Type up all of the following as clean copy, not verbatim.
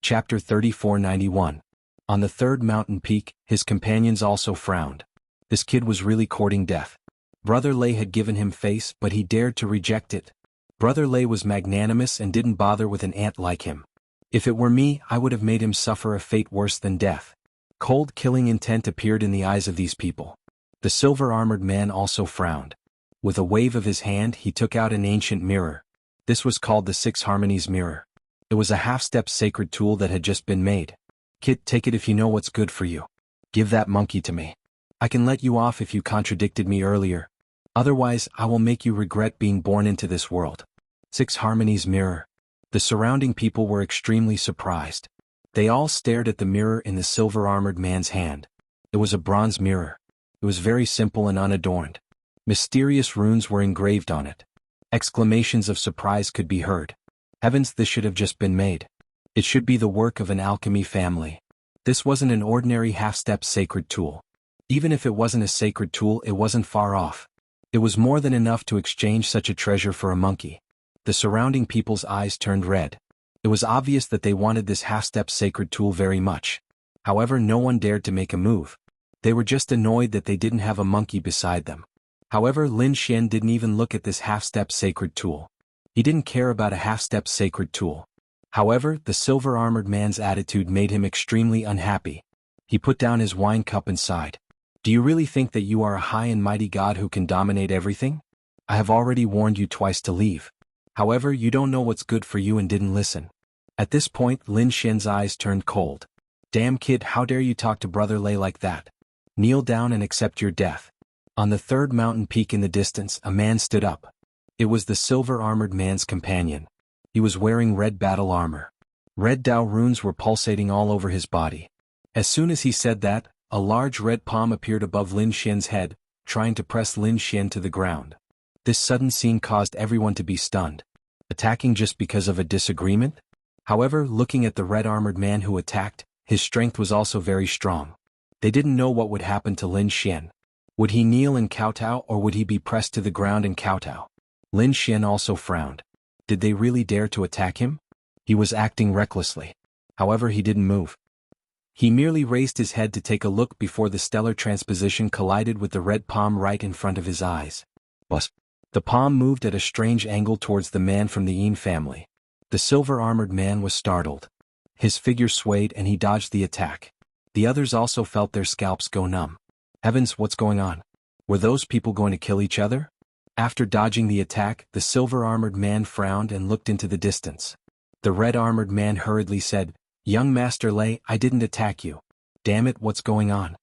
Chapter 3491. On the third mountain peak, his companions also frowned. This kid was really courting death. Brother Lei had given him face, but he dared to reject it. Brother Lei was magnanimous and didn't bother with an ant like him. If it were me, I would have made him suffer a fate worse than death. Cold, killing intent appeared in the eyes of these people. The silver-armored man also frowned. With a wave of his hand, he took out an ancient mirror. This was called the Six Harmonies Mirror. It was a half-step sacred tool that had just been made. Kid, take it if you know what's good for you. Give that monkey to me. I can let you off if you contradicted me earlier. Otherwise, I will make you regret being born into this world. Six Harmonies Mirror. The surrounding people were extremely surprised. They all stared at the mirror in the silver-armored man's hand. It was a bronze mirror. It was very simple and unadorned. Mysterious runes were engraved on it. Exclamations of surprise could be heard. Heavens, this should have just been made. It should be the work of an alchemy family. This wasn't an ordinary half-step sacred tool. Even if it wasn't a sacred tool, it wasn't far off. It was more than enough to exchange such a treasure for a monkey. The surrounding people's eyes turned red. It was obvious that they wanted this half-step sacred tool very much. However, no one dared to make a move. They were just annoyed that they didn't have a monkey beside them. However, Lin Xian didn't even look at this half-step sacred tool. He didn't care about a half-step sacred tool. However, the silver-armored man's attitude made him extremely unhappy. He put down his wine cup and sighed. Do you really think that you are a high and mighty god who can dominate everything? I have already warned you twice to leave. However, you don't know what's good for you and didn't listen. At this point, Lin Xian's eyes turned cold. Damn kid, how dare you talk to Brother Lei like that? Kneel down and accept your death. On the third mountain peak in the distance, a man stood up. It was the silver-armored man's companion. He was wearing red battle armor. Red Dao runes were pulsating all over his body. As soon as he said that, a large red palm appeared above Lin Xian's head, trying to press Lin Xian to the ground. This sudden scene caused everyone to be stunned. Attacking just because of a disagreement? However, looking at the red-armored man who attacked, his strength was also very strong. They didn't know what would happen to Lin Xian. Would he kneel and kowtow, or would he be pressed to the ground and kowtow? Lin Xian also frowned. Did they really dare to attack him? He was acting recklessly. However, he didn't move. He merely raised his head to take a look before the stellar transposition collided with the red palm right in front of his eyes. But the palm moved at a strange angle towards the man from the Yin family. The silver-armored man was startled. His figure swayed and he dodged the attack. The others also felt their scalps go numb. Heavens, what's going on? Were those people going to kill each other? After dodging the attack, the silver-armored man frowned and looked into the distance. The red-armored man hurriedly said, Young Master Lei, I didn't attack you. Damn it, what's going on?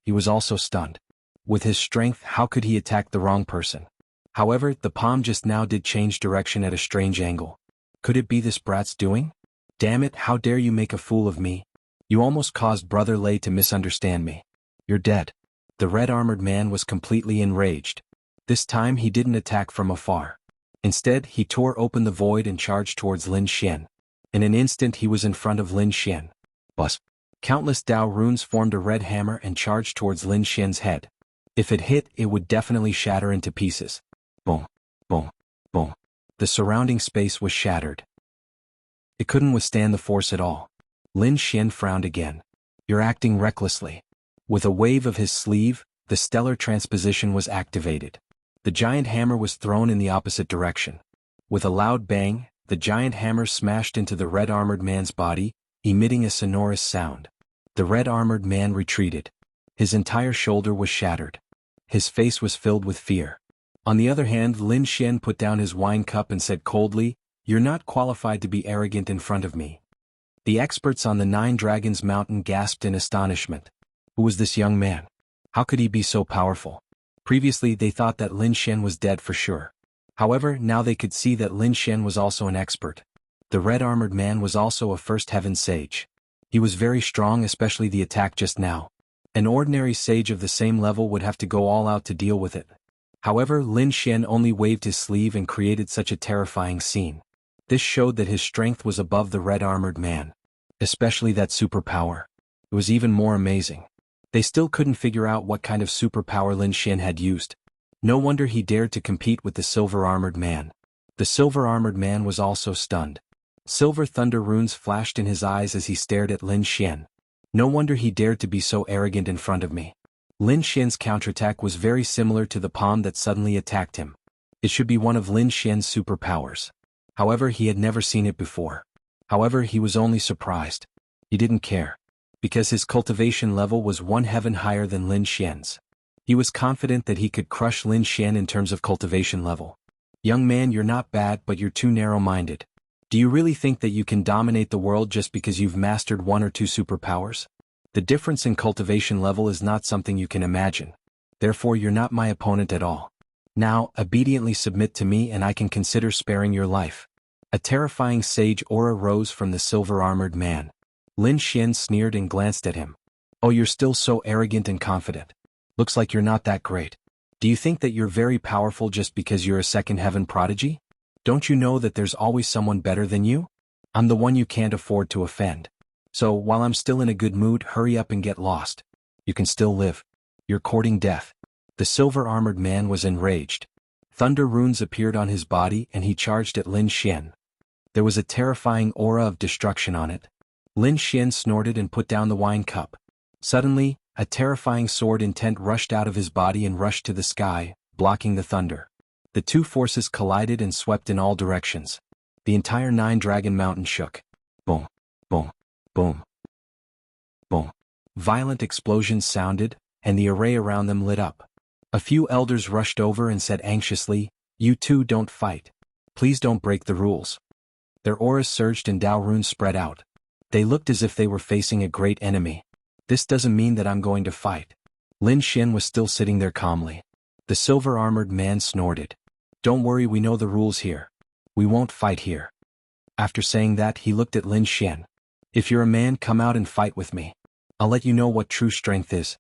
He was also stunned. With his strength, how could he attack the wrong person? However, the palm just now did change direction at a strange angle. Could it be this brat's doing? Damn it, how dare you make a fool of me? You almost caused Brother Lei to misunderstand me. You're dead. The red-armored man was completely enraged. This time he didn't attack from afar. Instead, he tore open the void and charged towards Lin Xian. In an instant he was in front of Lin Xian. But countless Dao runes formed a red hammer and charged towards Lin Xian's head. If it hit, it would definitely shatter into pieces. Boom, boom, boom. The surrounding space was shattered. It couldn't withstand the force at all. Lin Xian frowned again. You're acting recklessly. With a wave of his sleeve, the stellar transposition was activated. The giant hammer was thrown in the opposite direction. With a loud bang, the giant hammer smashed into the red-armored man's body, emitting a sonorous sound. The red-armored man retreated. His entire shoulder was shattered. His face was filled with fear. On the other hand, Lin Xian put down his wine cup and said coldly, You're not qualified to be arrogant in front of me. The experts on the Nine Dragons Mountain gasped in astonishment. Who was this young man? How could he be so powerful? Previously they thought that Lin Xian was dead for sure. However, now they could see that Lin Xian was also an expert. The red-armored man was also a first heaven sage. He was very strong, especially the attack just now. An ordinary sage of the same level would have to go all out to deal with it. However, Lin Xian only waved his sleeve and created such a terrifying scene. This showed that his strength was above the red-armored man. Especially that superpower. It was even more amazing. They still couldn't figure out what kind of superpower Lin Xian had used. No wonder he dared to compete with the silver-armored man. The silver-armored man was also stunned. Silver thunder runes flashed in his eyes as he stared at Lin Xian. No wonder he dared to be so arrogant in front of me. Lin Xian's counterattack was very similar to the palm that suddenly attacked him. It should be one of Lin Xian's superpowers. However, he had never seen it before. However, he was only surprised. He didn't care. Because his cultivation level was one heaven higher than Lin Xian's. He was confident that he could crush Lin Xian in terms of cultivation level. Young man, you're not bad, but you're too narrow-minded. Do you really think that you can dominate the world just because you've mastered one or two superpowers? The difference in cultivation level is not something you can imagine. Therefore, you're not my opponent at all. Now, obediently submit to me and I can consider sparing your life. A terrifying sage aura rose from the silver-armored man. Lin Xian sneered and glanced at him. Oh, you're still so arrogant and confident. Looks like you're not that great. Do you think that you're very powerful just because you're a second heaven prodigy? Don't you know that there's always someone better than you? I'm the one you can't afford to offend. So, while I'm still in a good mood, hurry up and get lost. You can still live. You're courting death. The silver-armored man was enraged. Thunder runes appeared on his body and he charged at Lin Xian. There was a terrifying aura of destruction on it. Lin Xian snorted and put down the wine cup. Suddenly, a terrifying sword intent rushed out of his body and rushed to the sky, blocking the thunder. The two forces collided and swept in all directions. The entire Nine-Dragon Mountain shook. Boom, boom, boom, boom. Violent explosions sounded, and the array around them lit up. A few elders rushed over and said anxiously, "You two don't fight. Please don't break the rules." Their auras surged and Dao runes spread out. They looked as if they were facing a great enemy. This doesn't mean that I'm going to fight. Lin Xian was still sitting there calmly. The silver-armored man snorted. Don't worry, we know the rules here. We won't fight here. After saying that, he looked at Lin Xian. If you're a man, come out and fight with me. I'll let you know what true strength is.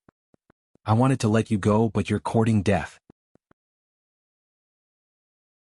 I wanted to let you go, but you're courting death.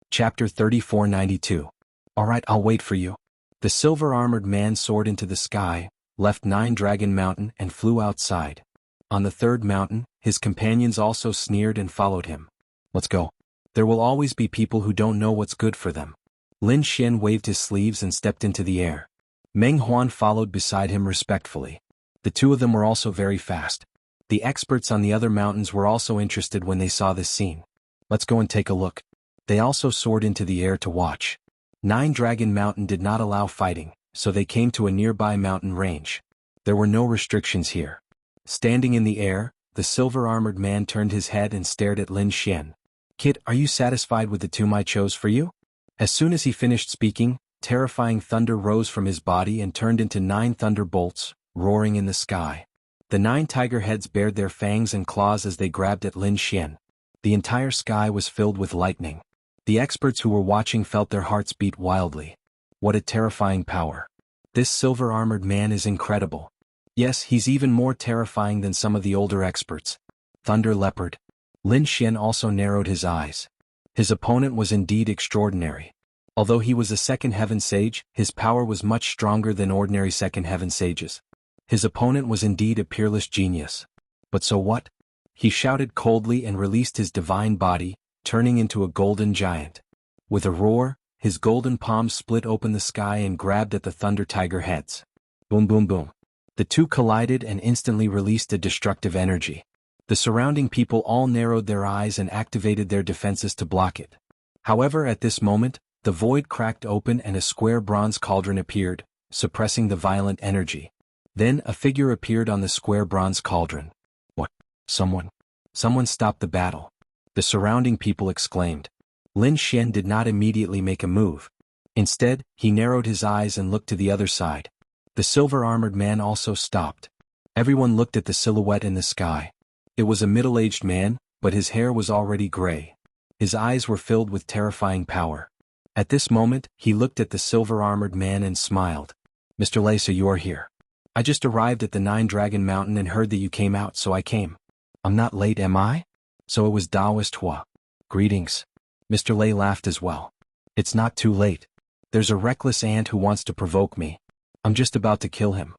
Chapter 3492. Alright, I'll wait for you. The silver-armored man soared into the sky, left Nine-Dragon Mountain and flew outside. On the third mountain, his companions also sneered and followed him. Let's go. There will always be people who don't know what's good for them. Lin Xian waved his sleeves and stepped into the air. Meng Huan followed beside him respectfully. The two of them were also very fast. The experts on the other mountains were also interested when they saw this scene. Let's go and take a look. They also soared into the air to watch. Nine-Dragon Mountain did not allow fighting, so they came to a nearby mountain range. There were no restrictions here. Standing in the air, the silver-armored man turned his head and stared at Lin Xian. Kid, are you satisfied with the tomb I chose for you? As soon as he finished speaking, terrifying thunder rose from his body and turned into 9 thunderbolts, roaring in the sky. The 9 tiger heads bared their fangs and claws as they grabbed at Lin Xian. The entire sky was filled with lightning. The experts who were watching felt their hearts beat wildly. What a terrifying power. This silver-armored man is incredible. Yes, he's even more terrifying than some of the older experts. Thunder Leopard. Lin Xian also narrowed his eyes. His opponent was indeed extraordinary. Although he was a second heaven sage, his power was much stronger than ordinary second heaven sages. His opponent was indeed a peerless genius. But so what? He shouted coldly and released his divine body, turning into a golden giant. With a roar, his golden palms split open the sky and grabbed at the thunder tiger heads. Boom boom boom. The two collided and instantly released a destructive energy. The surrounding people all narrowed their eyes and activated their defenses to block it. However, at this moment, the void cracked open and a square bronze cauldron appeared, suppressing the violent energy. Then a figure appeared on the square bronze cauldron. What? Someone stopped the battle. The surrounding people exclaimed. Lin Xian did not immediately make a move. Instead, he narrowed his eyes and looked to the other side. The silver-armored man also stopped. Everyone looked at the silhouette in the sky. It was a middle-aged man, but his hair was already gray. His eyes were filled with terrifying power. At this moment, he looked at the silver-armored man and smiled. Mr. Lei, so you are here. I just arrived at the Nine-Dragon Mountain and heard that you came out, so I came. I'm not late, am I? So it was Daoist Hua. Greetings. Mr. Lei laughed as well. It's not too late. There's a reckless ant who wants to provoke me. I'm just about to kill him.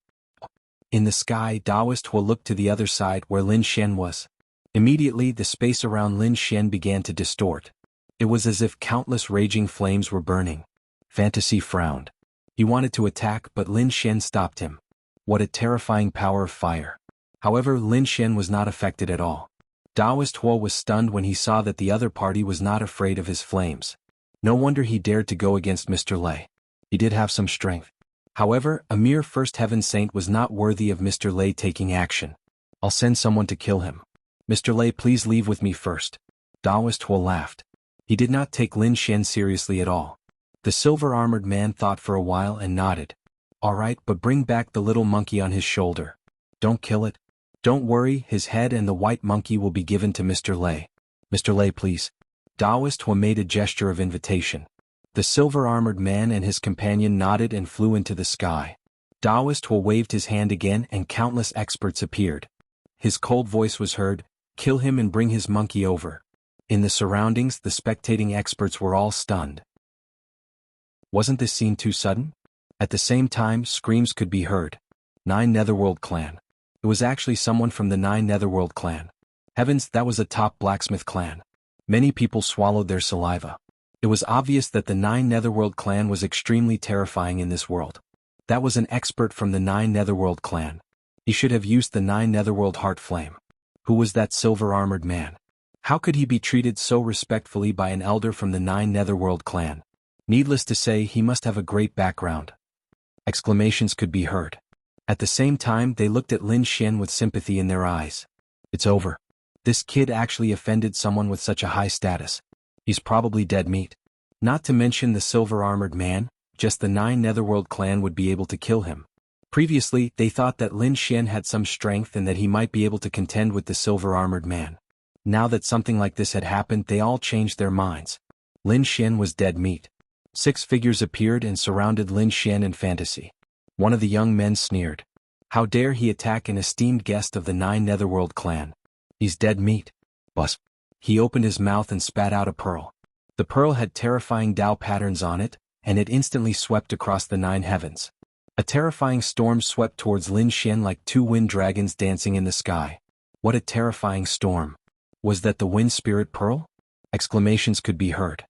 In the sky, Daoist Hua looked to the other side where Lin Xian was. Immediately, the space around Lin Xian began to distort. It was as if countless raging flames were burning. Fantasy frowned. He wanted to attack but Lin Xian stopped him. What a terrifying power of fire. However, Lin Xian was not affected at all. Daoist Huo was stunned when he saw that the other party was not afraid of his flames. No wonder he dared to go against Mr. Lei. He did have some strength. However, a mere first heaven saint was not worthy of Mr. Lei taking action. I'll send someone to kill him. Mr. Lei, please leave with me first. Daoist Huo laughed. He did not take Lin Xian seriously at all. The silver-armored man thought for a while and nodded. All right, but bring back the little monkey on his shoulder. Don't kill it. Don't worry, his head and the white monkey will be given to Mr. Lei. Mr. Lei, please. Daoist Huo made a gesture of invitation. The silver-armored man and his companion nodded and flew into the sky. Daoist Huo waved his hand again and countless experts appeared. His cold voice was heard, kill him and bring his monkey over. In the surroundings, the spectating experts were all stunned. Wasn't this scene too sudden? At the same time, screams could be heard. 9 Netherworld clan. It was actually someone from the 9 Netherworld clan. Heavens, that was a top blacksmith clan. Many people swallowed their saliva. It was obvious that the 9 Netherworld clan was extremely terrifying in this world. That was an expert from the 9 Netherworld clan. He should have used the 9 Netherworld Heart Flame. Who was that silver-armored man? How could he be treated so respectfully by an elder from the 9 Netherworld clan? Needless to say, he must have a great background. Exclamations could be heard. At the same time, they looked at Lin Xian with sympathy in their eyes. It's over. This kid actually offended someone with such a high status. He's probably dead meat. Not to mention the silver-armored man, just the 9 Netherworld clan would be able to kill him. Previously, they thought that Lin Xian had some strength and that he might be able to contend with the silver-armored man. Now that something like this had happened, they all changed their minds. Lin Xian was dead meat. 6 figures appeared and surrounded Lin Xian in fantasy. One of the young men sneered. How dare he attack an esteemed guest of the 9 Netherworld clan? He's dead meat. Bus. He opened his mouth and spat out a pearl. The pearl had terrifying Tao patterns on it, and it instantly swept across the 9 heavens. A terrifying storm swept towards Lin Xian like 2 wind dragons dancing in the sky. What a terrifying storm. Was that the wind spirit pearl? Exclamations could be heard.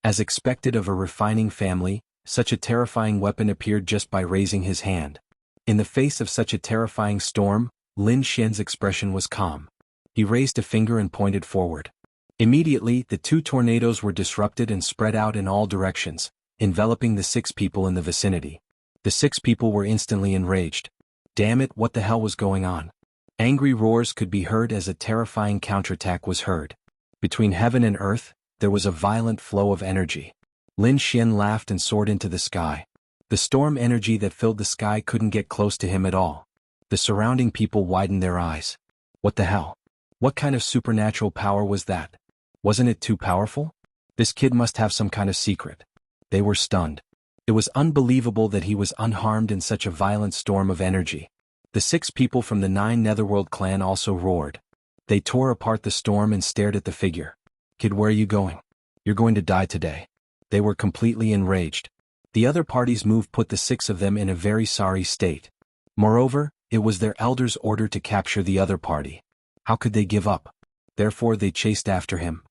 As expected of a refining family, such a terrifying weapon appeared just by raising his hand. In the face of such a terrifying storm, Lin Xian's expression was calm. He raised a finger and pointed forward. Immediately, the 2 tornadoes were disrupted and spread out in all directions, enveloping the 6 people in the vicinity. The 6 people were instantly enraged. Damn it, what the hell was going on? Angry roars could be heard as a terrifying counterattack was heard. Between heaven and earth, there was a violent flow of energy. Lin Xian laughed and soared into the sky. The storm energy that filled the sky couldn't get close to him at all. The surrounding people widened their eyes. What the hell? What kind of supernatural power was that? Wasn't it too powerful? This kid must have some kind of secret. They were stunned. It was unbelievable that he was unharmed in such a violent storm of energy. The 6 people from the 9 Netherworld clan also roared. They tore apart the storm and stared at the figure. Kid, where are you going? You're going to die today. They were completely enraged. The other party's move put the 6 of them in a very sorry state. Moreover, it was their elder's order to capture the other party. How could they give up? Therefore they chased after him.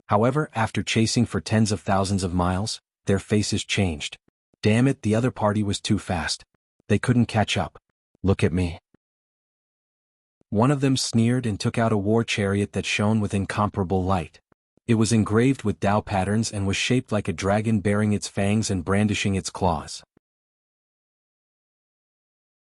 However, after chasing for tens of thousands of miles, their faces changed. Damn it, the other party was too fast. They couldn't catch up. Look at me. One of them sneered and took out a war chariot that shone with incomparable light. It was engraved with Tao patterns and was shaped like a dragon bearing its fangs and brandishing its claws.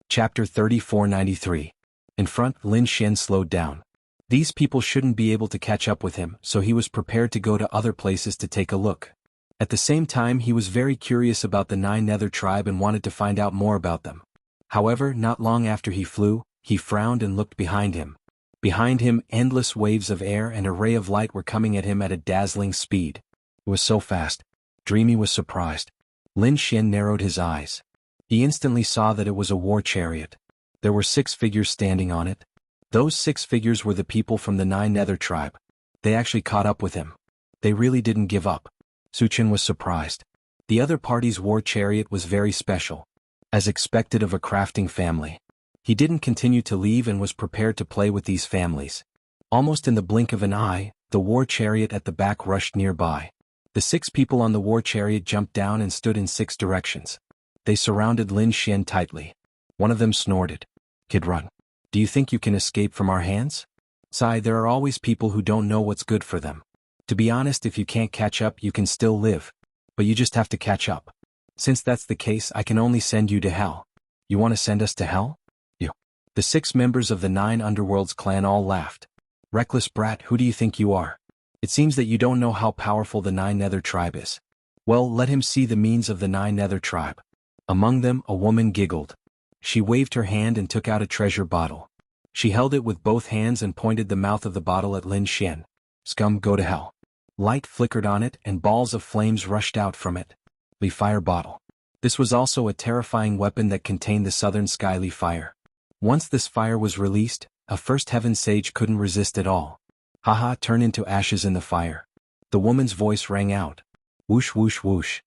Chapter 3493. In front, Lin Xian slowed down. These people shouldn't be able to catch up with him, so he was prepared to go to other places to take a look. At the same time, he was very curious about the 9 Nether tribe and wanted to find out more about them. However, not long after he flew, he frowned and looked behind him. Behind him, endless waves of air and a ray of light were coming at him at a dazzling speed. It was so fast. Dreamy was surprised. Lin Xian narrowed his eyes. He instantly saw that it was a war chariot. There were 6 figures standing on it. Those 6 figures were the people from the 9 Nether tribe. They actually caught up with him. They really didn't give up. Su Chen was surprised. The other party's war chariot was very special. As expected of a crafting family. He didn't continue to leave and was prepared to play with these families. Almost in the blink of an eye, the war chariot at the back rushed nearby. The 6 people on the war chariot jumped down and stood in 6 directions. They surrounded Lin Xian tightly. One of them snorted. Kid, run. Do you think you can escape from our hands? Sigh, there are always people who don't know what's good for them. To be honest, if you can't catch up, you can still live. But you just have to catch up. Since that's the case, I can only send you to hell. You want to send us to hell? You. The 6 members of the 9 Underworlds clan all laughed. Reckless brat, who do you think you are? It seems that you don't know how powerful the 9 Nether tribe is. Well, let him see the means of the 9 Nether tribe. Among them, a woman giggled. She waved her hand and took out a treasure bottle. She held it with both hands and pointed the mouth of the bottle at Lin Xian. Scum, go to hell. Light flickered on it and balls of flames rushed out from it. The fire bottle. This was also a terrifying weapon that contained the southern skyly fire. Once this fire was released, a first heaven sage couldn't resist it all. Haha, turn into ashes in the fire. The woman's voice rang out. Whoosh whoosh whoosh.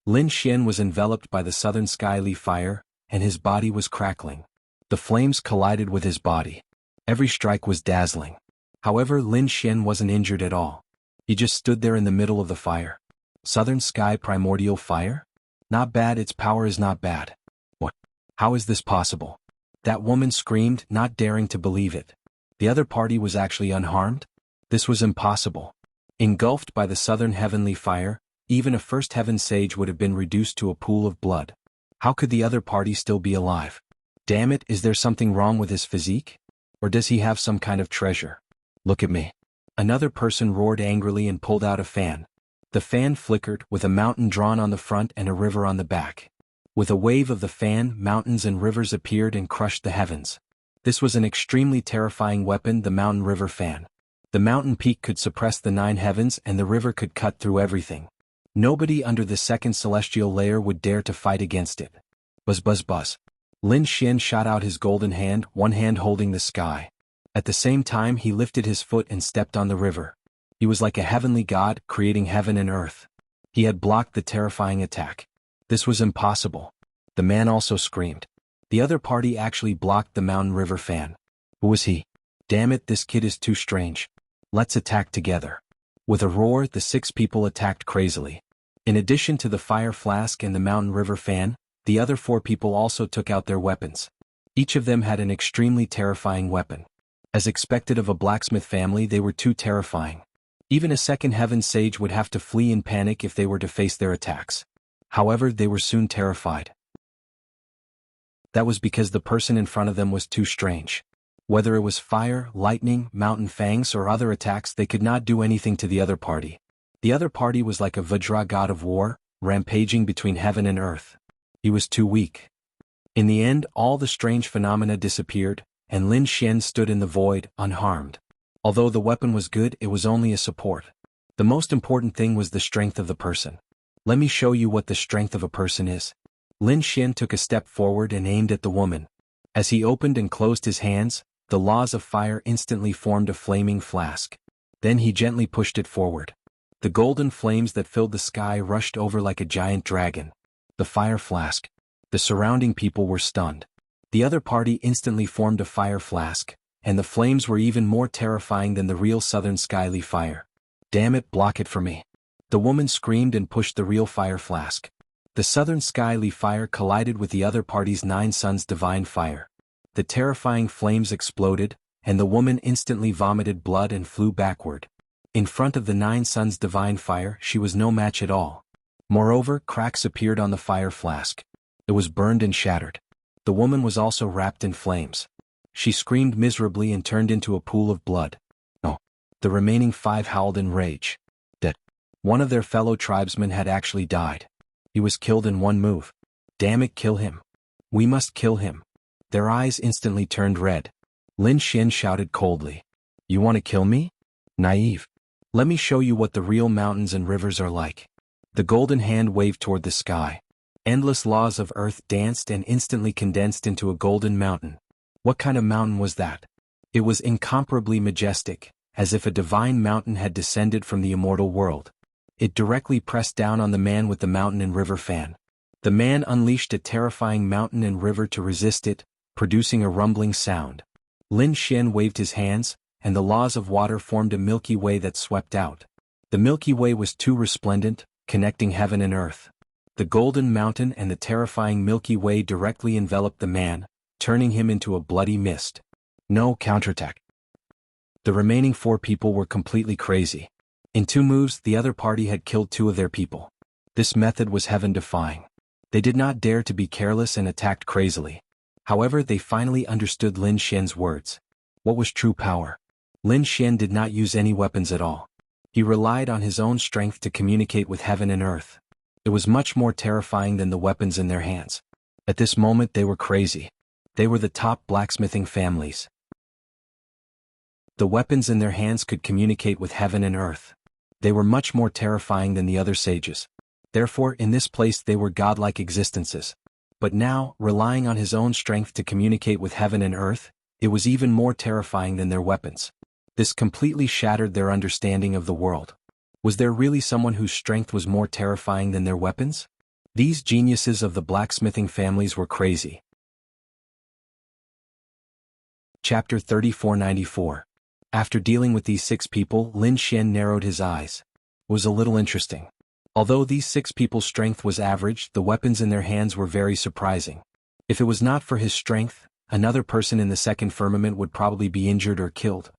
Lin Xian was enveloped by the southern skyly fire, and his body was crackling. The flames collided with his body. Every strike was dazzling. However, Lin Xian wasn't injured at all. He just stood there in the middle of the fire. Southern sky primordial fire? Not bad, its power is not bad. What? How is this possible? That woman screamed, not daring to believe it. The other party was actually unharmed? This was impossible. Engulfed by the southern heavenly fire, even a first heaven sage would have been reduced to a pool of blood. How could the other party still be alive? Damn it, is there something wrong with his physique? Or does he have some kind of treasure? Look at me. Another person roared angrily and pulled out a fan. The fan flickered, with a mountain drawn on the front and a river on the back. With a wave of the fan, mountains and rivers appeared and crushed the heavens. This was an extremely terrifying weapon, the mountain river fan. The mountain peak could suppress the 9 heavens and the river could cut through everything. Nobody under the second celestial layer would dare to fight against it. Buzz buzz buzz. Lin Xian shot out his golden hand, one hand holding the sky. At the same time he lifted his foot and stepped on the river. He was like a heavenly god, creating heaven and earth. He had blocked the terrifying attack. This was impossible. The man also screamed. The other party actually blocked the mountain river fan. Who was he? Damn it, this kid is too strange. Let's attack together. With a roar, the 6 people attacked crazily. In addition to the fire flask and the mountain river fan, the other 4 people also took out their weapons. Each of them had an extremely terrifying weapon. As expected of a blacksmith family, they were too terrifying. Even a second heaven sage would have to flee in panic if they were to face their attacks. However, they were soon terrified. That was because the person in front of them was too strange. Whether it was fire, lightning, mountain fangs or other attacks, they could not do anything to the other party. The other party was like a Vajra god of war, rampaging between heaven and earth. He was too weak. In the end, all the strange phenomena disappeared, and Lin Xian stood in the void, unharmed. Although the weapon was good, it was only a support. The most important thing was the strength of the person. Let me show you what the strength of a person is. Lin Xian took a step forward and aimed at the woman. As he opened and closed his hands, the laws of fire instantly formed a flaming flask. Then he gently pushed it forward. The golden flames that filled the sky rushed over like a giant dragon. The fire flask. The surrounding people were stunned. The other party instantly formed a fire flask, and the flames were even more terrifying than the real southern skyly fire. Damn it, block it for me. The woman screamed and pushed the real fire flask. The southern skyly fire collided with the other party's 9 suns divine fire. The terrifying flames exploded, and the woman instantly vomited blood and flew backward. In front of the 9 suns divine fire, she was no match at all. Moreover, cracks appeared on the fire flask. It was burned and shattered. The woman was also wrapped in flames. She screamed miserably and turned into a pool of blood. No. The remaining 5 howled in rage. Dead. One of their fellow tribesmen had actually died. He was killed in one move. Damn it, kill him. We must kill him. Their eyes instantly turned red. Lin Xian shouted coldly. You want to kill me? Naive. Let me show you what the real mountains and rivers are like. The golden hand waved toward the sky. Endless laws of earth danced and instantly condensed into a golden mountain. What kind of mountain was that? It was incomparably majestic, as if a divine mountain had descended from the immortal world. It directly pressed down on the man with the mountain and river fan. The man unleashed a terrifying mountain and river to resist it, producing a rumbling sound. Lin Xian waved his hands, and the laws of water formed a Milky Way that swept out. The Milky Way was too resplendent, connecting heaven and earth. The golden mountain and the terrifying Milky Way directly enveloped the man, turning him into a bloody mist. No counterattack. The remaining 4 people were completely crazy. In 2 moves, the other party had killed 2 of their people. This method was heaven-defying. They did not dare to be careless and attacked crazily. However, they finally understood Lin Xian's words. What was true power? Lin Xian did not use any weapons at all. He relied on his own strength to communicate with heaven and earth. It was much more terrifying than the weapons in their hands. At this moment they were crazy. They were the top blacksmithing families. The weapons in their hands could communicate with heaven and earth. They were much more terrifying than the other sages. Therefore, in this place they were godlike existences. But now, relying on his own strength to communicate with heaven and earth, it was even more terrifying than their weapons. This completely shattered their understanding of the world. Was there really someone whose strength was more terrifying than their weapons? These geniuses of the blacksmithing families were crazy. Chapter 3494. After dealing with these 6 people, Lin Xian narrowed his eyes. It was a little interesting. Although these 6 people's strength was average, the weapons in their hands were very surprising. If it was not for his strength, another person in the second firmament would probably be injured or killed.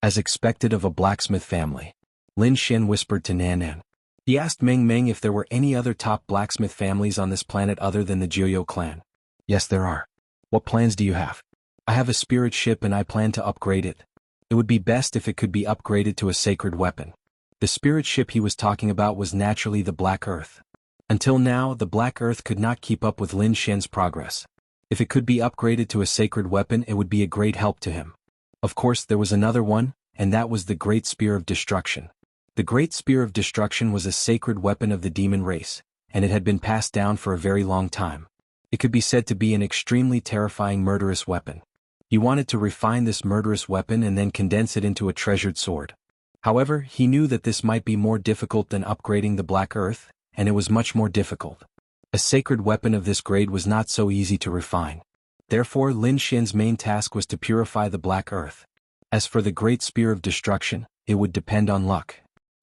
As expected of a blacksmith family. Lin Xian whispered to Nan Nan. He asked Meng Meng if there were any other top blacksmith families on this planet other than the Jianghu clan. Yes, there are. What plans do you have? I have a spirit ship and I plan to upgrade it. It would be best if it could be upgraded to a sacred weapon. The spirit ship he was talking about was naturally the Black Earth. Until now, the Black Earth could not keep up with Lin Xian's progress. If it could be upgraded to a sacred weapon, it would be a great help to him. Of course, there was another one, and that was the Great Spear of Destruction. The Great Spear of Destruction was a sacred weapon of the demon race, and it had been passed down for a very long time. It could be said to be an extremely terrifying murderous weapon. He wanted to refine this murderous weapon and then condense it into a treasured sword. However, he knew that this might be more difficult than upgrading the Black Earth, and it was much more difficult. A sacred weapon of this grade was not so easy to refine. Therefore, Lin Xian's main task was to purify the Black Earth. As for the Great Spear of Destruction, it would depend on luck.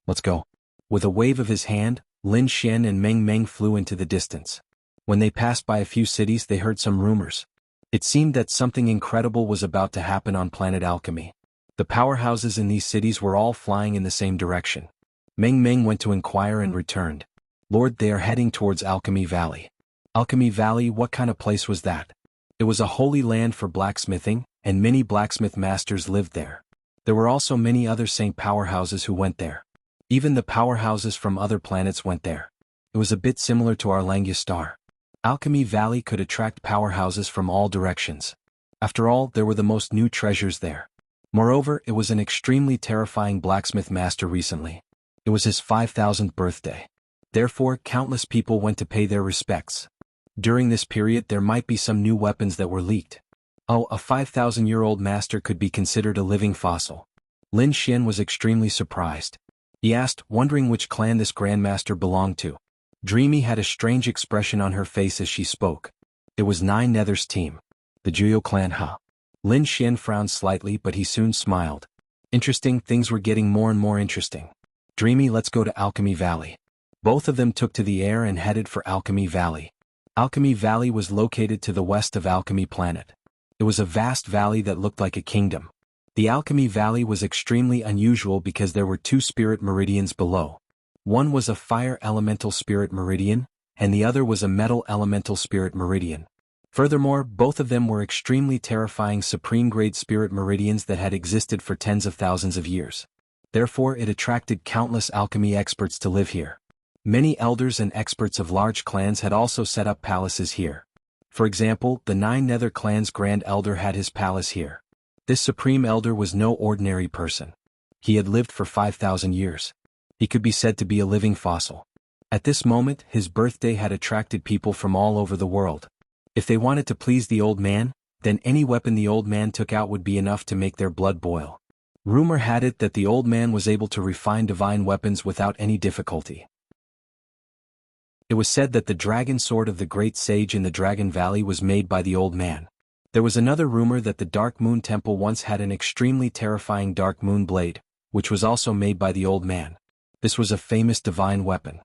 Let's go. With a wave of his hand, Lin Xian and Meng Meng flew into the distance. When they passed by a few cities, they heard some rumors. It seemed that something incredible was about to happen on planet Alchemy. The powerhouses in these cities were all flying in the same direction. Meng Meng went to inquire and returned. Lord, they are heading towards Alchemy Valley. Alchemy Valley, what kind of place was that? It was a holy land for blacksmithing, and many blacksmith masters lived there. There were also many other saint powerhouses who went there. Even the powerhouses from other planets went there. It was a bit similar to our Langya star. Alchemy Valley could attract powerhouses from all directions. After all, there were the most new treasures there. Moreover, it was an extremely terrifying blacksmith master recently. It was his 5,000th birthday. Therefore, countless people went to pay their respects. During this period, there might be some new weapons that were leaked. Oh, a 5,000-year-old master could be considered a living fossil. Lin Xian was extremely surprised. He asked, wondering which clan this grandmaster belonged to. Dreamy had a strange expression on her face as she spoke. It was Nine Nether's team. The Jianghu clan, huh? Lin Xian frowned slightly, but he soon smiled. Interesting, things were getting more and more interesting. Dreamy, let's go to Alchemy Valley. Both of them took to the air and headed for Alchemy Valley. Alchemy Valley was located to the west of Alchemy Planet. It was a vast valley that looked like a kingdom. The Alchemy Valley was extremely unusual because there were 2 spirit meridians below. One was a fire elemental spirit meridian, and the other was a metal elemental spirit meridian. Furthermore, both of them were extremely terrifying supreme-grade spirit meridians that had existed for tens of thousands of years. Therefore, it attracted countless alchemy experts to live here. Many elders and experts of large clans had also set up palaces here. For example, the 9 Nether clan's Grand Elder had his palace here. This Supreme Elder was no ordinary person. He had lived for 5,000 years. He could be said to be a living fossil. At this moment, his birthday had attracted people from all over the world. If they wanted to please the old man, then any weapon the old man took out would be enough to make their blood boil. Rumor had it that the old man was able to refine divine weapons without any difficulty. It was said that the dragon sword of the great sage in the Dragon Valley was made by the old man. There was another rumor that the Dark Moon Temple once had an extremely terrifying Dark Moon blade, which was also made by the old man. This was a famous divine weapon.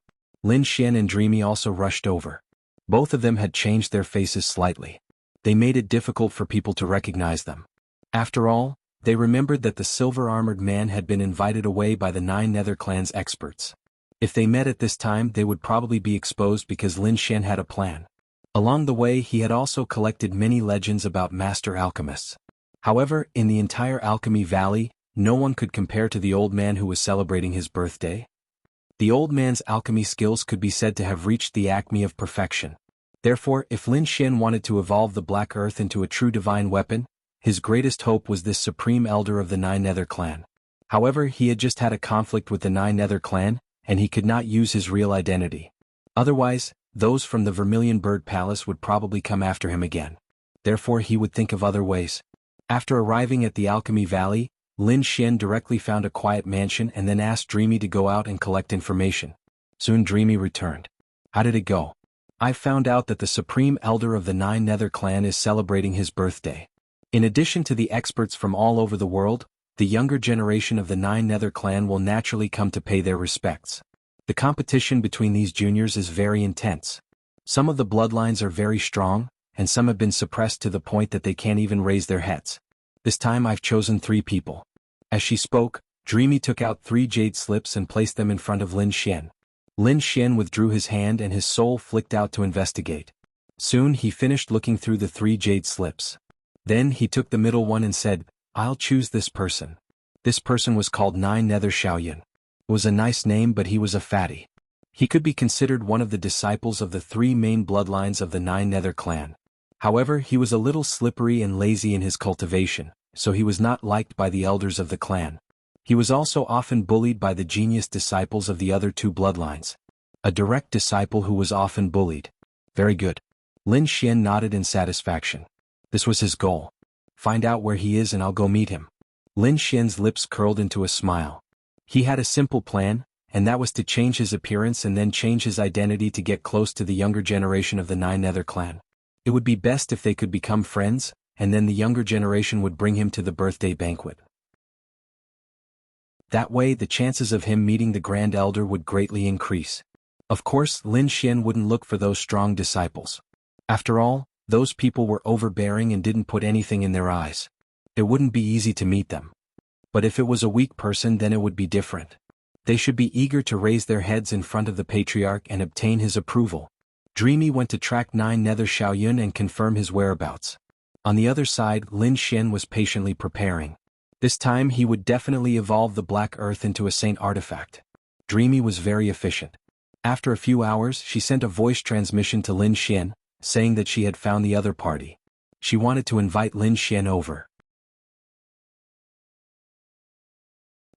Lin Xian and Dreamy also rushed over. Both of them had changed their faces slightly. They made it difficult for people to recognize them. After all, they remembered that the silver-armored man had been invited away by the 9 Nether Clan's experts. If they met at this time, they would probably be exposed because Lin Xian had a plan. Along the way, he had also collected many legends about master alchemists. However, in the entire Alchemy Valley, no one could compare to the old man who was celebrating his birthday. The old man's alchemy skills could be said to have reached the acme of perfection. Therefore, if Lin Xian wanted to evolve the Black Earth into a true divine weapon, his greatest hope was this supreme elder of the 9 Nether Clan. However, he had just had a conflict with the 9 Nether Clan, and he could not use his real identity. Otherwise, those from the Vermilion Bird Palace would probably come after him again. Therefore, he would think of other ways. After arriving at the Alchemy Valley, Lin Xian directly found a quiet mansion and then asked Dreamy to go out and collect information. Soon Dreamy returned. How did it go? I found out that the Supreme Elder of the 9 Nether Clan is celebrating his birthday. In addition to the experts from all over the world, the younger generation of the 9 Nether Clan will naturally come to pay their respects. The competition between these juniors is very intense. Some of the bloodlines are very strong, and some have been suppressed to the point that they can't even raise their heads. This time I've chosen 3 people. As she spoke, Dreamy took out 3 jade slips and placed them in front of Lin Xian. Lin Xian withdrew his hand and his soul flicked out to investigate. Soon he finished looking through the 3 jade slips. Then he took the middle one and said, I'll choose this person. This person was called 9 Nether Xiaoyan. It was a nice name, but he was a fatty. He could be considered one of the disciples of the 3 main bloodlines of the 9 Nether Clan. However, he was a little slippery and lazy in his cultivation, so he was not liked by the elders of the clan. He was also often bullied by the genius disciples of the other 2 bloodlines. A direct disciple who was often bullied. Very good. Lin Xian nodded in satisfaction. This was his goal. Find out where he is and I'll go meet him. Lin Xian's lips curled into a smile. He had a simple plan, and that was to change his appearance and then change his identity to get close to the younger generation of the 9 Nether Clan. It would be best if they could become friends, and then the younger generation would bring him to the birthday banquet. That way the chances of him meeting the Grand Elder would greatly increase. Of course, Lin Xian wouldn't look for those strong disciples. After all, those people were overbearing and didn't put anything in their eyes. It wouldn't be easy to meet them. But if it was a weak person, then it would be different. They should be eager to raise their heads in front of the Patriarch and obtain his approval. Dreamy went to track 9 Nether Xiaoyun and confirm his whereabouts. On the other side, Lin Xian was patiently preparing. This time he would definitely evolve the Black Earth into a saint artifact. Dreamy was very efficient. After a few hours, she sent a voice transmission to Lin Xian, saying that she had found the other party. She wanted to invite Lin Xian over.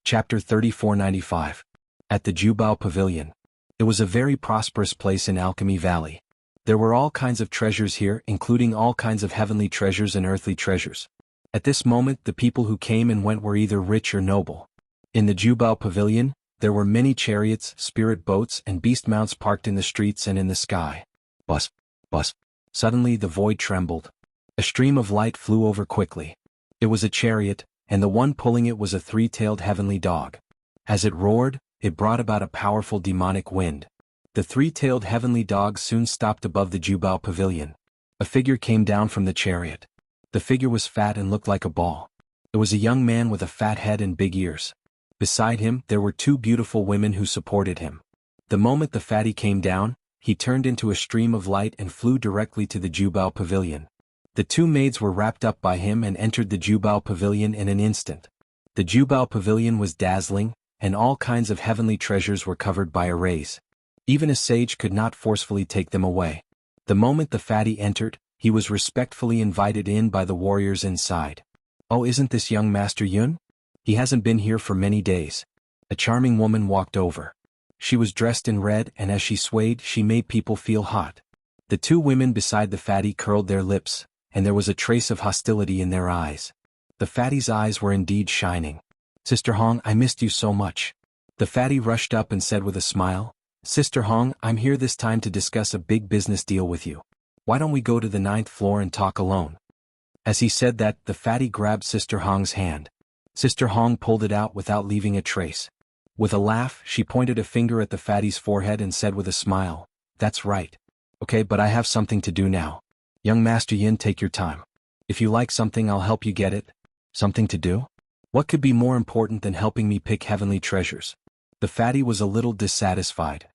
Chapter 3495. At the Jubao Pavilion. It was a very prosperous place in Alchemy Valley. There were all kinds of treasures here, including all kinds of heavenly treasures and earthly treasures. At this moment, the people who came and went were either rich or noble. In the Jubao Pavilion, there were many chariots, spirit boats, and beast mounts parked in the streets and in the sky. Bus, bus. Suddenly the void trembled. A stream of light flew over quickly. It was a chariot, and the one pulling it was a 3-tailed heavenly dog. As it roared, it brought about a powerful demonic wind. The 3-tailed heavenly dog soon stopped above the Jubao Pavilion. A figure came down from the chariot. The figure was fat and looked like a ball. It was a young man with a fat head and big ears. Beside him, there were 2 beautiful women who supported him. The moment the fatty came down, he turned into a stream of light and flew directly to the Jubao Pavilion. The 2 maids were wrapped up by him and entered the Jubao Pavilion in an instant. The Jubao Pavilion was dazzling, and all kinds of heavenly treasures were covered by arrays. Even a sage could not forcefully take them away. The moment the fatty entered, he was respectfully invited in by the warriors inside. Oh, isn't this young Master Yun? He hasn't been here for many days. A charming woman walked over. She was dressed in red, and as she swayed, she made people feel hot. The 2 women beside the fatty curled their lips, and there was a trace of hostility in their eyes. The fatty's eyes were indeed shining. Sister Hong, I missed you so much. The fatty rushed up and said with a smile, Sister Hong, I'm here this time to discuss a big business deal with you. Why don't we go to the 9th floor and talk alone? As he said that, the fatty grabbed Sister Hong's hand. Sister Hong pulled it out without leaving a trace. With a laugh, she pointed a finger at the fatty's forehead and said with a smile, "That's right. Okay, but I have something to do now. Young Master Yin, take your time. If you like something, I'll help you get it." Something to do? What could be more important than helping me pick heavenly treasures? The fatty was a little dissatisfied.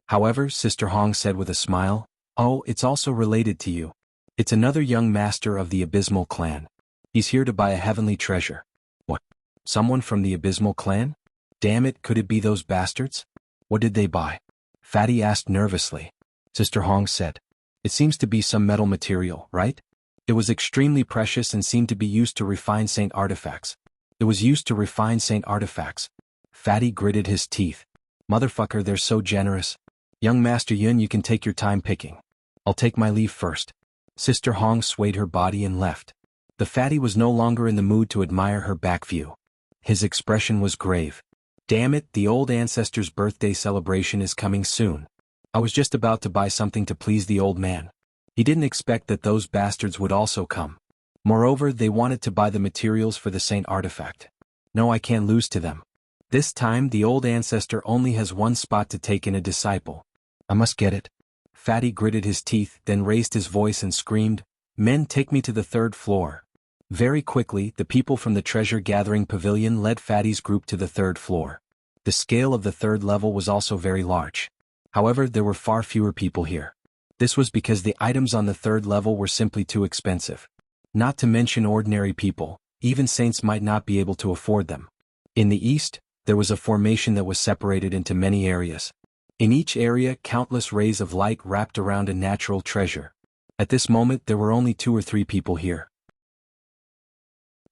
However, Sister Hong said with a smile, "Oh, it's also related to you. It's another young master of the Abysmal clan. He's here to buy a heavenly treasure." What? Someone from the Abysmal clan? Damn it, could it be those bastards? What did they buy? Fatty asked nervously. Sister Hong said, "It seems to be some metal material, right? It was extremely precious and seemed to be used to refine saint artifacts." It was used to refine saint artifacts. Fatty gritted his teeth. Motherfucker, they're so generous. Young Master Yun, you can take your time picking. I'll take my leave first. Sister Hong swayed her body and left. The fatty was no longer in the mood to admire her back view. His expression was grave. Damn it, the old ancestor's birthday celebration is coming soon. I was just about to buy something to please the old man. He didn't expect that those bastards would also come. Moreover, they wanted to buy the materials for the saint artifact. No, I can't lose to them. This time the old ancestor only has one spot to take in a disciple. I must get it. Fatty gritted his teeth, then raised his voice and screamed, "Men, take me to the 3rd floor." Very quickly, the people from the treasure-gathering pavilion led Fatty's group to the 3rd floor. The scale of the 3rd level was also very large. However, there were far fewer people here. This was because the items on the 3rd level were simply too expensive. Not to mention ordinary people, even saints might not be able to afford them. In the east, there was a formation that was separated into many areas. In each area, countless rays of light wrapped around a natural treasure. At this moment, there were only 2 or 3 people here.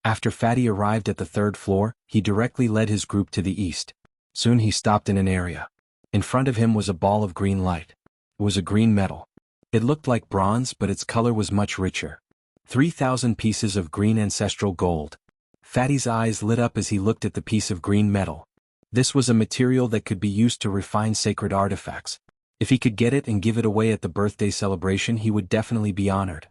After Fatty arrived at the 3rd floor, he directly led his group to the east. Soon he stopped in an area. In front of him was a ball of green light. It was a green metal. It looked like bronze, but its color was much richer. 3,000 pieces of green ancestral gold. Fatty's eyes lit up as he looked at the piece of green metal. This was a material that could be used to refine sacred artifacts. If he could get it and give it away at the birthday celebration, he would definitely be honored.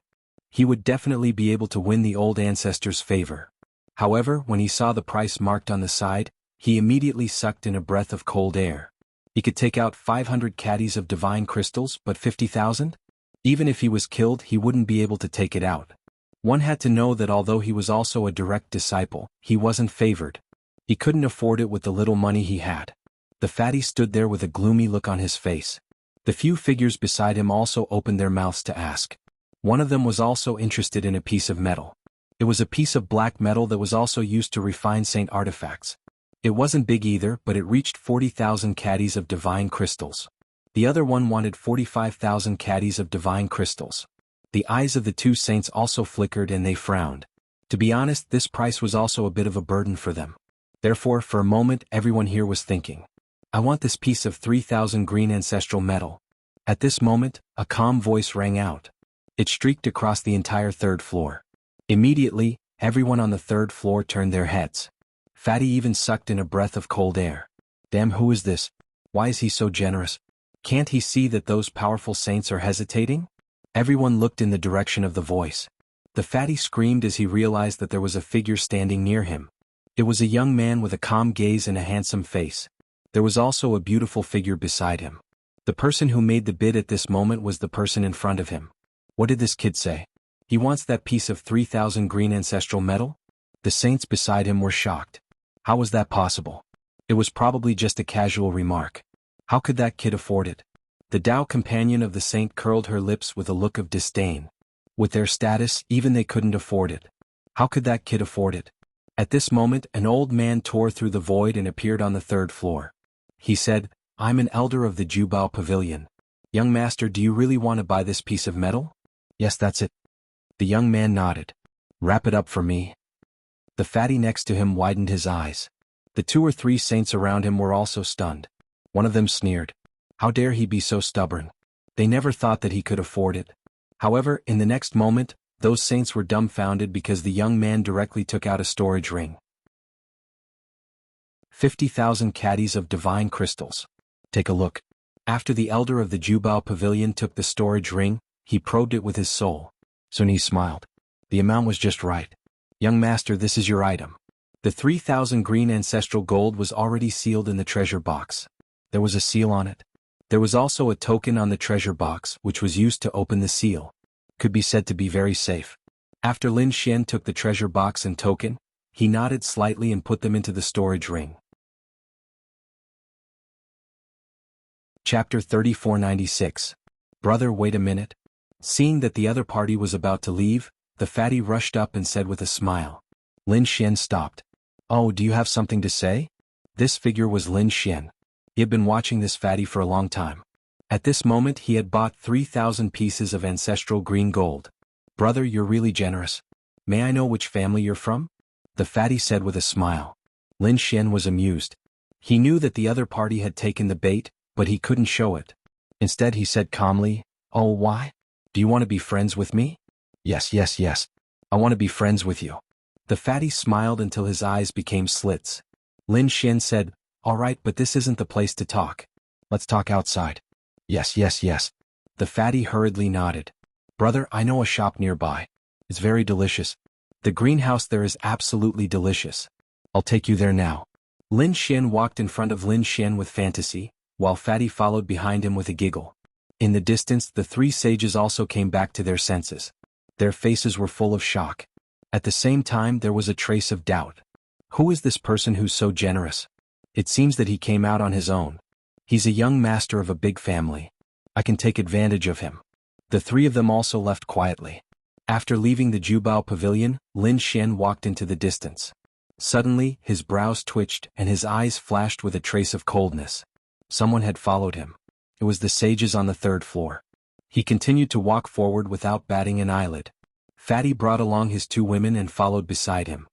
He would definitely be able to win the old ancestor's favor. However, when he saw the price marked on the side, he immediately sucked in a breath of cold air. He could take out 500 caddies of divine crystals, but 50,000? Even if he was killed, he wouldn't be able to take it out. One had to know that although he was also a direct disciple, he wasn't favored. He couldn't afford it with the little money he had. The fatty stood there with a gloomy look on his face. The few figures beside him also opened their mouths to ask. One of them was also interested in a piece of metal. It was a piece of black metal that was also used to refine saint artifacts. It wasn't big either, but it reached 40,000 caddies of divine crystals. The other one wanted 45,000 caddies of divine crystals. The eyes of the 2 saints also flickered and they frowned. To be honest, this price was also a bit of a burden for them. Therefore, for a moment, everyone here was thinking, I want this piece of 3,000 green ancestral metal. At this moment, a calm voice rang out. It streaked across the entire 3rd floor. Immediately, everyone on the 3rd floor turned their heads. Fatty even sucked in a breath of cold air. Damn, who is this? Why is he so generous? Can't he see that those powerful saints are hesitating? Everyone looked in the direction of the voice. The fatty screamed as he realized that there was a figure standing near him. It was a young man with a calm gaze and a handsome face. There was also a beautiful figure beside him. The person who made the bid at this moment was the person in front of him. What did this kid say? He wants that piece of 3,000 green ancestral metal? The saints beside him were shocked. How was that possible? It was probably just a casual remark. How could that kid afford it? The Tao companion of the saint curled her lips with a look of disdain. With their status, even they couldn't afford it. How could that kid afford it? At this moment, an old man tore through the void and appeared on the 3rd floor. He said, I'm an elder of the Jubao Pavilion. Young master, do you really want to buy this piece of metal? Yes, that's it. The young man nodded. Wrap it up for me. The fatty next to him widened his eyes. The 2 or 3 saints around him were also stunned. One of them sneered. How dare he be so stubborn? They never thought that he could afford it. However, in the next moment, those saints were dumbfounded because the young man directly took out a storage ring. 50,000 caddies of divine crystals. Take a look. After the elder of the Jubao Pavilion took the storage ring, he probed it with his soul. Soon he smiled. The amount was just right. Young master, this is your item. The 3,000 green ancestral gold was already sealed in the treasure box. There was a seal on it. There was also a token on the treasure box, which was used to open the seal. Could be said to be very safe. After Lin Xian took the treasure box and token, he nodded slightly and put them into the storage ring. Chapter 3496. Brother, wait a minute. Seeing that the other party was about to leave, the fatty rushed up and said with a smile. Lin Xian stopped. Oh, do you have something to say? This figure was Lin Xian. He had been watching this fatty for a long time. At this moment he had bought 3,000 pieces of ancestral green gold. Brother, you're really generous. May I know which family you're from? The fatty said with a smile. Lin Xian was amused. He knew that the other party had taken the bait, but he couldn't show it. Instead he said calmly, Oh, why? Do you want to be friends with me? Yes. I want to be friends with you. The fatty smiled until his eyes became slits. Lin Xian said, All right, but this isn't the place to talk. Let's talk outside. Yes. The fatty hurriedly nodded. Brother, I know a shop nearby. It's very delicious. The greenhouse there is absolutely delicious. I'll take you there now. Lin Xian walked in front of Lin Xian with fantasy, while Fatty followed behind him with a giggle. In the distance, the three sages also came back to their senses. Their faces were full of shock. At the same time, there was a trace of doubt. Who is this person who's so generous? It seems that he came out on his own. He's a young master of a big family. I can take advantage of him. The three of them also left quietly. After leaving the Jubao pavilion, Lin Xian walked into the distance. Suddenly, his brows twitched and his eyes flashed with a trace of coldness. Someone had followed him. It was the sages on the third floor. He continued to walk forward without batting an eyelid. Fatty brought along his two women and followed beside him.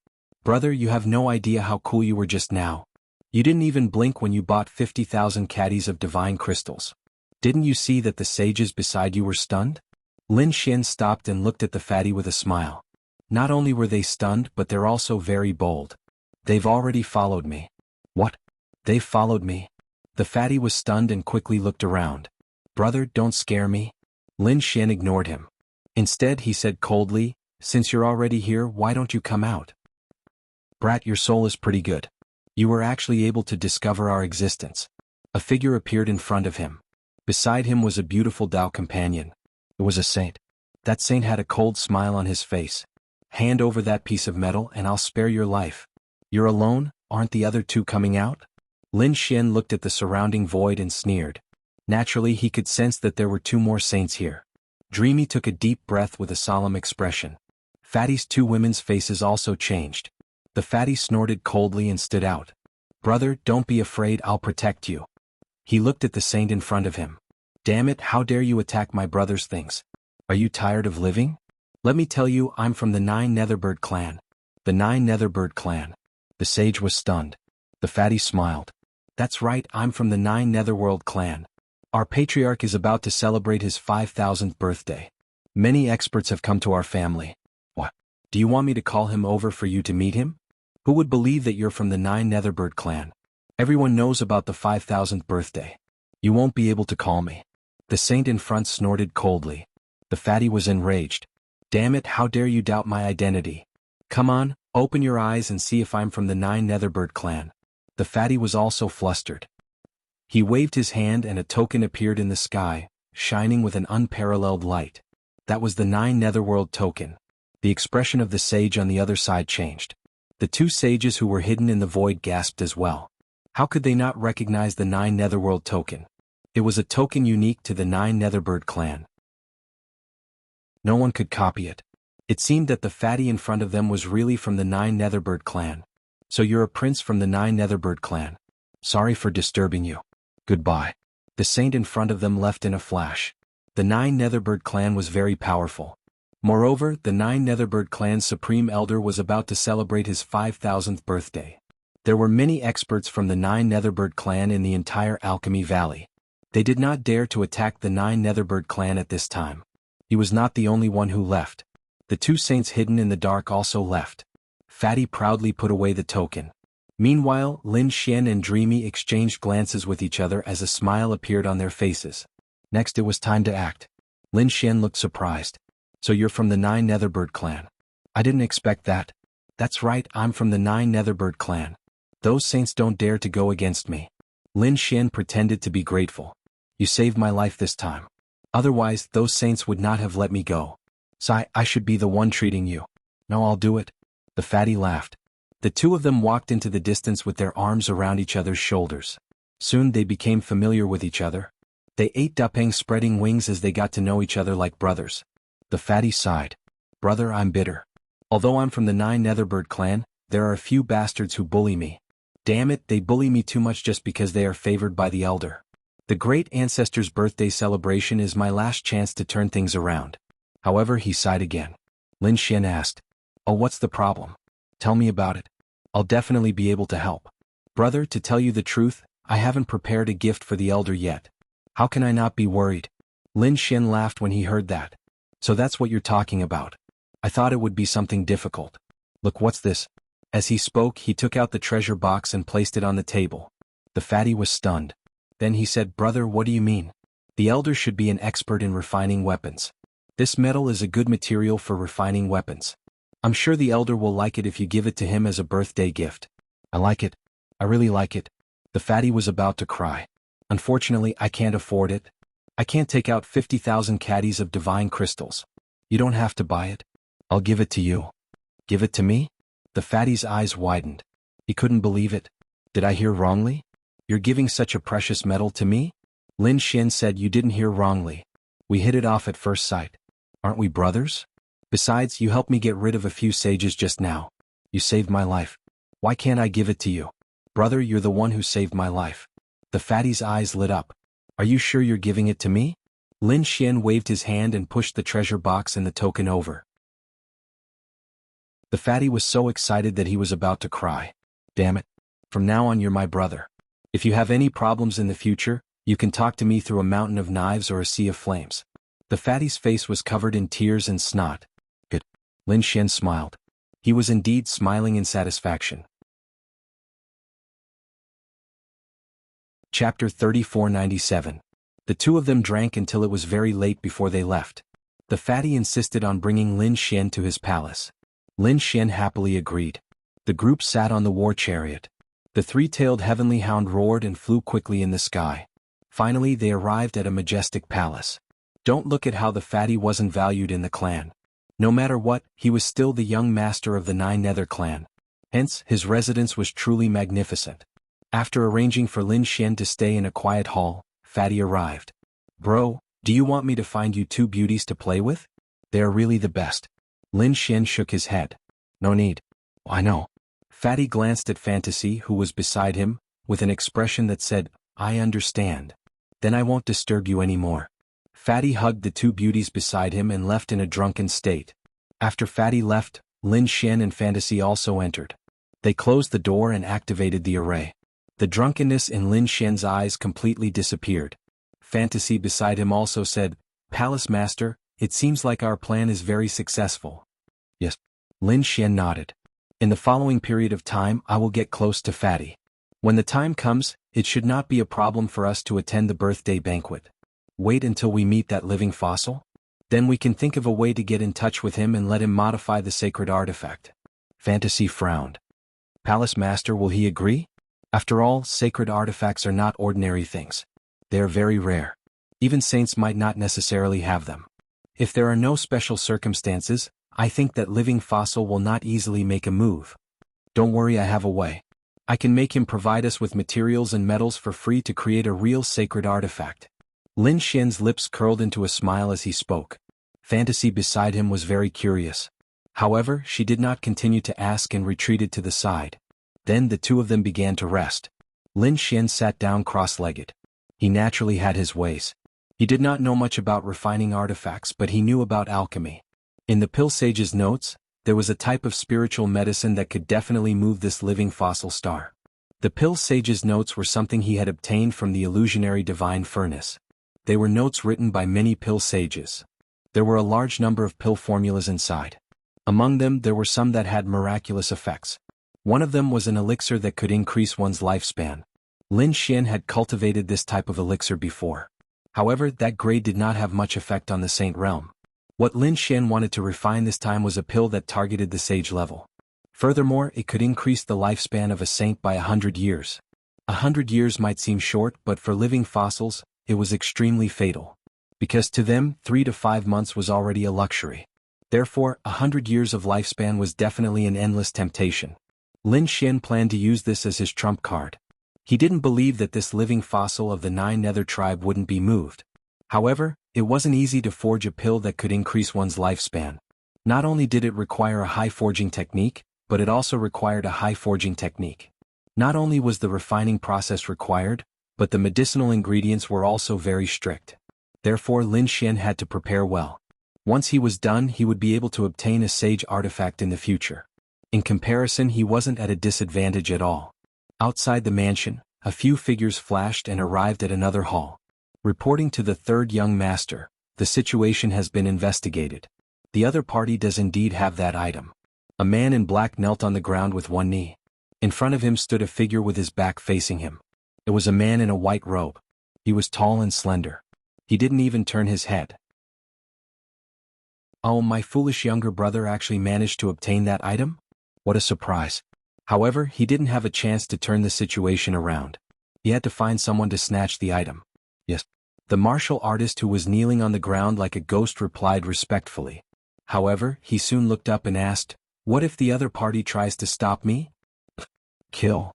Brother, you have no idea how cool you were just now. You didn't even blink when you bought 50,000 caddies of divine crystals. Didn't you see that the sages beside you were stunned? Lin Xian stopped and looked at the fatty with a smile. Not only were they stunned, but they're also very bold. They've already followed me. What? They've followed me? The fatty was stunned and quickly looked around. Brother, don't scare me. Lin Xian ignored him. Instead, he said coldly, Since you're already here, why don't you come out? Brat, your soul is pretty good. You were actually able to discover our existence. A figure appeared in front of him. Beside him was a beautiful Dao companion. It was a saint. That saint had a cold smile on his face. Hand over that piece of metal and I'll spare your life. You're alone, aren't the other two coming out? Lin Xian looked at the surrounding void and sneered. Naturally, he could sense that there were two more saints here. Dreamy took a deep breath with a solemn expression. Fatty's two women's faces also changed. The fatty snorted coldly and stood out. Brother, don't be afraid, I'll protect you. He looked at the saint in front of him. Damn it, how dare you attack my brother's things? Are you tired of living? Let me tell you, I'm from the 9 Netherbird clan. The 9 Netherbird clan. The sage was stunned. The fatty smiled. That's right, I'm from the 9 Netherworld clan. Our patriarch is about to celebrate his 5,000th birthday. Many experts have come to our family. What? Do you want me to call him over for you to meet him? Who would believe that you're from the 9 Netherbird clan? Everyone knows about the 5,000th birthday. You won't be able to call me. The saint in front snorted coldly. The fatty was enraged. Damn it, how dare you doubt my identity? Come on, open your eyes and see if I'm from the 9 Netherbird clan. The fatty was also flustered. He waved his hand and a token appeared in the sky, shining with an unparalleled light. That was the 9 Netherworld token. The expression of the sage on the other side changed. The two sages who were hidden in the void gasped as well. How could they not recognize the 9 Netherworld token? It was a token unique to the 9 Netherbird clan. No one could copy it. It seemed that the fatty in front of them was really from the 9 Netherbird clan. So you're a prince from the 9 Netherbird clan. Sorry for disturbing you. Goodbye. The saint in front of them left in a flash. The 9 Netherbird clan was very powerful. Moreover, the 9 Netherbird clan's supreme elder was about to celebrate his 5,000th birthday. There were many experts from the 9 Netherbird clan in the entire Alchemy Valley. They did not dare to attack the 9 Netherbird clan at this time. He was not the only one who left. The two saints hidden in the dark also left. Fatty proudly put away the token. Meanwhile, Lin Xian and Dreamy exchanged glances with each other as a smile appeared on their faces. Next it was time to act. Lin Xian looked surprised. So you're from the 9 Netherbird clan. I didn't expect that. That's right, I'm from the Nine Netherbird clan. Those saints don't dare to go against me. Lin Xian pretended to be grateful. You saved my life this time. Otherwise, those saints would not have let me go. So I should be the one treating you. No, I'll do it. The fatty laughed. The two of them walked into the distance with their arms around each other's shoulders. Soon they became familiar with each other. They ate dupeng spreading wings as they got to know each other like brothers. The fatty sighed. Brother, I'm bitter. Although I'm from the Nine Netherbird clan, there are a few bastards who bully me. Damn it, they bully me too much just because they are favored by the elder. The great ancestor's birthday celebration is my last chance to turn things around. However, he sighed again. Lin Xian asked, Oh, what's the problem? Tell me about it. I'll definitely be able to help. Brother, to tell you the truth, I haven't prepared a gift for the elder yet. How can I not be worried? Lin Xian laughed when he heard that. So that's what you're talking about. I thought it would be something difficult. Look, what's this? As he spoke, he took out the treasure box and placed it on the table. The fatty was stunned. Then he said, Brother, what do you mean? The elder should be an expert in refining weapons. This metal is a good material for refining weapons. I'm sure the elder will like it if you give it to him as a birthday gift. I like it. I really like it. The fatty was about to cry. Unfortunately, I can't afford it. I can't take out 50,000 caddies of divine crystals. You don't have to buy it. I'll give it to you. Give it to me? The fatty's eyes widened. He couldn't believe it. Did I hear wrongly? You're giving such a precious metal to me? Lin Xian said, You didn't hear wrongly. We hit it off at first sight. Aren't we brothers? Besides, you helped me get rid of a few sages just now. You saved my life. Why can't I give it to you? Brother, you're the one who saved my life. The fatty's eyes lit up. Are you sure you're giving it to me? Lin Xian waved his hand and pushed the treasure box and the token over. The fatty was so excited that he was about to cry. Damn it. From now on you're my brother. If you have any problems in the future, you can talk to me through a mountain of knives or a sea of flames. The fatty's face was covered in tears and snot. Good. Lin Xian smiled. He was indeed smiling in satisfaction. Chapter 3497. The two of them drank until it was very late before they left. The fatty insisted on bringing Lin Xian to his palace. Lin Xian happily agreed. The group sat on the war chariot. The three-tailed heavenly hound roared and flew quickly in the sky. Finally, they arrived at a majestic palace. Don't look at how the fatty wasn't valued in the clan. No matter what, he was still the young master of the Nine Nether clan. Hence, his residence was truly magnificent. After arranging for Lin Xian to stay in a quiet hall, Fatty arrived. Bro, do you want me to find you two beauties to play with? They are really the best. Lin Xian shook his head. No need. I know. Fatty glanced at Fantasy, who was beside him, with an expression that said, I understand. Then I won't disturb you anymore. Fatty hugged the two beauties beside him and left in a drunken state. After Fatty left, Lin Xian and Fantasy also entered. They closed the door and activated the array. The drunkenness in Lin Xian's eyes completely disappeared. Fantasy beside him also said, Palace Master, it seems like our plan is very successful. Yes. Lin Xian nodded. In the following period of time I will get close to Fatty. When the time comes, it should not be a problem for us to attend the birthday banquet. Wait until we meet that living fossil? Then we can think of a way to get in touch with him and let him modify the sacred artifact. Fantasy frowned. Palace Master, will he agree? After all, sacred artifacts are not ordinary things. They are very rare. Even saints might not necessarily have them. If there are no special circumstances, I think that living fossil will not easily make a move. Don't worry, I have a way. I can make him provide us with materials and metals for free to create a real sacred artifact. Lin Xian's lips curled into a smile as he spoke. Fantasy beside him was very curious. However, she did not continue to ask and retreated to the side. Then the two of them began to rest. Lin Xian sat down cross-legged. He naturally had his ways. He did not know much about refining artifacts, but he knew about alchemy. In the Pill Sage's notes, there was a type of spiritual medicine that could definitely move this living fossil star. The Pill Sage's notes were something he had obtained from the illusionary divine furnace. They were notes written by many Pill Sages. There were a large number of pill formulas inside. Among them, there were some that had miraculous effects. One of them was an elixir that could increase one's lifespan. Lin Xian had cultivated this type of elixir before. However, that grade did not have much effect on the Saint realm. What Lin Xian wanted to refine this time was a pill that targeted the sage level. Furthermore, it could increase the lifespan of a saint by 100 years. 100 years might seem short, but for living fossils, it was extremely fatal. Because to them, 3 to 5 months was already a luxury. Therefore, 100 years of lifespan was definitely an endless temptation. Lin Xian planned to use this as his trump card. He didn't believe that this living fossil of the 9 Nether tribe wouldn't be moved. However, it wasn't easy to forge a pill that could increase one's lifespan. Not only did it require a high forging technique, but it also required a high forging technique. Not only was the refining process required, but the medicinal ingredients were also very strict. Therefore, Lin Xian had to prepare well. Once he was done, he would be able to obtain a sage artifact in the future. In comparison, he wasn't at a disadvantage at all. Outside the mansion, a few figures flashed and arrived at another hall. Reporting to the third young master, the situation has been investigated. The other party does indeed have that item. A man in black knelt on the ground with one knee. In front of him stood a figure with his back facing him. It was a man in a white robe. He was tall and slender. He didn't even turn his head. Oh, my foolish younger brother actually managed to obtain that item? What a surprise. However, he didn't have a chance to turn the situation around. He had to find someone to snatch the item. Yes. The martial artist who was kneeling on the ground like a ghost replied respectfully. However, he soon looked up and asked, "What if the other party tries to stop me?" Kill.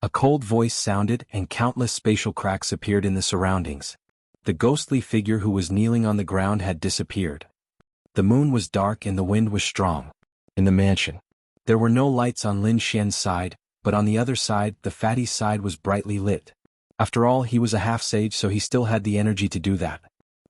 A cold voice sounded and countless spatial cracks appeared in the surroundings. The ghostly figure who was kneeling on the ground had disappeared. The moon was dark and the wind was strong. In the mansion, there were no lights on Lin Xian's side, but on the other side, the fatty's side was brightly lit. After all, he was a half-sage, so he still had the energy to do that.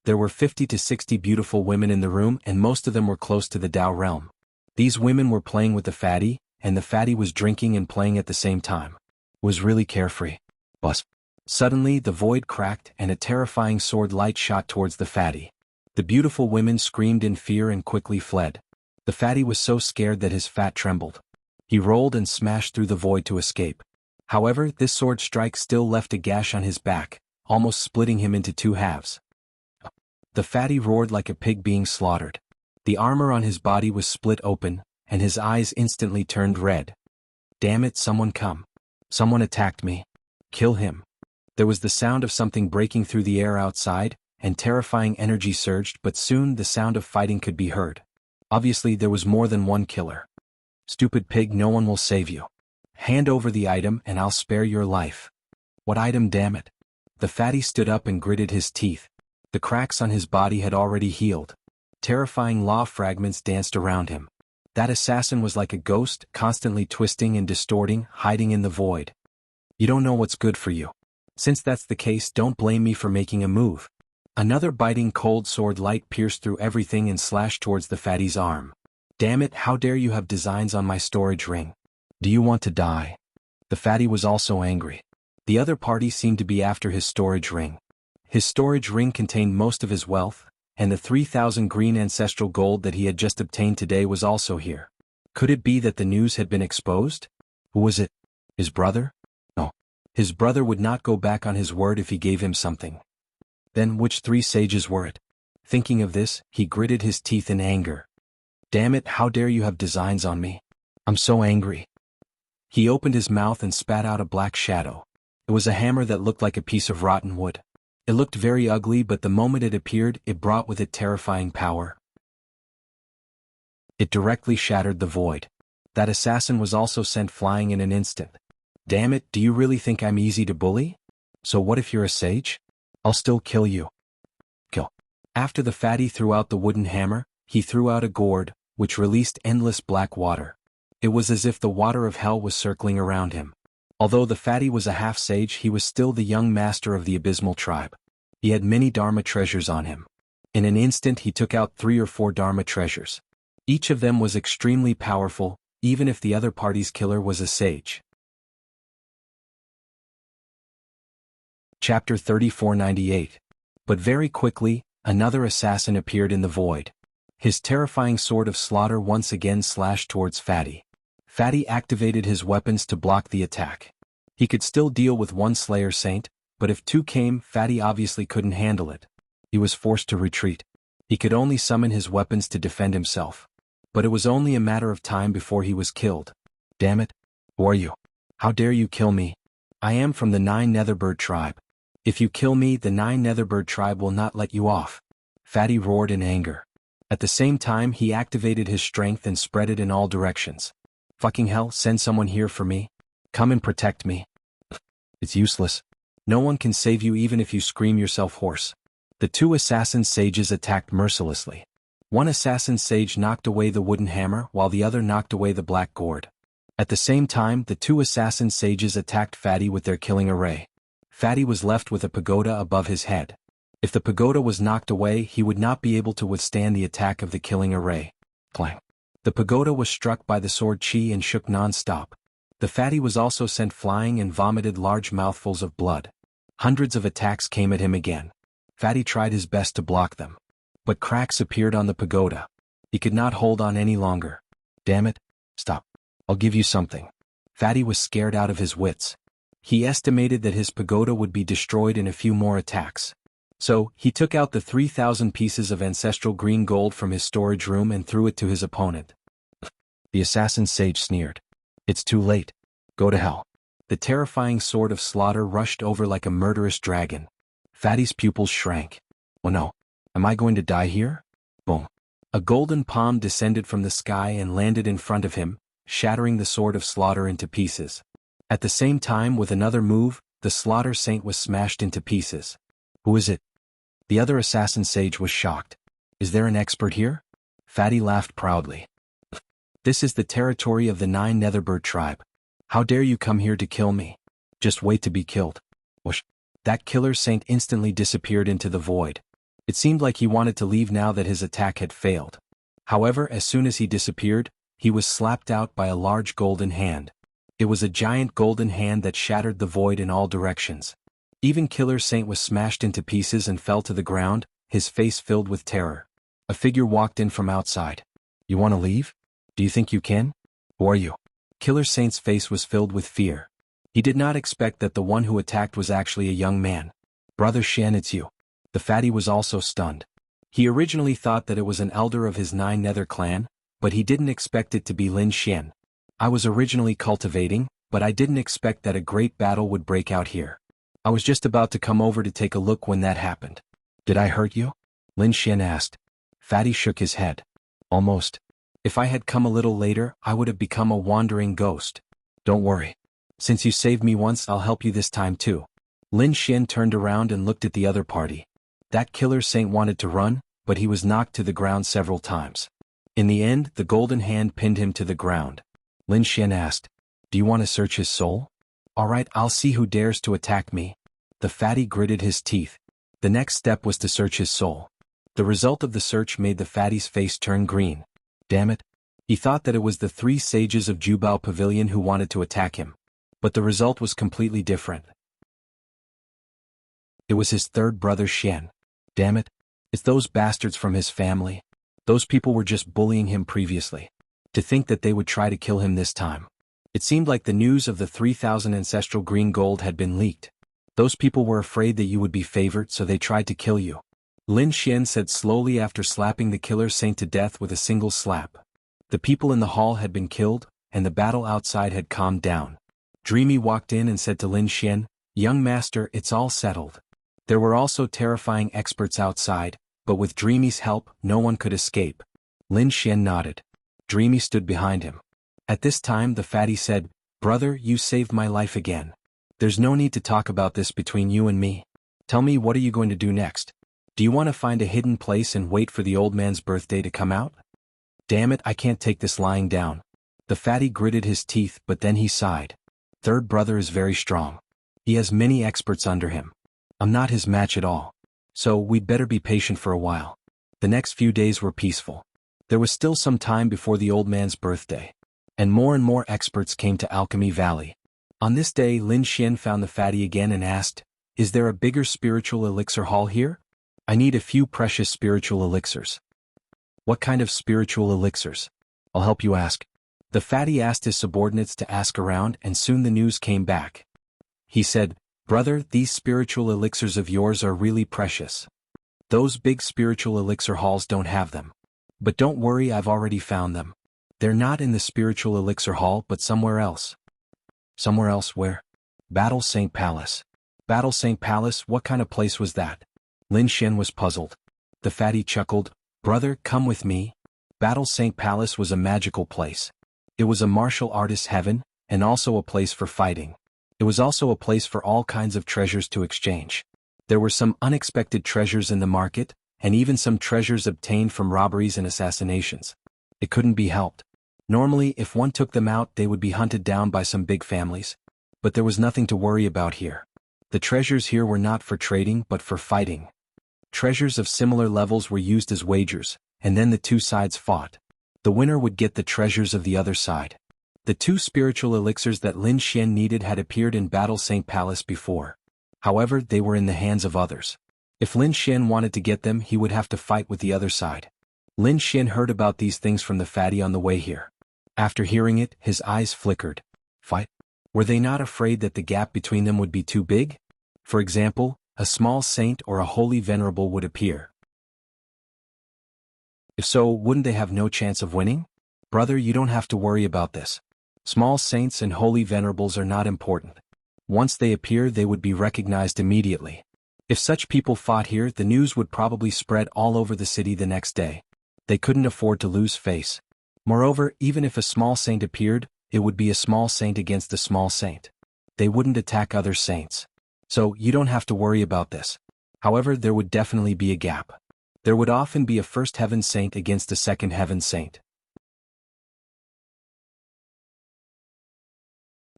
There were 50 to 60 beautiful women in the room, and most of them were close to the Dao realm. These women were playing with the fatty, and the fatty was drinking and playing at the same time. It was really carefree. Buzz. Suddenly, the void cracked and a terrifying sword light shot towards the fatty. The beautiful women screamed in fear and quickly fled. The fatty was so scared that his fat trembled. He rolled and smashed through the void to escape. However, this sword strike still left a gash on his back, almost splitting him into 2 halves. The fatty roared like a pig being slaughtered. The armor on his body was split open, and his eyes instantly turned red. Damn it, someone come. Someone attacked me. Kill him. There was the sound of something breaking through the air outside, and terrifying energy surged, but soon the sound of fighting could be heard. Obviously, there was more than one killer. Stupid pig, no one will save you. Hand over the item and I'll spare your life. What item, damn it? The fatty stood up and gritted his teeth. The cracks on his body had already healed. Terrifying law fragments danced around him. That assassin was like a ghost, constantly twisting and distorting, hiding in the void. You don't know what's good for you. Since that's the case, don't blame me for making a move. Another biting cold sword light pierced through everything and slashed towards the fatty's arm. Damn it, how dare you have designs on my storage ring? Do you want to die? The fatty was also angry. The other party seemed to be after his storage ring. His storage ring contained most of his wealth, and the 3,000 green ancestral gold that he had just obtained today was also here. Could it be that the news had been exposed? Who was it? His brother? No. His brother would not go back on his word if he gave him something. Then which 3 sages were it? Thinking of this, he gritted his teeth in anger. Damn it, how dare you have designs on me? I'm so angry. He opened his mouth and spat out a black shadow. It was a hammer that looked like a piece of rotten wood. It looked very ugly, but the moment it appeared, it brought with it terrifying power. It directly shattered the void. That assassin was also sent flying in an instant. Damn it, do you really think I'm easy to bully? So what if you're a sage? I'll still kill you. Kill. After the fatty threw out the wooden hammer, he threw out a gourd, which released endless black water. It was as if the water of hell was circling around him. Although the fatty was a half-sage, he was still the young master of the abysmal tribe. He had many Dharma treasures on him. In an instant he took out 3 or 4 Dharma treasures. Each of them was extremely powerful, even if the other party's killer was a sage. Chapter 3498. But very quickly, another assassin appeared in the void. His terrifying sword of slaughter once again slashed towards Fatty. Fatty activated his weapons to block the attack. He could still deal with 1 Slayer Saint, but if 2 came, Fatty obviously couldn't handle it. He was forced to retreat. He could only summon his weapons to defend himself. But it was only a matter of time before he was killed. Damn it. Who are you? How dare you kill me? I am from the 9 Netherbird tribe. If you kill me, the 9 Netherbird tribe will not let you off. Fatty roared in anger. At the same time, he activated his strength and spread it in all directions. Fucking hell, send someone here for me. Come and protect me. It's useless. No one can save you even if you scream yourself hoarse. The 2 assassin sages attacked mercilessly. One assassin sage knocked away the wooden hammer while the other knocked away the black gourd. At the same time, the 2 assassin sages attacked Fatty with their killing array. Fatty was left with a pagoda above his head. If the pagoda was knocked away, he would not be able to withstand the attack of the killing array. Clang. The pagoda was struck by the sword chi and shook non-stop. The Fatty was also sent flying and vomited large mouthfuls of blood. Hundreds of attacks came at him again. Fatty tried his best to block them. But cracks appeared on the pagoda. He could not hold on any longer. Damn it. Stop. I'll give you something. Fatty was scared out of his wits. He estimated that his pagoda would be destroyed in a few more attacks. So, he took out the 3,000 pieces of ancestral green gold from his storage room and threw it to his opponent. The assassin sage sneered. It's too late. Go to hell. The terrifying sword of slaughter rushed over like a murderous dragon. Fatty's pupils shrank. Oh no. Am I going to die here? Boom. A golden palm descended from the sky and landed in front of him, shattering the sword of slaughter into pieces. At the same time, with another move, the slaughter saint was smashed into pieces. Who is it? The other assassin sage was shocked. Is there an expert here? Fatty laughed proudly. This is the territory of the 9 Netherbird tribe. How dare you come here to kill me? Just wait to be killed. Whoosh. That killer saint instantly disappeared into the void. It seemed like he wanted to leave now that his attack had failed. However, as soon as he disappeared, he was slapped out by a large golden hand. It was a giant golden hand that shattered the void in all directions. Even Killer Saint was smashed into pieces and fell to the ground, his face filled with terror. A figure walked in from outside. You want to leave? Do you think you can? Who are you? Killer Saint's face was filled with fear. He did not expect that the one who attacked was actually a young man. Brother Shen, it's you. The fatty was also stunned. He originally thought that it was an elder of his 9 Nether clan, but he didn't expect it to be Lin Xian. I was originally cultivating, but I didn't expect that a great battle would break out here. I was just about to come over to take a look when that happened. Did I hurt you? Lin Xian asked. Fatty shook his head. Almost. If I had come a little later, I would have become a wandering ghost. Don't worry. Since you saved me once, I'll help you this time too. Lin Xian turned around and looked at the other party. That Killer Saint wanted to run, but he was knocked to the ground several times. In the end, the golden hand pinned him to the ground. Lin Xian asked, "Do you want to search his soul?" "Alright, I'll see who dares to attack me." The fatty gritted his teeth. The next step was to search his soul. The result of the search made the fatty's face turn green. Damn it. He thought that it was the 3 sages of Jubao Pavilion who wanted to attack him. But the result was completely different. It was his third brother Xian. Damn it. It's those bastards from his family. Those people were just bullying him previously. To think that they would try to kill him this time. It seemed like the news of the 3,000 ancestral green gold had been leaked. Those people were afraid that you would be favored, so they tried to kill you. Lin Xian said slowly after slapping the Killer Saint to death with a single slap. The people in the hall had been killed, and the battle outside had calmed down. Dreamy walked in and said to Lin Xian, "Young master, it's all settled." There were also terrifying experts outside, but with Dreamy's help, no one could escape. Lin Xian nodded. Dreamy stood behind him. At this time the fatty said, "Brother, you saved my life again. There's no need to talk about this between you and me. Tell me, what are you going to do next? Do you want to find a hidden place and wait for the old man's birthday to come out?" "Damn it, I can't take this lying down." The fatty gritted his teeth, but then he sighed. Third brother is very strong. He has many experts under him. I'm not his match at all. So we'd better be patient for a while. The next few days were peaceful. There was still some time before the old man's birthday. And more experts came to Alchemy Valley. On this day, Lin Xian found the fatty again and asked, "Is there a bigger spiritual elixir hall here? I need a few precious spiritual elixirs." "What kind of spiritual elixirs?" "I'll help you ask." The fatty asked his subordinates to ask around, and soon the news came back. He said, "Brother, these spiritual elixirs of yours are really precious. Those big spiritual elixir halls don't have them. But don't worry, I've already found them. They're not in the spiritual elixir hall but somewhere else. Somewhere else where? Battle St. Palace. Battle St. Palace, what kind of place was that? Lin Xian was puzzled. The fatty chuckled, brother, come with me. Battle St. Palace was a magical place. It was a martial artist's heaven, and also a place for fighting. It was also a place for all kinds of treasures to exchange. There were some unexpected treasures in the market, and even some treasures obtained from robberies and assassinations. It couldn't be helped. Normally, if one took them out, they would be hunted down by some big families. But there was nothing to worry about here. The treasures here were not for trading but for fighting. Treasures of similar levels were used as wagers, and then the two sides fought. The winner would get the treasures of the other side. The two spiritual elixirs that Lin Xian needed had appeared in Battle St. Palace before. However, they were in the hands of others. If Lin Xian wanted to get them, he would have to fight with the other side. Lin Xian heard about these things from the fatty on the way here. After hearing it, his eyes flickered. Fight? Were they not afraid that the gap between them would be too big? For example, a small saint or a holy venerable would appear. If so, wouldn't they have no chance of winning? Brother, you don't have to worry about this. Small saints and holy venerables are not important. Once they appear, they would be recognized immediately. If such people fought here, the news would probably spread all over the city the next day. They couldn't afford to lose face. Moreover, even if a small saint appeared, it would be a small saint against a small saint. They wouldn't attack other saints. So, you don't have to worry about this. However, there would definitely be a gap. There would often be a first heaven saint against a second heaven saint.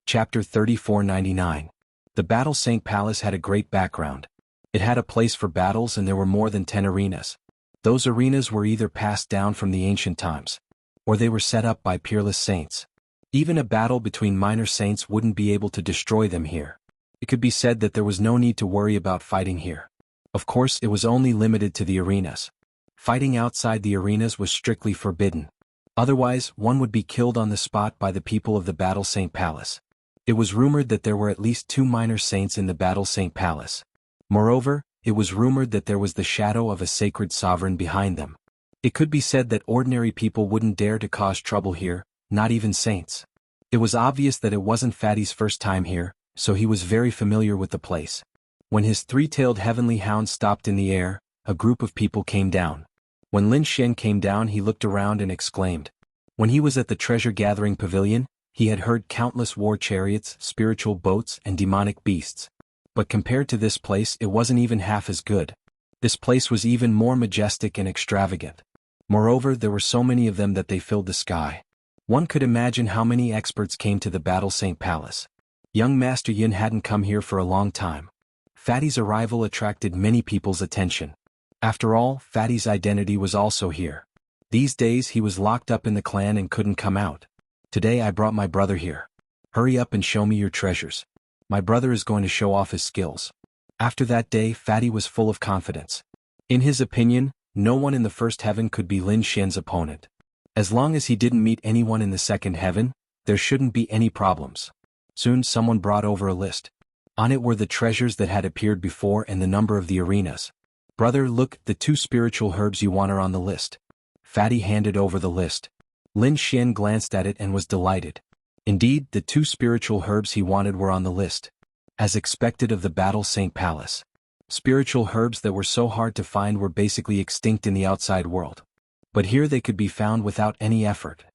Chapter 3499. The Battle St. Palace had a great background. It had a place for battles and there were more than 10 arenas. Those arenas were either passed down from the ancient times, or they were set up by peerless saints. Even a battle between minor saints wouldn't be able to destroy them here. It could be said that there was no need to worry about fighting here. Of course, it was only limited to the arenas. Fighting outside the arenas was strictly forbidden. Otherwise, one would be killed on the spot by the people of the Battle St. Palace. It was rumored that there were at least 2 minor saints in the Battle St. Palace. Moreover, it was rumored that there was the shadow of a sacred sovereign behind them. It could be said that ordinary people wouldn't dare to cause trouble here, not even saints. It was obvious that it wasn't Fatty's first time here, so he was very familiar with the place. When his 3-tailed heavenly hound stopped in the air, a group of people came down. When Lin Xian came down, he looked around and exclaimed. When he was at the treasure-gathering pavilion, he had heard countless war chariots, spiritual boats, and demonic beasts. But compared to this place, it wasn't even half as good. This place was even more majestic and extravagant. Moreover, there were so many of them that they filled the sky. One could imagine how many experts came to the Battle St. Palace. Young Master Yin hadn't come here for a long time. Fatty's arrival attracted many people's attention. After all, Fatty's identity was also here. These days he was locked up in the clan and couldn't come out. Today I brought my brother here. Hurry up and show me your treasures. My brother is going to show off his skills. After that day, Fatty was full of confidence. In his opinion, no one in the first heaven could be Lin Xian's opponent. As long as he didn't meet anyone in the second heaven, there shouldn't be any problems. Soon someone brought over a list. On it were the treasures that had appeared before and the number of the arenas. Brother, look, the 2 spiritual herbs you want are on the list. Fatty handed over the list. Lin Xian glanced at it and was delighted. Indeed, the 2 spiritual herbs he wanted were on the list. As expected of the Battle St. Palace. Spiritual herbs that were so hard to find were basically extinct in the outside world. But here they could be found without any effort.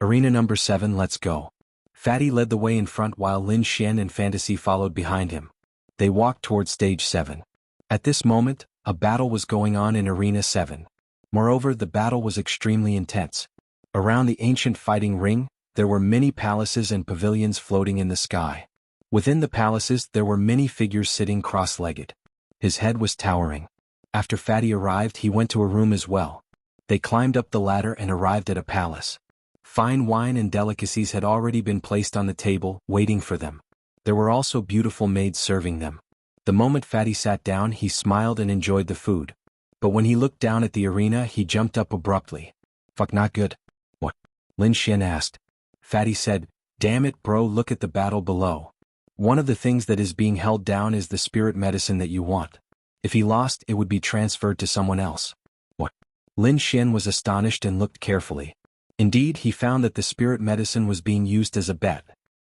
Arena number 7, let's go. Fatty led the way in front while Lin Xian and Fantasy followed behind him. They walked toward stage 7. At this moment, a battle was going on in Arena 7. Moreover, the battle was extremely intense. Around the ancient fighting ring, there were many palaces and pavilions floating in the sky. Within the palaces, there were many figures sitting cross-legged. His head was towering. After Fatty arrived, he went to a room as well. They climbed up the ladder and arrived at a palace. Fine wine and delicacies had already been placed on the table, waiting for them. There were also beautiful maids serving them. The moment Fatty sat down, he smiled and enjoyed the food. But when he looked down at the arena, he jumped up abruptly. Fuck, not good. What? Lin Xian asked. Fatty said, damn it bro, look at the battle below. One of the things that is being held down is the spirit medicine that you want. If he lost, it would be transferred to someone else. What? Lin Xian was astonished and looked carefully. Indeed, he found that the spirit medicine was being used as a bet.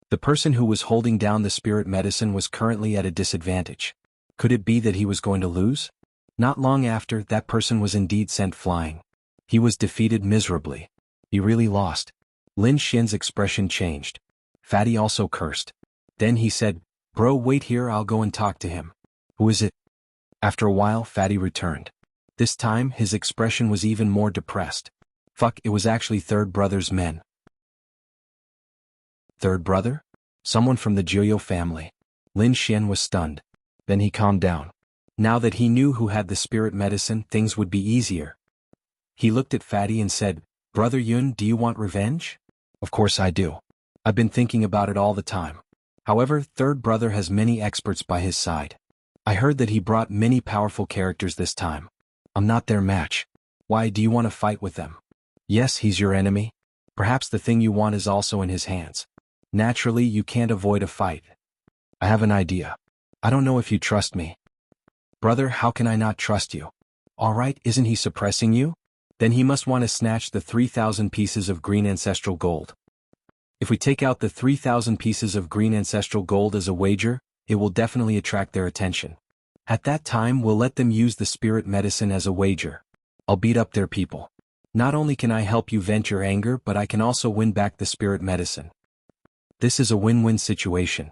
The person who was holding down the spirit medicine was currently at a disadvantage. Could it be that he was going to lose? Not long after, that person was indeed sent flying. He was defeated miserably. He really lost. Lin Xian's expression changed. Fatty also cursed. Then he said, "Bro, wait here, I'll go and talk to him." "Who is it?" After a while, Fatty returned. This time, his expression was even more depressed. Fuck, it was actually third brother's men. Third brother? Someone from the Jianghu family. Lin Xian was stunned. Then he calmed down. Now that he knew who had the spirit medicine, things would be easier. He looked at Fatty and said, "Brother Yun, do you want revenge?" "Of course I do. I've been thinking about it all the time. However, third brother has many experts by his side. I heard that he brought many powerful characters this time. I'm not their match. Why, do you want to fight with them?" "Yes, he's your enemy. Perhaps the thing you want is also in his hands. Naturally, you can't avoid a fight. I have an idea. I don't know if you trust me." "Brother, how can I not trust you?" "All right, isn't he suppressing you? Then he must want to snatch the 3,000 pieces of green ancestral gold. If we take out the 3,000 pieces of green ancestral gold as a wager, it will definitely attract their attention. At that time, we'll let them use the spirit medicine as a wager. I'll beat up their people. Not only can I help you vent your anger, but I can also win back the spirit medicine. This is a win-win situation.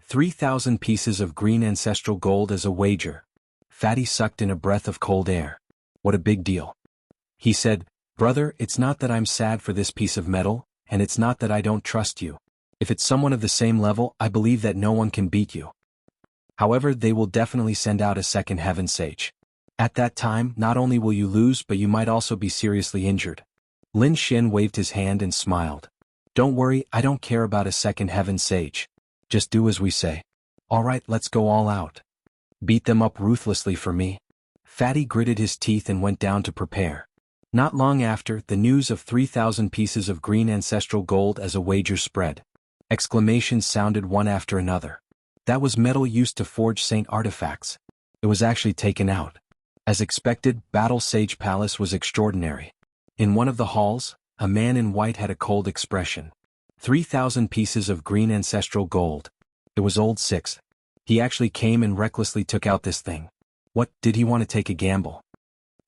3,000 pieces of green ancestral gold as a wager." Fatty sucked in a breath of cold air. What a big deal. He said, "Brother, it's not that I'm sad for this piece of metal, and it's not that I don't trust you. If it's someone of the same level, I believe that no one can beat you. However, they will definitely send out a second heaven sage. At that time, not only will you lose, but you might also be seriously injured." Lin Xian waved his hand and smiled. "Don't worry, I don't care about a second heaven sage. Just do as we say." "All right, let's go all out. Beat them up ruthlessly for me." Fatty gritted his teeth and went down to prepare. Not long after, the news of 3,000 pieces of green ancestral gold as a wager spread. Exclamations sounded one after another. That was metal used to forge saint artifacts. It was actually taken out. As expected, Battle Sage Palace was extraordinary. In one of the halls, a man in white had a cold expression. 3,000 pieces of green ancestral gold. It was Old Sixth. He actually came and recklessly took out this thing. What, did he want to take a gamble?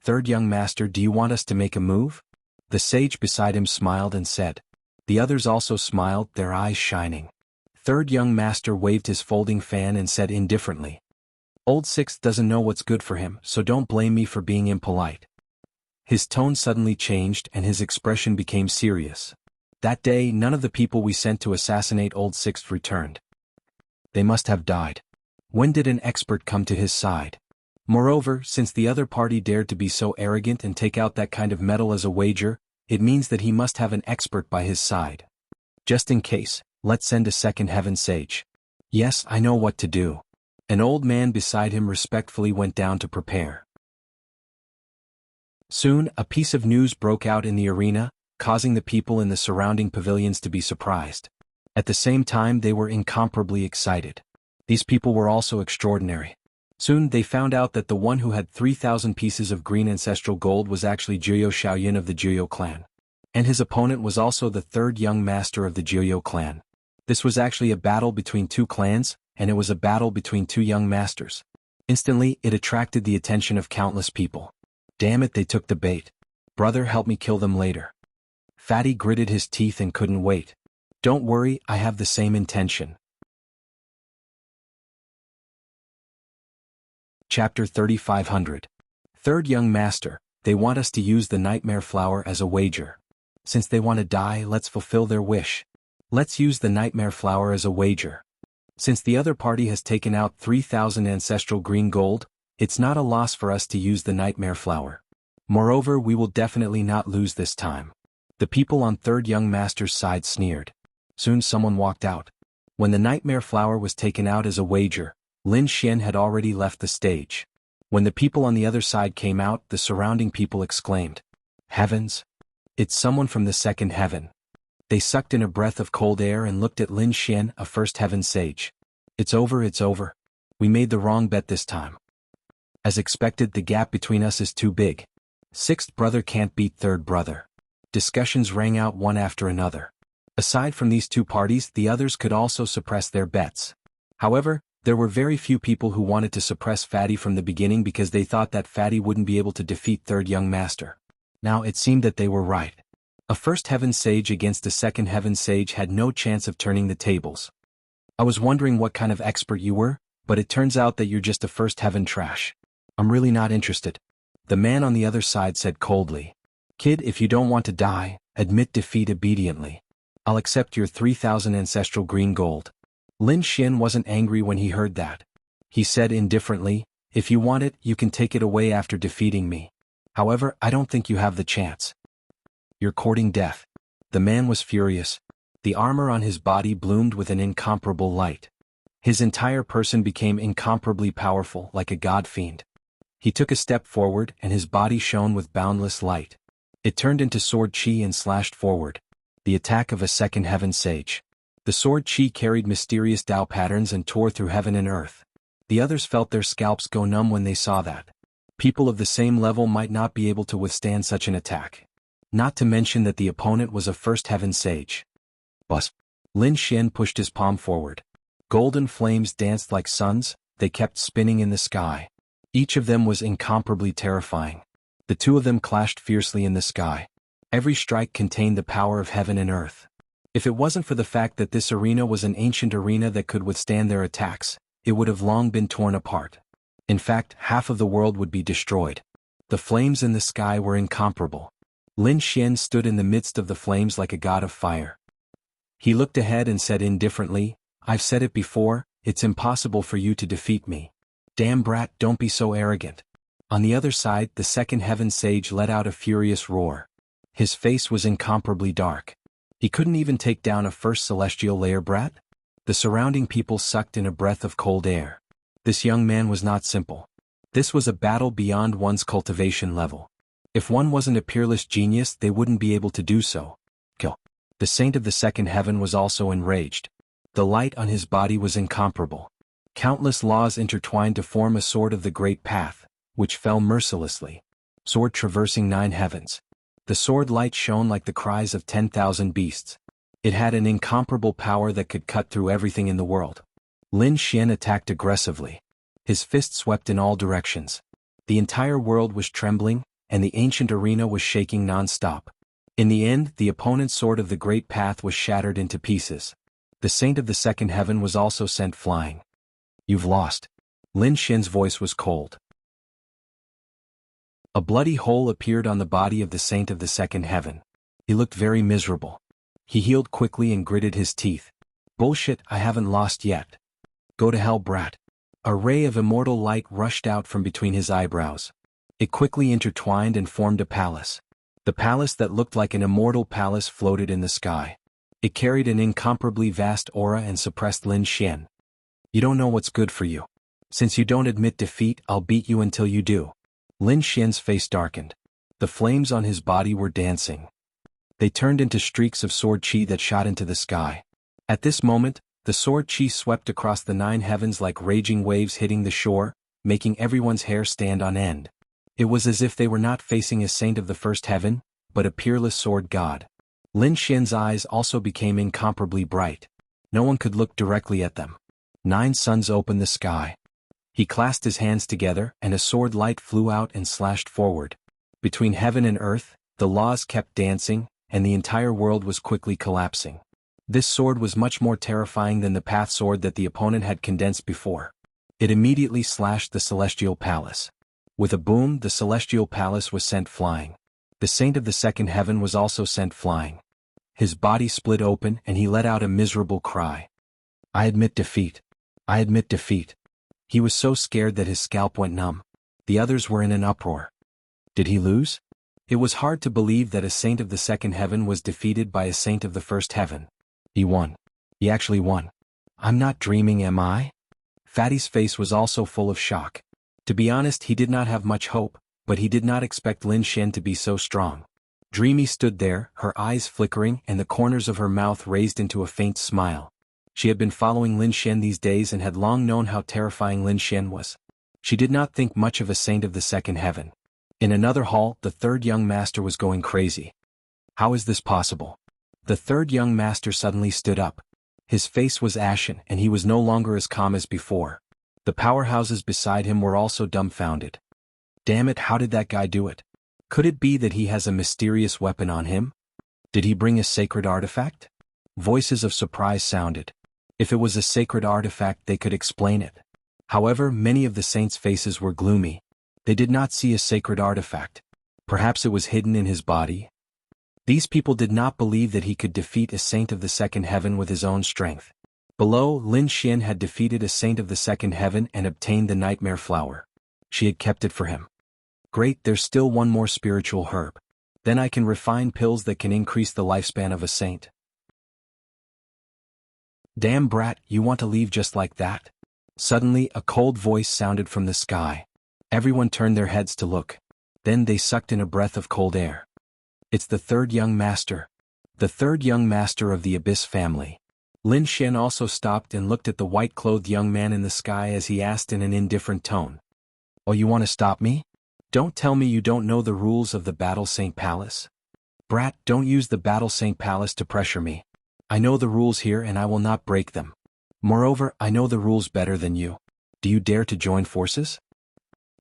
"Third young master, do you want us to make a move?" The sage beside him smiled and said. The others also smiled, their eyes shining. Third young master waved his folding fan and said indifferently, "Old Sixth doesn't know what's good for him, so don't blame me for being impolite." His tone suddenly changed and his expression became serious. That day, none of the people we sent to assassinate Old Sixth returned. They must have died. When did an expert come to his side? Moreover, since the other party dared to be so arrogant and take out that kind of metal as a wager, it means that he must have an expert by his side. Just in case, let's send a second heaven sage. Yes, I know what to do. An old man beside him respectfully went down to prepare. Soon, a piece of news broke out in the arena, causing the people in the surrounding pavilions to be surprised. At the same time, they were incomparably excited. These people were also extraordinary. Soon they found out that the one who had 3,000 pieces of green ancestral gold was actually Jianghu Shaoyin of the Jianghu clan. And his opponent was also the third young master of the Jianghu clan. This was actually a battle between two clans, and it was a battle between two young masters. Instantly, it attracted the attention of countless people. Damn it, they took the bait. Brother, help me kill them later. Fatty gritted his teeth and couldn't wait. Don't worry, I have the same intention. Chapter 3500. Third young master, they want us to use the nightmare flower as a wager. Since they want to die, let's fulfill their wish. Let's use the nightmare flower as a wager. Since the other party has taken out 3,000 ancestral green gold, it's not a loss for us to use the nightmare flower. Moreover, we will definitely not lose this time. The people on third young master's side sneered. Soon someone walked out. When the nightmare flower was taken out as a wager, Lin Xian had already left the stage. When the people on the other side came out, the surrounding people exclaimed, "Heavens! It's someone from the second heaven." They sucked in a breath of cold air and looked at Lin Xian, a first heaven sage. It's over, it's over. We made the wrong bet this time. As expected, the gap between us is too big. Sixth brother can't beat third brother. Discussions rang out one after another. Aside from these two parties, the others could also suppress their bets. However, there were very few people who wanted to suppress Fatty from the beginning because they thought that Fatty wouldn't be able to defeat Third Young Master. Now it seemed that they were right. A first heaven sage against a second heaven sage had no chance of turning the tables. I was wondering what kind of expert you were, but it turns out that you're just a first heaven trash. I'm really not interested. The man on the other side said coldly. Kid, if you don't want to die, admit defeat obediently. I'll accept your 3,000 ancestral green gold. Lin Xian wasn't angry when he heard that. He said indifferently, if you want it, you can take it away after defeating me. However, I don't think you have the chance. You're courting death. The man was furious. The armor on his body bloomed with an incomparable light. His entire person became incomparably powerful, like a god fiend. He took a step forward and his body shone with boundless light. It turned into sword chi and slashed forward. The attack of a second heaven sage. The sword chi carried mysterious Tao patterns and tore through heaven and earth. The others felt their scalps go numb when they saw that. People of the same level might not be able to withstand such an attack. Not to mention that the opponent was a first heaven sage. Bus. Lin Xian pushed his palm forward. Golden flames danced like suns, they kept spinning in the sky. Each of them was incomparably terrifying. The two of them clashed fiercely in the sky. Every strike contained the power of heaven and earth. If it wasn't for the fact that this arena was an ancient arena that could withstand their attacks, it would have long been torn apart. In fact, half of the world would be destroyed. The flames in the sky were incomparable. Lin Xian stood in the midst of the flames like a god of fire. He looked ahead and said indifferently, I've said it before, it's impossible for you to defeat me. Damn brat, don't be so arrogant. On the other side, the second heaven sage let out a furious roar. His face was incomparably dark. He couldn't even take down a first celestial layer brat? The surrounding people sucked in a breath of cold air. This young man was not simple. This was a battle beyond one's cultivation level. If one wasn't a peerless genius, they wouldn't be able to do so. Kill. The saint of the second heaven was also enraged. The light on his body was incomparable. Countless laws intertwined to form a sword of the great path, which fell mercilessly. Sword traversing 9 heavens. The sword light shone like the cries of 10,000 beasts. It had an incomparable power that could cut through everything in the world. Lin Xian attacked aggressively. His fist swept in all directions. The entire world was trembling, and the ancient arena was shaking non-stop. In the end, the opponent's sword of the great path was shattered into pieces. The saint of the second heaven was also sent flying. You've lost. Lin Xian's voice was cold. A bloody hole appeared on the body of the saint of the second heaven. He looked very miserable. He healed quickly and gritted his teeth. Bullshit, I haven't lost yet. Go to hell, brat. A ray of immortal light rushed out from between his eyebrows. It quickly intertwined and formed a palace. The palace that looked like an immortal palace floated in the sky. It carried an incomparably vast aura and suppressed Lin Xian. You don't know what's good for you. Since you don't admit defeat, I'll beat you until you do. Lin Xian's face darkened. The flames on his body were dancing. They turned into streaks of sword chi that shot into the sky. At this moment, the sword chi swept across the 9 heavens like raging waves hitting the shore, making everyone's hair stand on end. It was as if they were not facing a saint of the first heaven, but a peerless sword god. Lin Xian's eyes also became incomparably bright. No one could look directly at them. 9 suns opened the sky. He clasped his hands together, and a sword light flew out and slashed forward. Between heaven and earth, the laws kept dancing, and the entire world was quickly collapsing. This sword was much more terrifying than the path sword that the opponent had condensed before. It immediately slashed the celestial palace. With a boom, the celestial palace was sent flying. The saint of the second heaven was also sent flying. His body split open and he let out a miserable cry. I admit defeat. I admit defeat. He was so scared that his scalp went numb. The others were in an uproar. Did he lose? It was hard to believe that a saint of the second heaven was defeated by a saint of the first heaven. He won. He actually won. I'm not dreaming, am I? Fatty's face was also full of shock. To be honest, he did not have much hope, but he did not expect Lin Xian to be so strong. Dreamy stood there, her eyes flickering and the corners of her mouth raised into a faint smile. She had been following Lin Xian these days and had long known how terrifying Lin Xian was. She did not think much of a saint of the second heaven. In another hall, the third young master was going crazy. How is this possible? The third young master suddenly stood up. His face was ashen and he was no longer as calm as before. The powerhouses beside him were also dumbfounded. Damn it, how did that guy do it? Could it be that he has a mysterious weapon on him? Did he bring a sacred artifact? Voices of surprise sounded. If it was a sacred artifact, they could explain it. However, many of the saints' faces were gloomy. They did not see a sacred artifact. Perhaps it was hidden in his body? These people did not believe that he could defeat a saint of the second heaven with his own strength. Below, Lin Xian had defeated a saint of the second heaven and obtained the nightmare flower. She had kept it for him. Great, there's still one more spiritual herb. Then I can refine pills that can increase the lifespan of a saint. Damn brat, you want to leave just like that? Suddenly, a cold voice sounded from the sky. Everyone turned their heads to look. Then they sucked in a breath of cold air. It's the third young master. The third young master of the Abyss family. Lin Xian also stopped and looked at the white-clothed young man in the sky as he asked in an indifferent tone. Oh, you want to stop me? Don't tell me you don't know the rules of the Battle Saint Palace. Brat, don't use the Battle Saint Palace to pressure me. I know the rules here and I will not break them. Moreover, I know the rules better than you. Do you dare to join forces?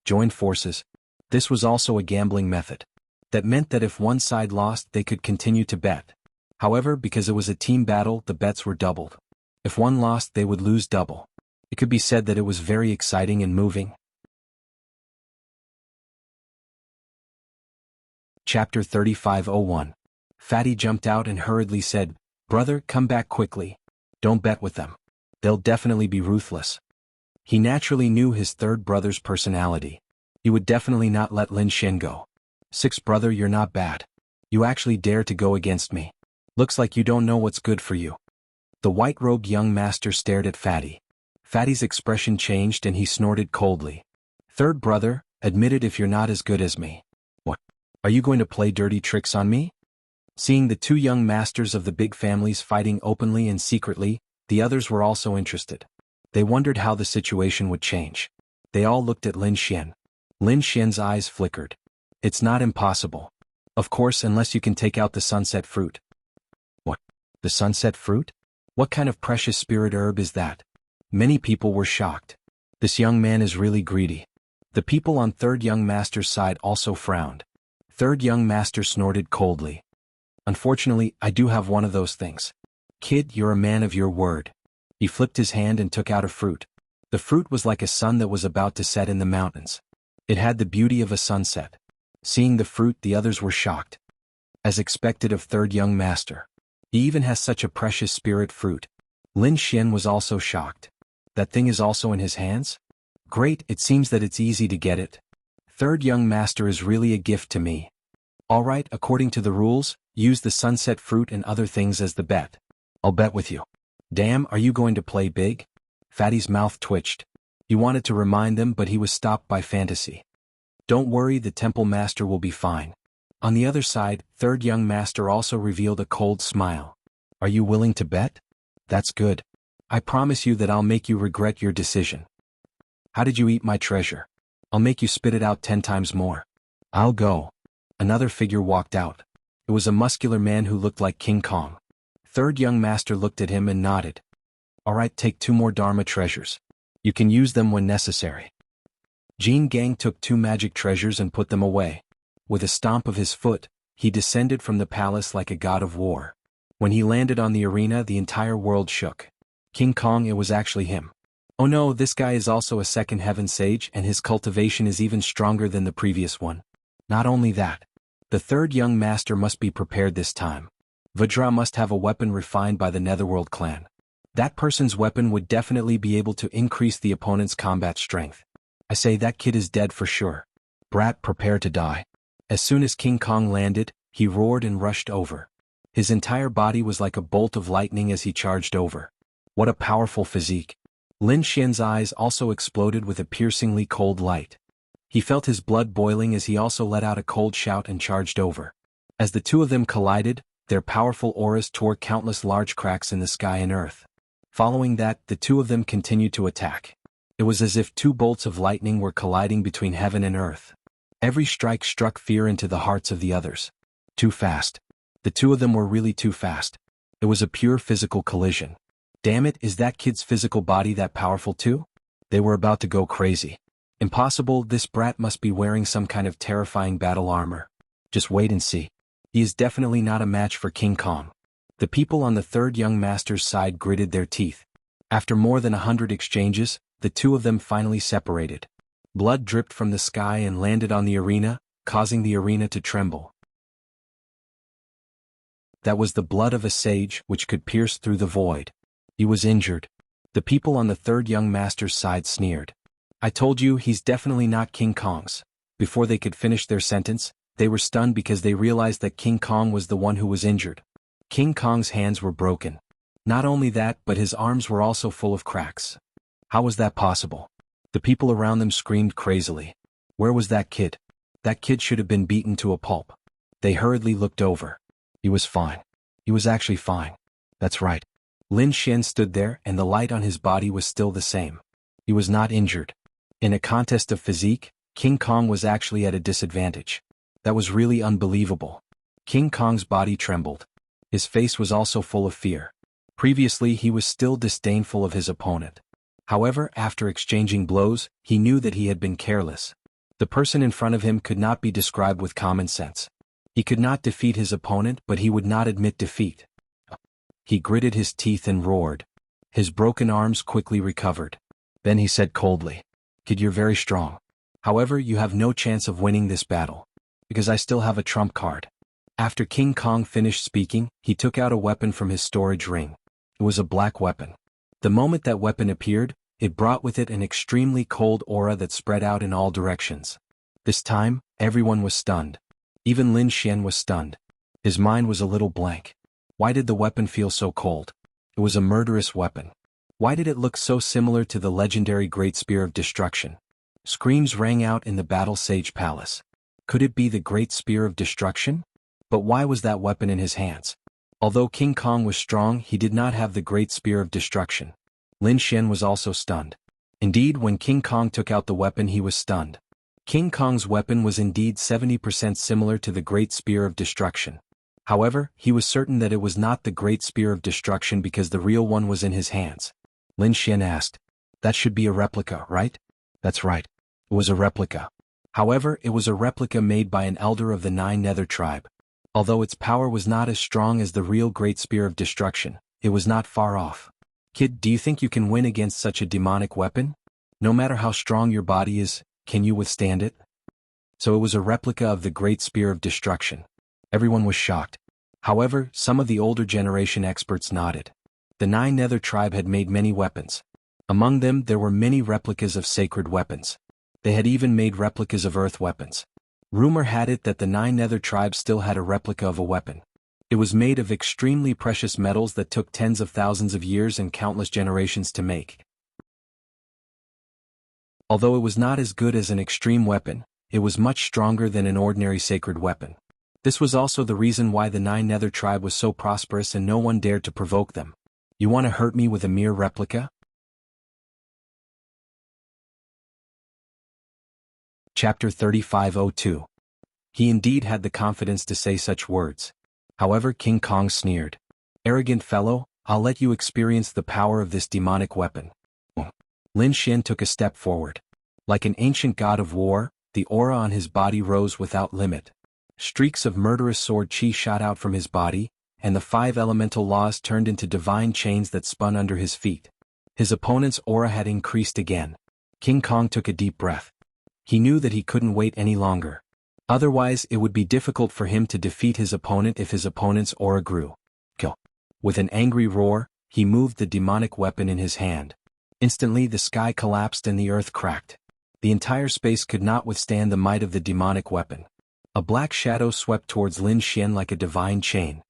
Join forces. This was also a gambling method. That meant that if one side lost, they could continue to bet. However, because it was a team battle, the bets were doubled. If one lost, they would lose double. It could be said that it was very exciting and moving. Chapter 35:01. Fatty jumped out and hurriedly said, "Brother, come back quickly. Don't bet with them. They'll definitely be ruthless." He naturally knew his third brother's personality. He would definitely not let Lin Xian go. "Sixth brother, you're not bad. You actually dare to go against me. Looks like you don't know what's good for you." The white-robed young master stared at Fatty. Fatty's expression changed and he snorted coldly. "Third brother, admit it if you're not as good as me." "What? Are you going to play dirty tricks on me?" Seeing the two young masters of the big families fighting openly and secretly, the others were also interested. They wondered how the situation would change. They all looked at Lin Xian. Lin Xian's eyes flickered. "It's not impossible. Of course, unless you can take out the sunset fruit." "What? The sunset fruit? What kind of precious spirit herb is that?" Many people were shocked. This young man is really greedy. The people on third young master's side also frowned. Third young master snorted coldly. "Unfortunately, I do have one of those things. Kid, you're a man of your word." He flipped his hand and took out a fruit. The fruit was like a sun that was about to set in the mountains. It had the beauty of a sunset. Seeing the fruit, the others were shocked. As expected of third young master. He even has such a precious spirit fruit. Lin Xian was also shocked. That thing is also in his hands? Great, it seems that it's easy to get it. Third young master is really a gift to me. Alright, according to the rules, use the sunset fruit and other things as the bet. I'll bet with you. Damn, are you going to play big? Fatty's mouth twitched. He wanted to remind them, but he was stopped by fantasy. Don't worry, the temple master will be fine. On the other side, third young master also revealed a cold smile. Are you willing to bet? That's good. I promise you that I'll make you regret your decision. How did you eat my treasure? I'll make you spit it out 10 times more. I'll go. Another figure walked out. It was a muscular man who looked like King Kong. Third young master looked at him and nodded. Alright, take 2 more Dharma treasures. You can use them when necessary. Jin Gang took 2 magic treasures and put them away. With a stomp of his foot, he descended from the palace like a god of war. When he landed on the arena, the entire world shook. King Kong, it was actually him. Oh no, this guy is also a second heaven sage and his cultivation is even stronger than the previous one. Not only that, the third young master must be prepared this time. Vajra must have a weapon refined by the Netherworld clan. That person's weapon would definitely be able to increase the opponent's combat strength. I say that kid is dead for sure. Brat, prepare to die. As soon as King Kong landed, he roared and rushed over. His entire body was like a bolt of lightning as he charged over. What a powerful physique. Lin Xian's eyes also exploded with a piercingly cold light. He felt his blood boiling as he also let out a cold shout and charged over. As the two of them collided, their powerful auras tore countless large cracks in the sky and earth. Following that, the two of them continued to attack. It was as if 2 bolts of lightning were colliding between heaven and earth. Every strike struck fear into the hearts of the others. Too fast. The two of them were really too fast. It was a pure physical collision. Damn it, is that kid's physical body that powerful too? They were about to go crazy. Impossible, this brat must be wearing some kind of terrifying battle armor. Just wait and see. He is definitely not a match for King Kong. The people on the third young master's side gritted their teeth. After more than 100 exchanges, the two of them finally separated. Blood dripped from the sky and landed on the arena, causing the arena to tremble. That was the blood of a sage which could pierce through the void. He was injured. The people on the third young master's side sneered. I told you he's definitely not King Kong's. Before they could finish their sentence, they were stunned because they realized that King Kong was the one who was injured. King Kong's hands were broken. Not only that, but his arms were also full of cracks. How was that possible? The people around them screamed crazily. Where was that kid? That kid should have been beaten to a pulp. They hurriedly looked over. He was fine. He was actually fine. That's right. Lin Xian stood there and the light on his body was still the same. He was not injured. In a contest of physique, King Kong was actually at a disadvantage. That was really unbelievable. King Kong's body trembled. His face was also full of fear. Previously he was still disdainful of his opponent. However, after exchanging blows, he knew that he had been careless. The person in front of him could not be described with common sense. He could not defeat his opponent, but he would not admit defeat. He gritted his teeth and roared. His broken arms quickly recovered. Then he said coldly, "Kid, you're very strong. However, you have no chance of winning this battle. Because I still have a trump card." After King Kong finished speaking, he took out a weapon from his storage ring. It was a black weapon. The moment that weapon appeared, it brought with it an extremely cold aura that spread out in all directions. This time, everyone was stunned. Even Lin Xian was stunned. His mind was a little blank. Why did the weapon feel so cold? It was a murderous weapon. Why did it look so similar to the legendary Great Spear of Destruction? Screams rang out in the Battle Sage Palace. Could it be the Great Spear of Destruction? But why was that weapon in his hands? Although King Kong was strong, he did not have the Great Spear of Destruction. Lin Xian was also stunned. Indeed, when King Kong took out the weapon, he was stunned. King Kong's weapon was indeed 70% similar to the Great Spear of Destruction. However, he was certain that it was not the Great Spear of Destruction because the real one was in his hands. Lin Xian asked, "That should be a replica, right?" "That's right. It was a replica." However, it was a replica made by an elder of the Nine Nether tribe. Although its power was not as strong as the real Great Spear of Destruction, it was not far off. "Kid, do you think you can win against such a demonic weapon? No matter how strong your body is, can you withstand it?" So it was a replica of the Great Spear of Destruction. Everyone was shocked. However, some of the older generation experts nodded. The Nine Nether tribe had made many weapons. Among them, there were many replicas of sacred weapons. They had even made replicas of earth weapons. Rumor had it that the Nine Nether tribe still had a replica of a weapon. It was made of extremely precious metals that took tens of thousands of years and countless generations to make. Although it was not as good as an extreme weapon, it was much stronger than an ordinary sacred weapon. This was also the reason why the Nine Nether tribe was so prosperous and no one dared to provoke them. You want to hurt me with a mere replica? Chapter 3502. He indeed had the confidence to say such words. However, King Kong sneered. "Arrogant fellow, I'll let you experience the power of this demonic weapon." Lin Xian took a step forward. Like an ancient god of war, the aura on his body rose without limit. Streaks of murderous sword chi shot out from his body, and the 5 elemental laws turned into divine chains that spun under his feet. His opponent's aura had increased again. King Kong took a deep breath. He knew that he couldn't wait any longer. Otherwise, it would be difficult for him to defeat his opponent if his opponent's aura grew. Kill. With an angry roar, he moved the demonic weapon in his hand. Instantly, the sky collapsed and the earth cracked. The entire space could not withstand the might of the demonic weapon. A black shadow swept towards Lin Xian like a divine chain.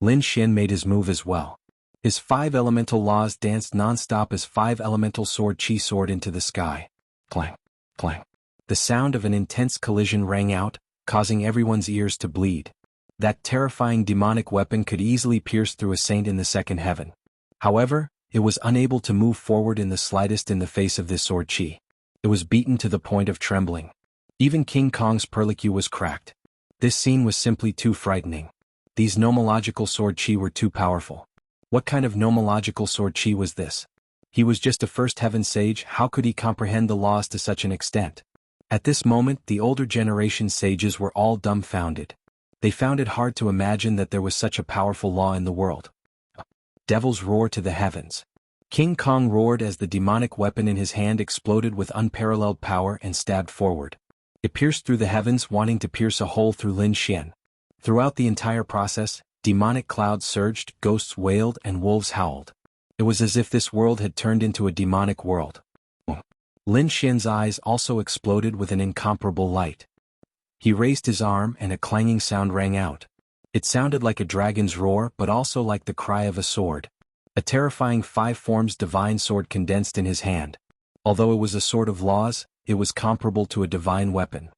Lin Xian made his move as well. His 5 elemental laws danced non-stop as 5 elemental sword chi soared into the sky. Clang, clang. The sound of an intense collision rang out, causing everyone's ears to bleed. That terrifying demonic weapon could easily pierce through a saint in the second heaven. However, it was unable to move forward in the slightest in the face of this sword chi. It was beaten to the point of trembling. Even King Kong's perlicue was cracked. This scene was simply too frightening. These nomological sword chi were too powerful. What kind of nomological sword chi was this? He was just a first heaven sage, how could he comprehend the laws to such an extent? At this moment the older generation sages were all dumbfounded. They found it hard to imagine that there was such a powerful law in the world. Devils roar to the heavens. King Kong roared as the demonic weapon in his hand exploded with unparalleled power and stabbed forward. It pierced through the heavens, wanting to pierce a hole through Lin Xian. Throughout the entire process, demonic clouds surged, ghosts wailed, and wolves howled. It was as if this world had turned into a demonic world. Lin Xian's eyes also exploded with an incomparable light. He raised his arm and a clanging sound rang out. It sounded like a dragon's roar but also like the cry of a sword. A terrifying 5 forms divine sword condensed in his hand. Although it was a sword of laws, it was comparable to a divine weapon.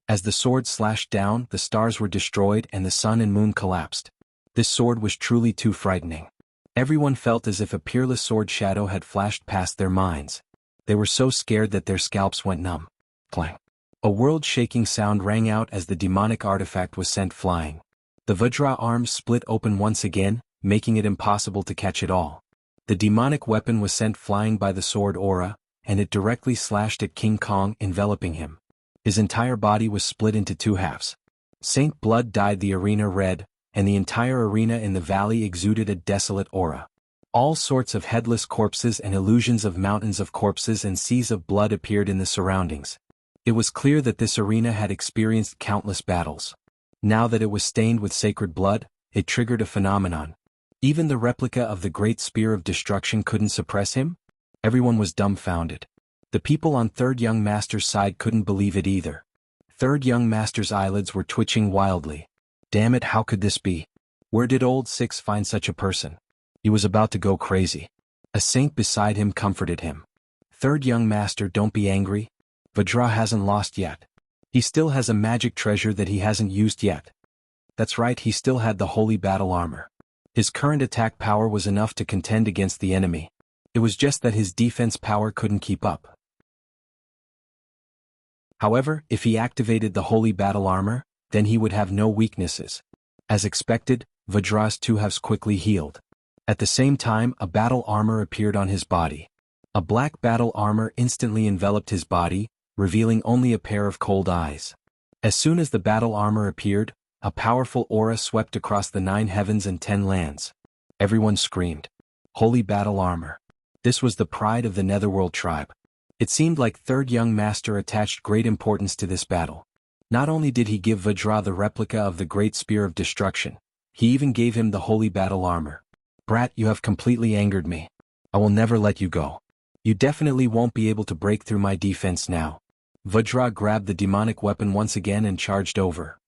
As the sword slashed down, the stars were destroyed and the sun and moon collapsed. This sword was truly too frightening. Everyone felt as if a peerless sword shadow had flashed past their minds. They were so scared that their scalps went numb. Clang. A world-shaking sound rang out as the demonic artifact was sent flying. The Vajra arms split open once again, making it impossible to catch it all. The demonic weapon was sent flying by the sword aura, and it directly slashed at King Kong, enveloping him. His entire body was split into 2 halves. Saint blood dyed the arena red, and the entire arena in the valley exuded a desolate aura. All sorts of headless corpses and illusions of mountains of corpses and seas of blood appeared in the surroundings. It was clear that this arena had experienced countless battles. Now that it was stained with sacred blood, it triggered a phenomenon. Even the replica of the Great Spear of Destruction couldn't suppress him? Everyone was dumbfounded. The people on Third Young Master's side couldn't believe it either. Third Young Master's eyelids were twitching wildly. Damn it, how could this be? Where did old Six find such a person? He was about to go crazy. A saint beside him comforted him. Third Young Master, don't be angry. Vajra hasn't lost yet. He still has a magic treasure that he hasn't used yet. That's right, he still had the holy battle armor. His current attack power was enough to contend against the enemy. It was just that his defense power couldn't keep up. However, if he activated the holy battle armor, then he would have no weaknesses. As expected, Vajra's 2 halves quickly healed. At the same time, a battle armor appeared on his body. A black battle armor instantly enveloped his body, revealing only a pair of cold eyes. As soon as the battle armor appeared, a powerful aura swept across the 9 heavens and 10 lands. Everyone screamed. Holy battle armor. This was the pride of the Netherworld tribe. It seemed like Third Young Master attached great importance to this battle. Not only did he give Vajra the replica of the Great Spear of Destruction, he even gave him the holy battle armor. Brat, you have completely angered me. I will never let you go. You definitely won't be able to break through my defense now. Vajra grabbed the demonic weapon once again and charged over.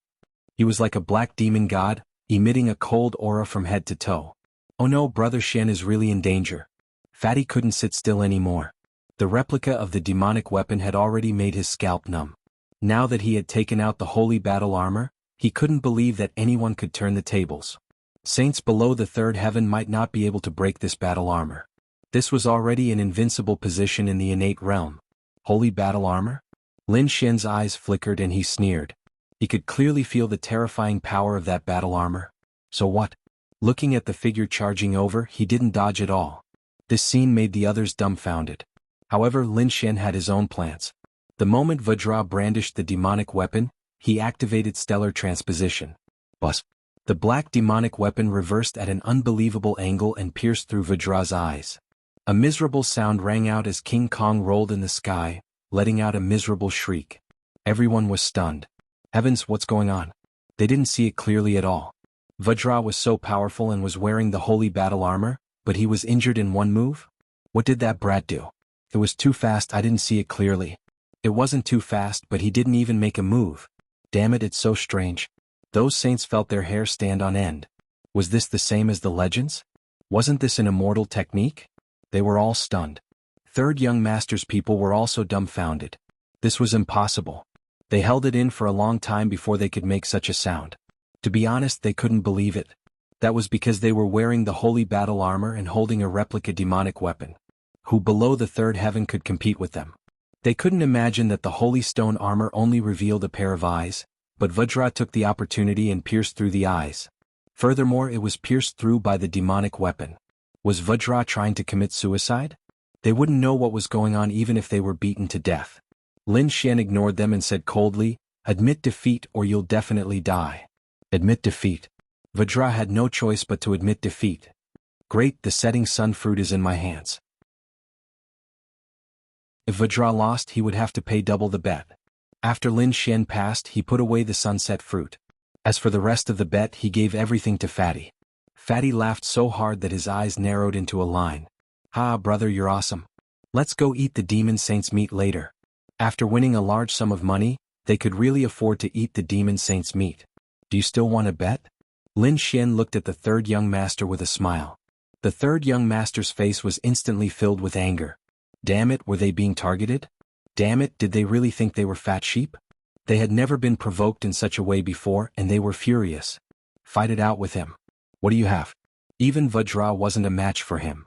He was like a black demon god, emitting a cold aura from head to toe. Oh no, Brother Shen is really in danger. Fatty couldn't sit still anymore. The replica of the demonic weapon had already made his scalp numb. Now that he had taken out the holy battle armor, he couldn't believe that anyone could turn the tables. Saints below the 3rd heaven might not be able to break this battle armor. This was already an invincible position in the innate realm. Holy battle armor? Lin Xian's eyes flickered and he sneered. He could clearly feel the terrifying power of that battle armor. So what? Looking at the figure charging over, he didn't dodge at all. This scene made the others dumbfounded. However, Lin Xian had his own plans. The moment Vajra brandished the demonic weapon, he activated stellar transposition. Buzz. The black demonic weapon reversed at an unbelievable angle and pierced through Vajra's eyes. A miserable sound rang out as King Kong rolled in the sky, letting out a miserable shriek. Everyone was stunned. Heavens, what's going on? They didn't see it clearly at all. Vajra was so powerful and was wearing the holy battle armor, but he was injured in one move? What did that brat do? It was too fast, I didn't see it clearly. It wasn't too fast, but he didn't even make a move. Damn it, it's so strange. Those saints felt their hair stand on end. Was this the same as the legends? Wasn't this an immortal technique? They were all stunned. Third Young Master's people were also dumbfounded. This was impossible. They held it in for a long time before they could make such a sound. To be honest, they couldn't believe it. That was because they were wearing the holy battle armor and holding a replica demonic weapon. Who below the 3rd heaven could compete with them? They couldn't imagine that the holy stone armor only revealed a pair of eyes, but Vajra took the opportunity and pierced through the eyes. Furthermore, it was pierced through by the demonic weapon. Was Vajra trying to commit suicide? They wouldn't know what was going on even if they were beaten to death. Lin Xian ignored them and said coldly, "Admit defeat or you'll definitely die." Admit defeat. Vajra had no choice but to admit defeat. Great, the setting sun fruit is in my hands. If Vajra lost, he would have to pay double the bet. After Lin Xian passed, he put away the sunset fruit. As for the rest of the bet, he gave everything to Fatty. Fatty laughed so hard that his eyes narrowed into a line. "Ha, brother, you're awesome. Let's go eat the demon saint's meat later." After winning a large sum of money, they could really afford to eat the demon saint's meat. "Do you still want to bet?" Lin Xian looked at the third young master with a smile. The third young master's face was instantly filled with anger. Damn it, were they being targeted? Damn it, did they really think they were fat sheep? They had never been provoked in such a way before, and they were furious. Fight it out with him. What do you have? Even Vajra wasn't a match for him.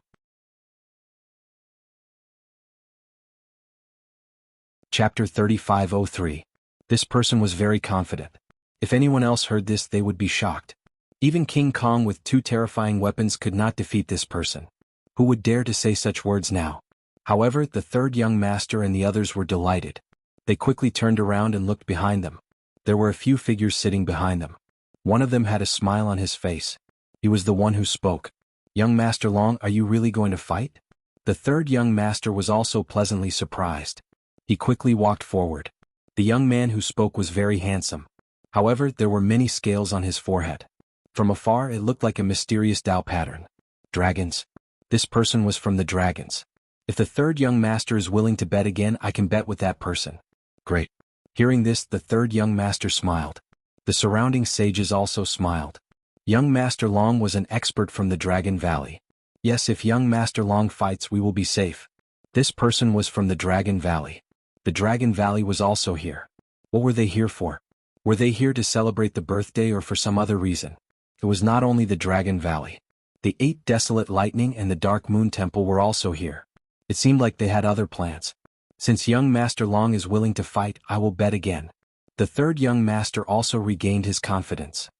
Chapter 3503. This person was very confident. If anyone else heard this, they would be shocked. Even King Kong with 2 terrifying weapons could not defeat this person. Who would dare to say such words now? However, the third young master and the others were delighted. They quickly turned around and looked behind them. There were a few figures sitting behind them. One of them had a smile on his face. He was the one who spoke. "Young Master Long, are you really going to fight?" The third young master was also pleasantly surprised. He quickly walked forward. The young man who spoke was very handsome. However, there were many scales on his forehead. From afar, it looked like a mysterious Tao pattern. Dragons. This person was from the dragons. If the third young master is willing to bet again, I can bet with that person. Great. Hearing this, the third young master smiled. The surrounding sages also smiled. Young Master Long was an expert from the Dragon Valley. Yes, if young Master Long fights, we will be safe. This person was from the Dragon Valley. The Dragon Valley was also here. What were they here for? Were they here to celebrate the birthday or for some other reason? It was not only the Dragon Valley. The 8 Desolate Lightning and the Dark Moon Temple were also here. It seemed like they had other plans. Since young Master Long is willing to fight, I will bet again. The third young master also regained his confidence.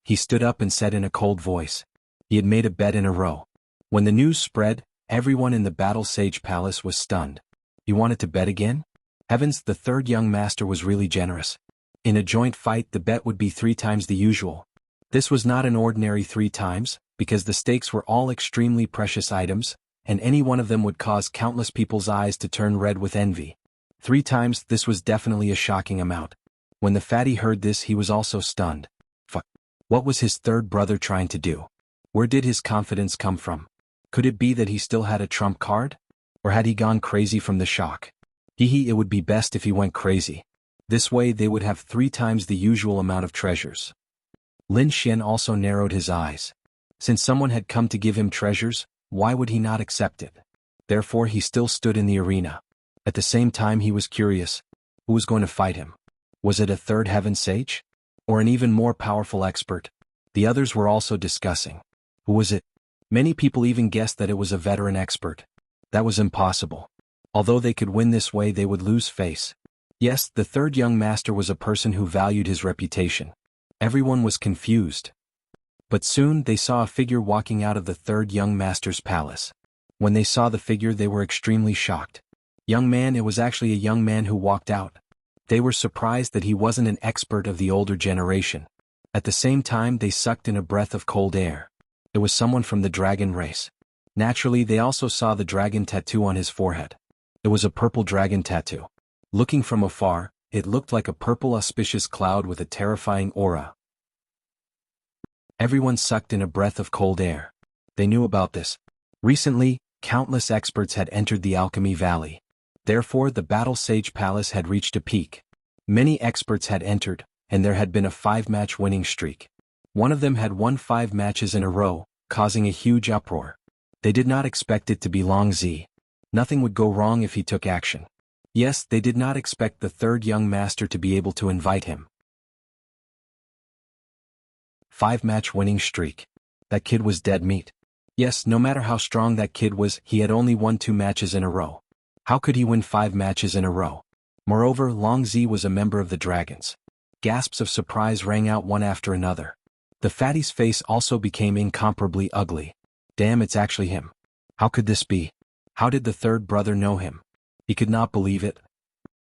He stood up and said in a cold voice. He had made a bet in a row. When the news spread, everyone in the Battle Sage Palace was stunned. He wanted to bet again? Heavens, the third young master was really generous. In a joint fight, the bet would be 3 times the usual. This was not an ordinary 3 times, because the stakes were all extremely precious items, and any one of them would cause countless people's eyes to turn red with envy. 3 times, this was definitely a shocking amount. When the fatty heard this, he was also stunned. What was his third brother trying to do? Where did his confidence come from? Could it be that he still had a trump card? Or had he gone crazy from the shock? It would be best if he went crazy. This way they would have 3 times the usual amount of treasures. Lin Xian also narrowed his eyes. Since someone had come to give him treasures, why would he not accept it? Therefore he still stood in the arena. At the same time he was curious. Who was going to fight him? Was it a third heaven sage? Or an even more powerful expert? The others were also discussing. Who was it? Many people even guessed that it was a veteran expert. That was impossible. Although they could win this way, they would lose face. Yes, the third young master was a person who valued his reputation. Everyone was confused. But soon they saw a figure walking out of the third young master's palace. When they saw the figure, they were extremely shocked. Young man, it was actually a young man who walked out. They were surprised that he wasn't an expert of the older generation. At the same time, they sucked in a breath of cold air. It was someone from the dragon race. Naturally, they also saw the dragon tattoo on his forehead. It was a purple dragon tattoo. Looking from afar, it looked like a purple auspicious cloud with a terrifying aura. Everyone sucked in a breath of cold air. They knew about this. Recently, countless experts had entered the Alchemy Valley. Therefore, the Battle Sage Palace had reached a peak. Many experts had entered, and there had been a 5-match winning streak. One of them had won 5 matches in a row, causing a huge uproar. They did not expect it to be Long Zi. Nothing would go wrong if he took action. Yes, they did not expect the third young master to be able to invite him. 5-match winning streak. That kid was dead meat. Yes, no matter how strong that kid was, he had only won 2 matches in a row. How could he win 5 matches in a row? Moreover, Long Zi was a member of the Dragons. Gasps of surprise rang out one after another. The fatty's face also became incomparably ugly. Damn, it's actually him. How could this be? How did the third brother know him? He could not believe it.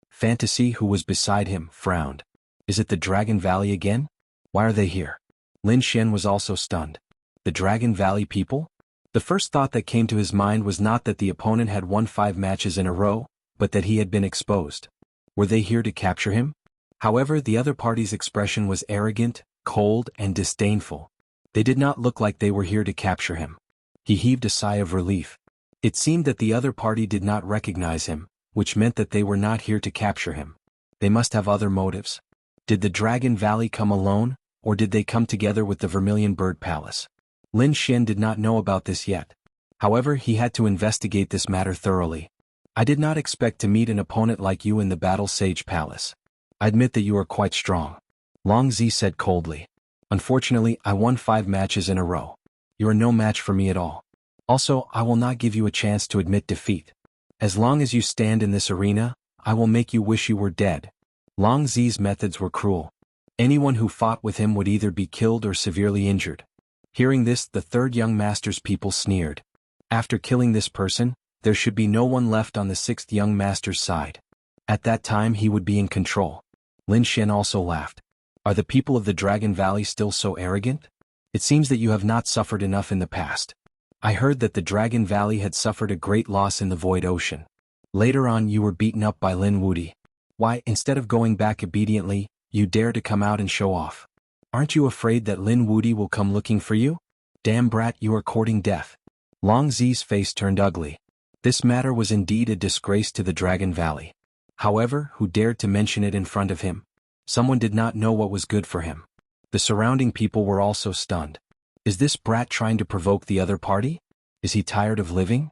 Fantasy, who was beside him, frowned. Is it the Dragon Valley again? Why are they here? Lin Xian was also stunned. The Dragon Valley people? The first thought that came to his mind was not that the opponent had won 5 matches in a row, but that he had been exposed. Were they here to capture him? However, the other party's expression was arrogant, cold, and disdainful. They did not look like they were here to capture him. He heaved a sigh of relief. It seemed that the other party did not recognize him, which meant that they were not here to capture him. They must have other motives. Did the Dragon Valley come alone, or did they come together with the Vermilion Bird Palace? Lin Xian did not know about this yet. However, he had to investigate this matter thoroughly. I did not expect to meet an opponent like you in the Battle Sage Palace. I admit that you are quite strong. Long Zi said coldly. Unfortunately, I won 5 matches in a row. You are no match for me at all. Also, I will not give you a chance to admit defeat. As long as you stand in this arena, I will make you wish you were dead. Long Zi's methods were cruel. Anyone who fought with him would either be killed or severely injured. Hearing this, the third young master's people sneered. After killing this person, there should be no one left on the 6th young master's side. At that time he would be in control. Lin Xian also laughed. Are the people of the Dragon Valley still so arrogant? It seems that you have not suffered enough in the past. I heard that the Dragon Valley had suffered a great loss in the Void Ocean. Later on you were beaten up by Lin Wuti. Why, instead of going back obediently, you dare to come out and show off? Aren't you afraid that Lin Wuti will come looking for you? Damn brat, you are courting death. Long Zi's face turned ugly. This matter was indeed a disgrace to the Dragon Valley. However, who dared to mention it in front of him? Someone did not know what was good for him. The surrounding people were also stunned. Is this brat trying to provoke the other party? Is he tired of living?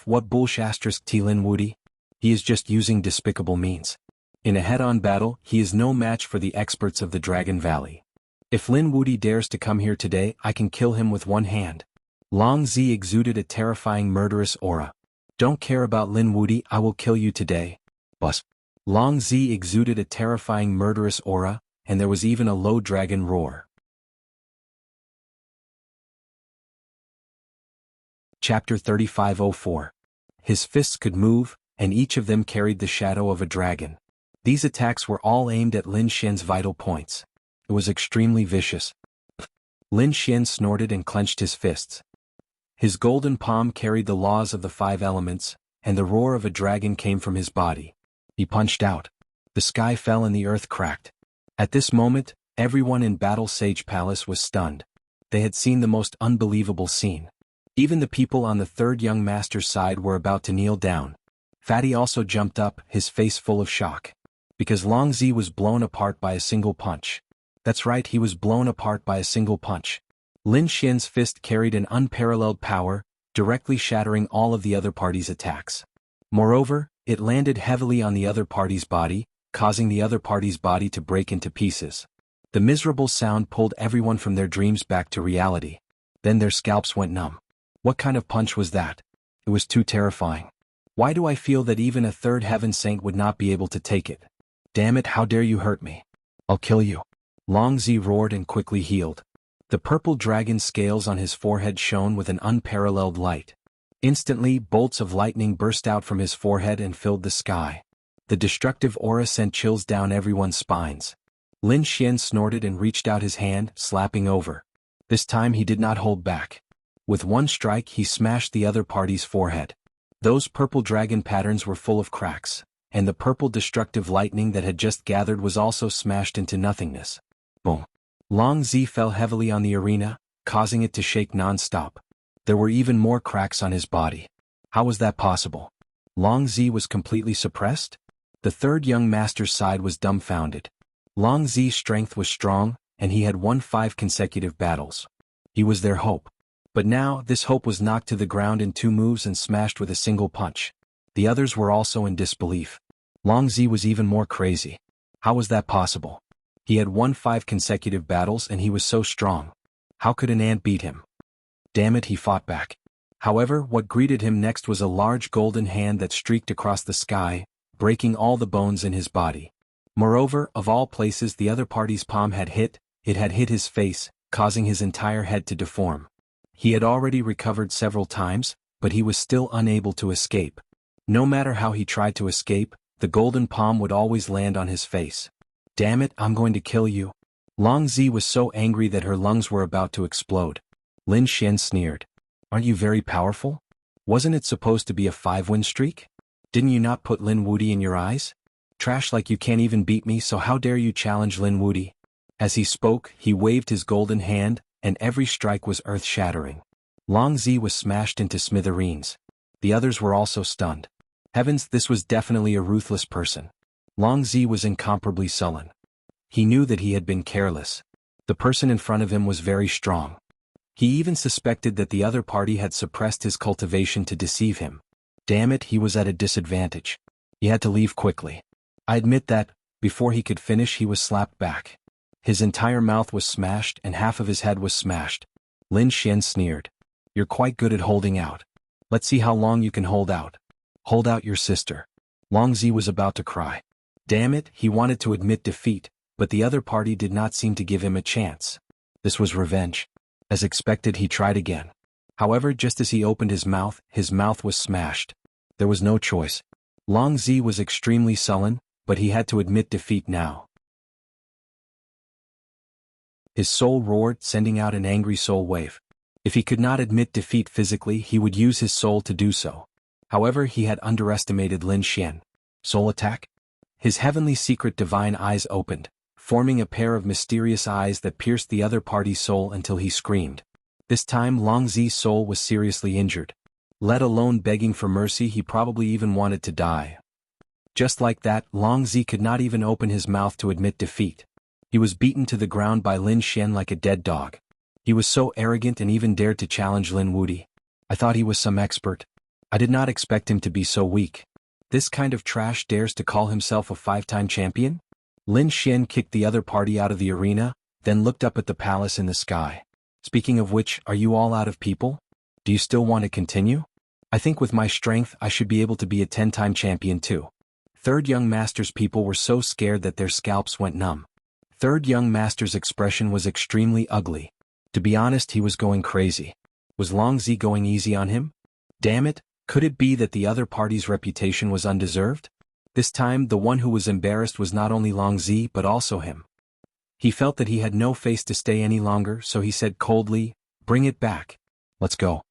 What bullshit T Lin Wuti? He is just using despicable means. In a head-on battle, he is no match for the experts of the Dragon Valley. If Lin Wuti dares to come here today, I can kill him with one hand. Long Zi exuded a terrifying murderous aura. Don't care about Lin Wuti, I will kill you today. Bus. Long Zi exuded a terrifying murderous aura, and there was even a low dragon roar. Chapter 3504. His fists could move, and each of them carried the shadow of a dragon. These attacks were all aimed at Lin Xian's vital points. It was extremely vicious. Lin Xian snorted and clenched his fists. His golden palm carried the laws of the 5 elements, and the roar of a dragon came from his body. He punched out. The sky fell and the earth cracked. At this moment, everyone in Battle Sage Palace was stunned. They had seen the most unbelievable scene. Even the people on the 3rd young master's side were about to kneel down. Fatty also jumped up, his face full of shock. Because Long Zi was blown apart by a single punch. That's right, he was blown apart by a single punch. Lin Xian's fist carried an unparalleled power, directly shattering all of the other party's attacks. Moreover, it landed heavily on the other party's body, causing the other party's body to break into pieces. The miserable sound pulled everyone from their dreams back to reality. Then their scalps went numb. What kind of punch was that? It was too terrifying. Why do I feel that even a 3rd heaven saint would not be able to take it? Damn it, how dare you hurt me? I'll kill you. Long Zi roared and quickly healed. The purple dragon scales on his forehead shone with an unparalleled light. Instantly, bolts of lightning burst out from his forehead and filled the sky. The destructive aura sent chills down everyone's spines. Lin Xian snorted and reached out his hand, slapping over. This time he did not hold back. With one strike he smashed the other party's forehead. Those purple dragon patterns were full of cracks, and the purple destructive lightning that had just gathered was also smashed into nothingness. Boom. Long Zi fell heavily on the arena, causing it to shake non-stop. There were even more cracks on his body. How was that possible? Long Zi was completely suppressed? The 3rd young master's side was dumbfounded. Long Zi's strength was strong, and he had won 5 consecutive battles. He was their hope. But now, this hope was knocked to the ground in 2 moves and smashed with a single punch. The others were also in disbelief. Long Zi was even more crazy. How was that possible? He had won 5 consecutive battles and he was so strong. How could an ant beat him? Damn it, he fought back. However, what greeted him next was a large golden hand that streaked across the sky, breaking all the bones in his body. Moreover, of all places the other party's palm had hit, it had hit his face, causing his entire head to deform. He had already recovered several times, but he was still unable to escape. No matter how he tried to escape, the golden palm would always land on his face. "Damn it, I'm going to kill you." Long Zi was so angry that her lungs were about to explode. Lin Xian sneered. "Aren't you very powerful? Wasn't it supposed to be a 5-win streak? Didn't you not put Lin Wudi in your eyes? Trash like you can't even beat me, so how dare you challenge Lin Wudi?" As he spoke, he waved his golden hand, and every strike was earth-shattering. Long Zi was smashed into smithereens. The others were also stunned. Heavens, this was definitely a ruthless person. Long Zi was incomparably sullen. He knew that he had been careless. The person in front of him was very strong. He even suspected that the other party had suppressed his cultivation to deceive him. Damn it, he was at a disadvantage. He had to leave quickly. I admit that, before he could finish, he was slapped back. His entire mouth was smashed and half of his head was smashed. Lin Xian sneered. "You're quite good at holding out. Let's see how long you can hold out. Hold out your sister." Long Zi was about to cry. Damn it, he wanted to admit defeat, but the other party did not seem to give him a chance. This was revenge. As expected, he tried again. However, just as he opened his mouth was smashed. There was no choice. Long Zi was extremely sullen, but he had to admit defeat now. His soul roared, sending out an angry soul wave. If he could not admit defeat physically, he would use his soul to do so. However, he had underestimated Lin Xian. Soul attack? His heavenly secret divine eyes opened, forming a pair of mysterious eyes that pierced the other party's soul until he screamed. This time Long Zi's soul was seriously injured. Let alone begging for mercy, he probably even wanted to die. Just like that, Long Zi could not even open his mouth to admit defeat. He was beaten to the ground by Lin Xian like a dead dog. He was so arrogant and even dared to challenge Lin Wudi. I thought he was some expert. I did not expect him to be so weak. This kind of trash dares to call himself a 5-time champion? Lin Xian kicked the other party out of the arena, then looked up at the palace in the sky. Speaking of which, are you all out of people? Do you still want to continue? I think with my strength I should be able to be a 10-time champion too. Third Young Master's people were so scared that their scalps went numb. Third Young Master's expression was extremely ugly. To be honest, he was going crazy. Was Long Zi going easy on him? Damn it, could it be that the other party's reputation was undeserved? This time the one who was embarrassed was not only Long Zi but also him. He felt that he had no face to stay any longer, so he said coldly, "Bring it back. Let's go."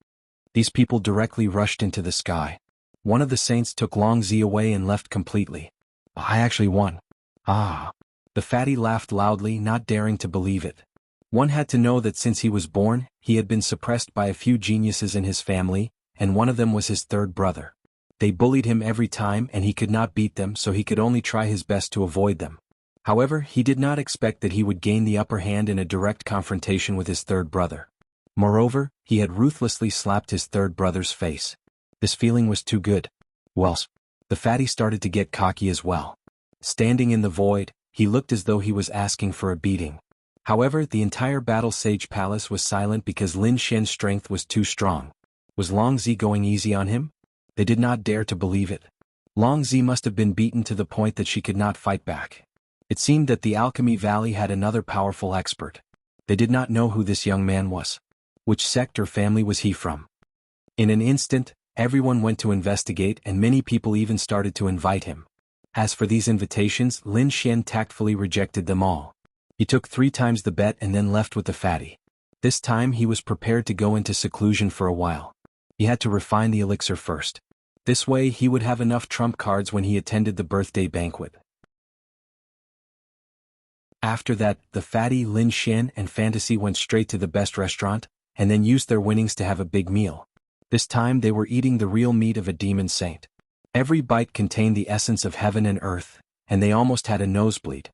These people directly rushed into the sky. One of the saints took Long Zi away and left completely. "I actually won." "Ah." The fatty laughed loudly, not daring to believe it. One had to know that since he was born, he had been suppressed by a few geniuses in his family, and one of them was his third brother. They bullied him every time and he could not beat them, so he could only try his best to avoid them. However, he did not expect that he would gain the upper hand in a direct confrontation with his third brother. Moreover, he had ruthlessly slapped his third brother's face. This feeling was too good. The fatty started to get cocky as well. Standing in the void, he looked as though he was asking for a beating. However, the entire Battle Sage Palace was silent because Lin Xian's strength was too strong. Was Long Zi going easy on him? They did not dare to believe it. Long Zi must have been beaten to the point that she could not fight back. It seemed that the Alchemy Valley had another powerful expert. They did not know who this young man was. Which sect or family was he from? In an instant, everyone went to investigate and many people even started to invite him. As for these invitations, Lin Xian tactfully rejected them all. He took 3 times the bet and then left with the fatty. This time he was prepared to go into seclusion for a while. He had to refine the elixir first. This way he would have enough trump cards when he attended the birthday banquet. After that, the fatty, Lin Xian and Fantasy went straight to the best restaurant, and then used their winnings to have a big meal. This time they were eating the real meat of a demon saint. Every bite contained the essence of heaven and earth, and they almost had a nosebleed.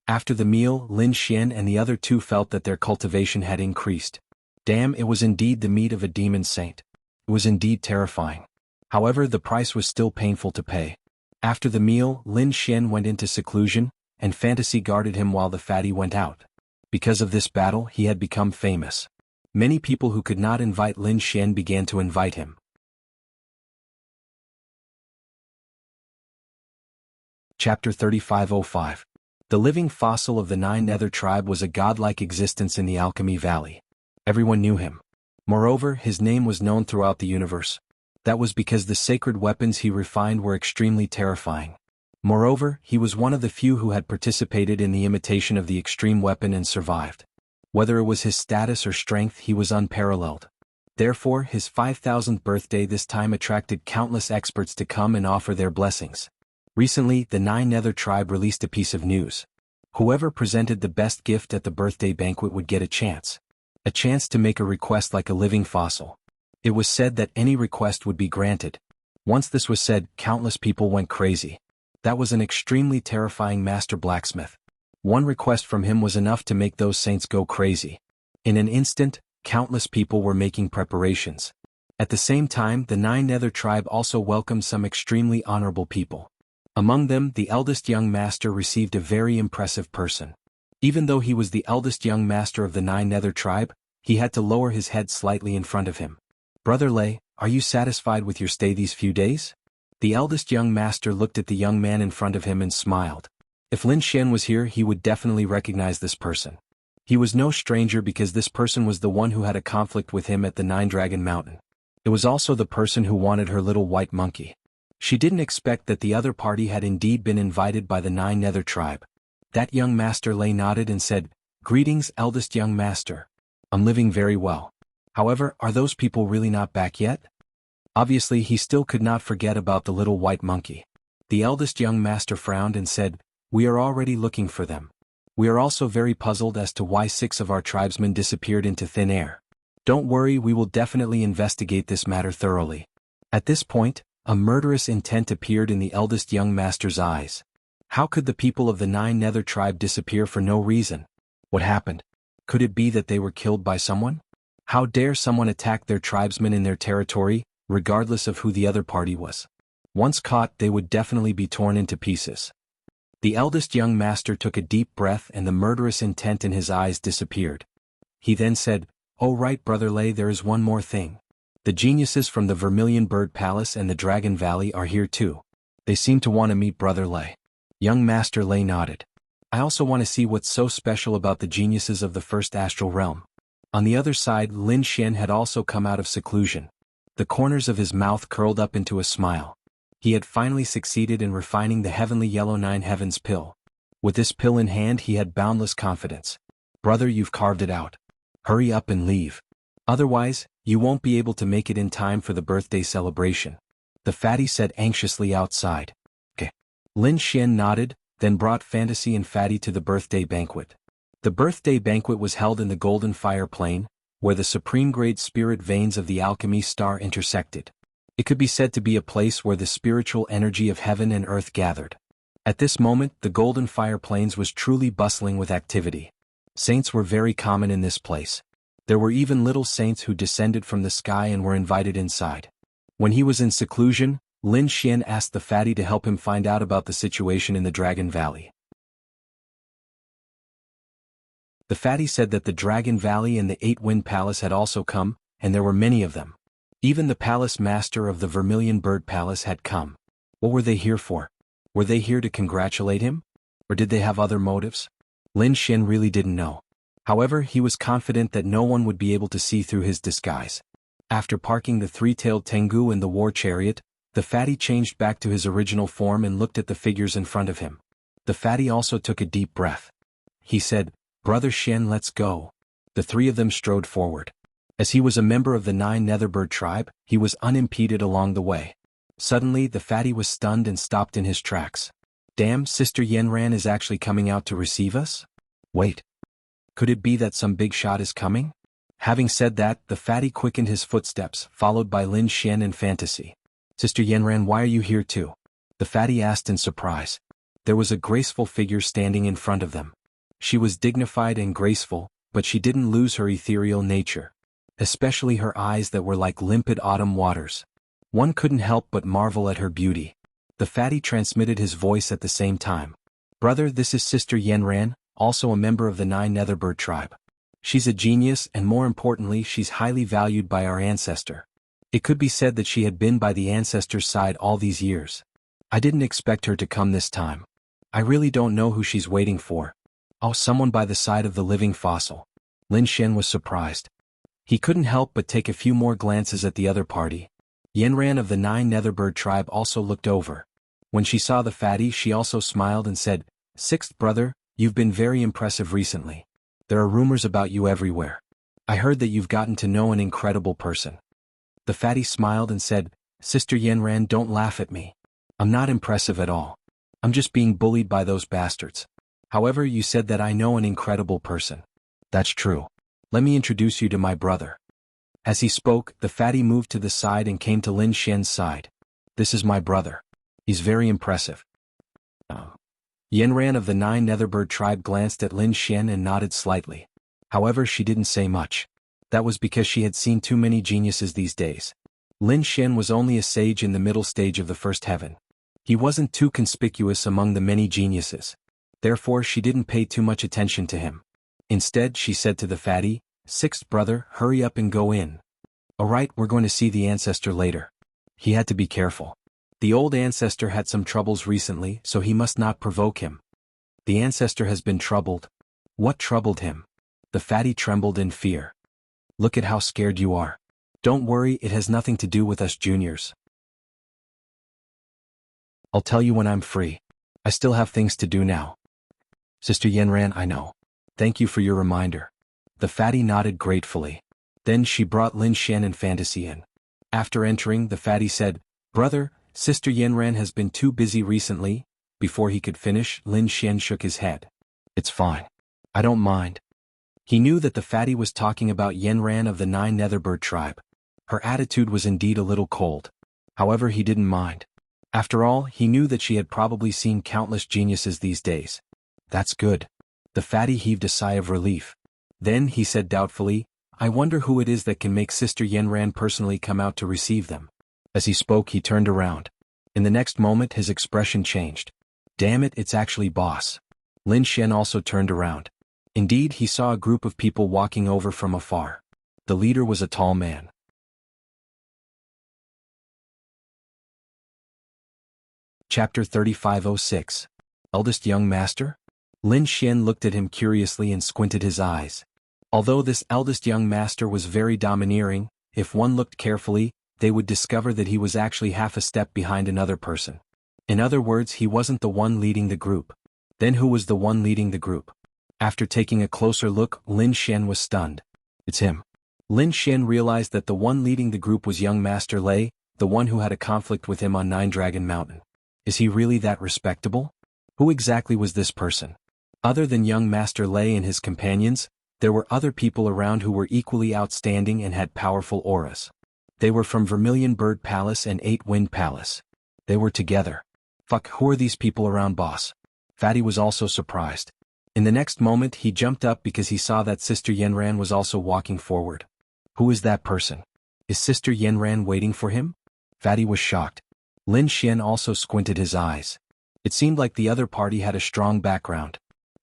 After the meal, Lin Xian and the other 2 felt that their cultivation had increased. Damn, it was indeed the meat of a demon saint. It was indeed terrifying. However, the price was still painful to pay. After the meal, Lin Xian went into seclusion, and Fantasy guarded him while the fatty went out. Because of this battle, he had become famous. Many people who could not invite Lin Xian began to invite him. Chapter 3505. The living fossil of the Nine Nether tribe was a godlike existence in the Alchemy Valley. Everyone knew him. Moreover, his name was known throughout the universe. That was because the sacred weapons he refined were extremely terrifying. Moreover, he was one of the few who had participated in the imitation of the extreme weapon and survived. Whether it was his status or strength, he was unparalleled. Therefore, his 5,000th birthday this time attracted countless experts to come and offer their blessings. Recently, the Nine Nether tribe released a piece of news. Whoever presented the best gift at the birthday banquet would get a chance. A chance to make a request like a living fossil. It was said that any request would be granted. Once this was said, countless people went crazy. That was an extremely terrifying master blacksmith. One request from him was enough to make those saints go crazy. In an instant, countless people were making preparations. At the same time, the Nine Nether tribe also welcomed some extremely honorable people. Among them, the eldest young master received a very impressive person. Even though he was the eldest young master of the Nine Nether tribe, he had to lower his head slightly in front of him. Brother Lei, are you satisfied with your stay these few days? The eldest young master looked at the young man in front of him and smiled. If Lin Xian was here, he would definitely recognize this person. He was no stranger because this person was the one who had a conflict with him at the Nine Dragon Mountain. It was also the person who wanted her little white monkey. She didn't expect that the other party had indeed been invited by the Nine Nether tribe. That young master Lei nodded and said, "Greetings, eldest young master. I'm living very well. However, are those people really not back yet?" Obviously, he still could not forget about the little white monkey. The eldest young master frowned and said, "We are already looking for them. We are also very puzzled as to why 6 of our tribesmen disappeared into thin air. Don't worry, we will definitely investigate this matter thoroughly." At this point, a murderous intent appeared in the eldest young master's eyes. How could the people of the Nine Nether tribe disappear for no reason? What happened? Could it be that they were killed by someone? How dare someone attack their tribesmen in their territory, regardless of who the other party was? Once caught, they would definitely be torn into pieces. The eldest young master took a deep breath and the murderous intent in his eyes disappeared. He then said, "Oh right, Brother Lei, there is one more thing. The geniuses from the Vermilion Bird Palace and the Dragon Valley are here too. They seem to want to meet Brother Lei." Young Master Lei nodded. "I also want to see what's so special about the geniuses of the first astral realm." On the other side, Lin Xian had also come out of seclusion. The corners of his mouth curled up into a smile. He had finally succeeded in refining the heavenly yellow Nine Heavens pill. With this pill in hand, he had boundless confidence. "Brother, you've carved it out. Hurry up and leave. Otherwise, you won't be able to make it in time for the birthday celebration," the fatty said anxiously outside. "Okay." Lin Xian nodded, then brought Fantasy and Fatty to the birthday banquet. The birthday banquet was held in the Golden Fire Plain, where the supreme-grade spirit veins of the alchemy star intersected. It could be said to be a place where the spiritual energy of heaven and earth gathered. At this moment, the Golden Fire Plains was truly bustling with activity. Saints were very common in this place. There were even little saints who descended from the sky and were invited inside. When he was in seclusion, Lin Xian asked the fatty to help him find out about the situation in the Dragon Valley. The fatty said that the Dragon Valley and the 8-Wind Palace had also come, and there were many of them. Even the palace master of the Vermilion Bird Palace had come. What were they here for? Were they here to congratulate him? Or did they have other motives? Lin Xian really didn't know. However, he was confident that no one would be able to see through his disguise. After parking the 3-tailed Tengu and the war chariot, the fatty changed back to his original form and looked at the figures in front of him. The fatty also took a deep breath. He said, "Brother Xian, let's go." The 3 of them strode forward. As he was a member of the Nine Netherbird tribe, he was unimpeded along the way. Suddenly, the fatty was stunned and stopped in his tracks. "Damn, Sister Yenran is actually coming out to receive us? Wait. Could it be that some big shot is coming?" Having said that, the fatty quickened his footsteps, followed by Lin Xian and Fantasy. "Sister Yenran, why are you here too?" the fatty asked in surprise. There was a graceful figure standing in front of them. She was dignified and graceful, but she didn't lose her ethereal nature. Especially her eyes that were like limpid autumn waters. One couldn't help but marvel at her beauty. The fatty transmitted his voice at the same time. "Brother, this is Sister Yenran, also a member of the Nine Netherbird tribe. She's a genius and more importantly she's highly valued by our ancestor. It could be said that she had been by the ancestor's side all these years. I didn't expect her to come this time. I really don't know who she's waiting for. Oh, someone by the side of the living fossil. Lin Xian was surprised. He couldn't help but take a few more glances at the other party. Yanran of the 9 Netherbird tribe also looked over. When she saw the fatty, she also smiled and said, "Sixth brother, you've been very impressive recently. There are rumors about you everywhere. I heard that you've gotten to know an incredible person." The fatty smiled and said, "Sister Yanran, don't laugh at me. I'm not impressive at all. I'm just being bullied by those bastards. However, you said that I know an incredible person. That's true. Let me introduce you to my brother." As he spoke, the fatty moved to the side and came to Lin Xian's side. "This is my brother. He's very impressive." Yanran of the 9 Netherbird tribe glanced at Lin Xian and nodded slightly. However, she didn't say much. That was because she had seen too many geniuses these days. Lin Xian was only a sage in the middle stage of the first heaven. He wasn't too conspicuous among the many geniuses. Therefore, she didn't pay too much attention to him. Instead, she said to the fatty, "Sixth brother, hurry up and go in. Alright, we're going to see the ancestor later." He had to be careful. The old ancestor had some troubles recently, so he must not provoke him. The ancestor has been troubled. What troubled him? The fatty trembled in fear. "Look at how scared you are. Don't worry, it has nothing to do with us juniors. I'll tell you when I'm free. I still have things to do now." "Sister Yanran, I know. Thank you for your reminder." The fatty nodded gratefully. Then she brought Lin Xian and Fantasy in. After entering, the fatty said, "Brother, Sister Yanran has been too busy recently." Before he could finish, Lin Xian shook his head. "It's fine. I don't mind." He knew that the fatty was talking about Yanran of the 9 Netherbird tribe. Her attitude was indeed a little cold. However, he didn't mind. After all, he knew that she had probably seen countless geniuses these days. "That's good." The fatty heaved a sigh of relief. Then he said doubtfully, "I wonder who it is that can make Sister Yanran personally come out to receive them." As he spoke, he turned around. In the next moment, his expression changed. "Damn it, it's actually Boss." Lin Xian also turned around. Indeed, he saw a group of people walking over from afar. The leader was a tall man. Chapter 3506. Eldest Young Master? Lin Xian looked at him curiously and squinted his eyes. Although this eldest young master was very domineering, if one looked carefully, they would discover that he was actually half a step behind another person. In other words, he wasn't the one leading the group. Then who was the one leading the group? After taking a closer look, Lin Xian was stunned. It's him. Lin Xian realized that the one leading the group was young Master Lei, the one who had a conflict with him on Nine Dragon Mountain. Is he really that respectable? Who exactly was this person? Other than young Master Lei and his companions, there were other people around who were equally outstanding and had powerful auras. They were from Vermilion Bird Palace and Eight Wind Palace. They were together. Fuck, who are these people around, boss? Fatty was also surprised. In the next moment, he jumped up because he saw that Sister Yanran was also walking forward. Who is that person? Is Sister Yanran waiting for him? Fatty was shocked. Lin Xian also squinted his eyes. It seemed like the other party had a strong background.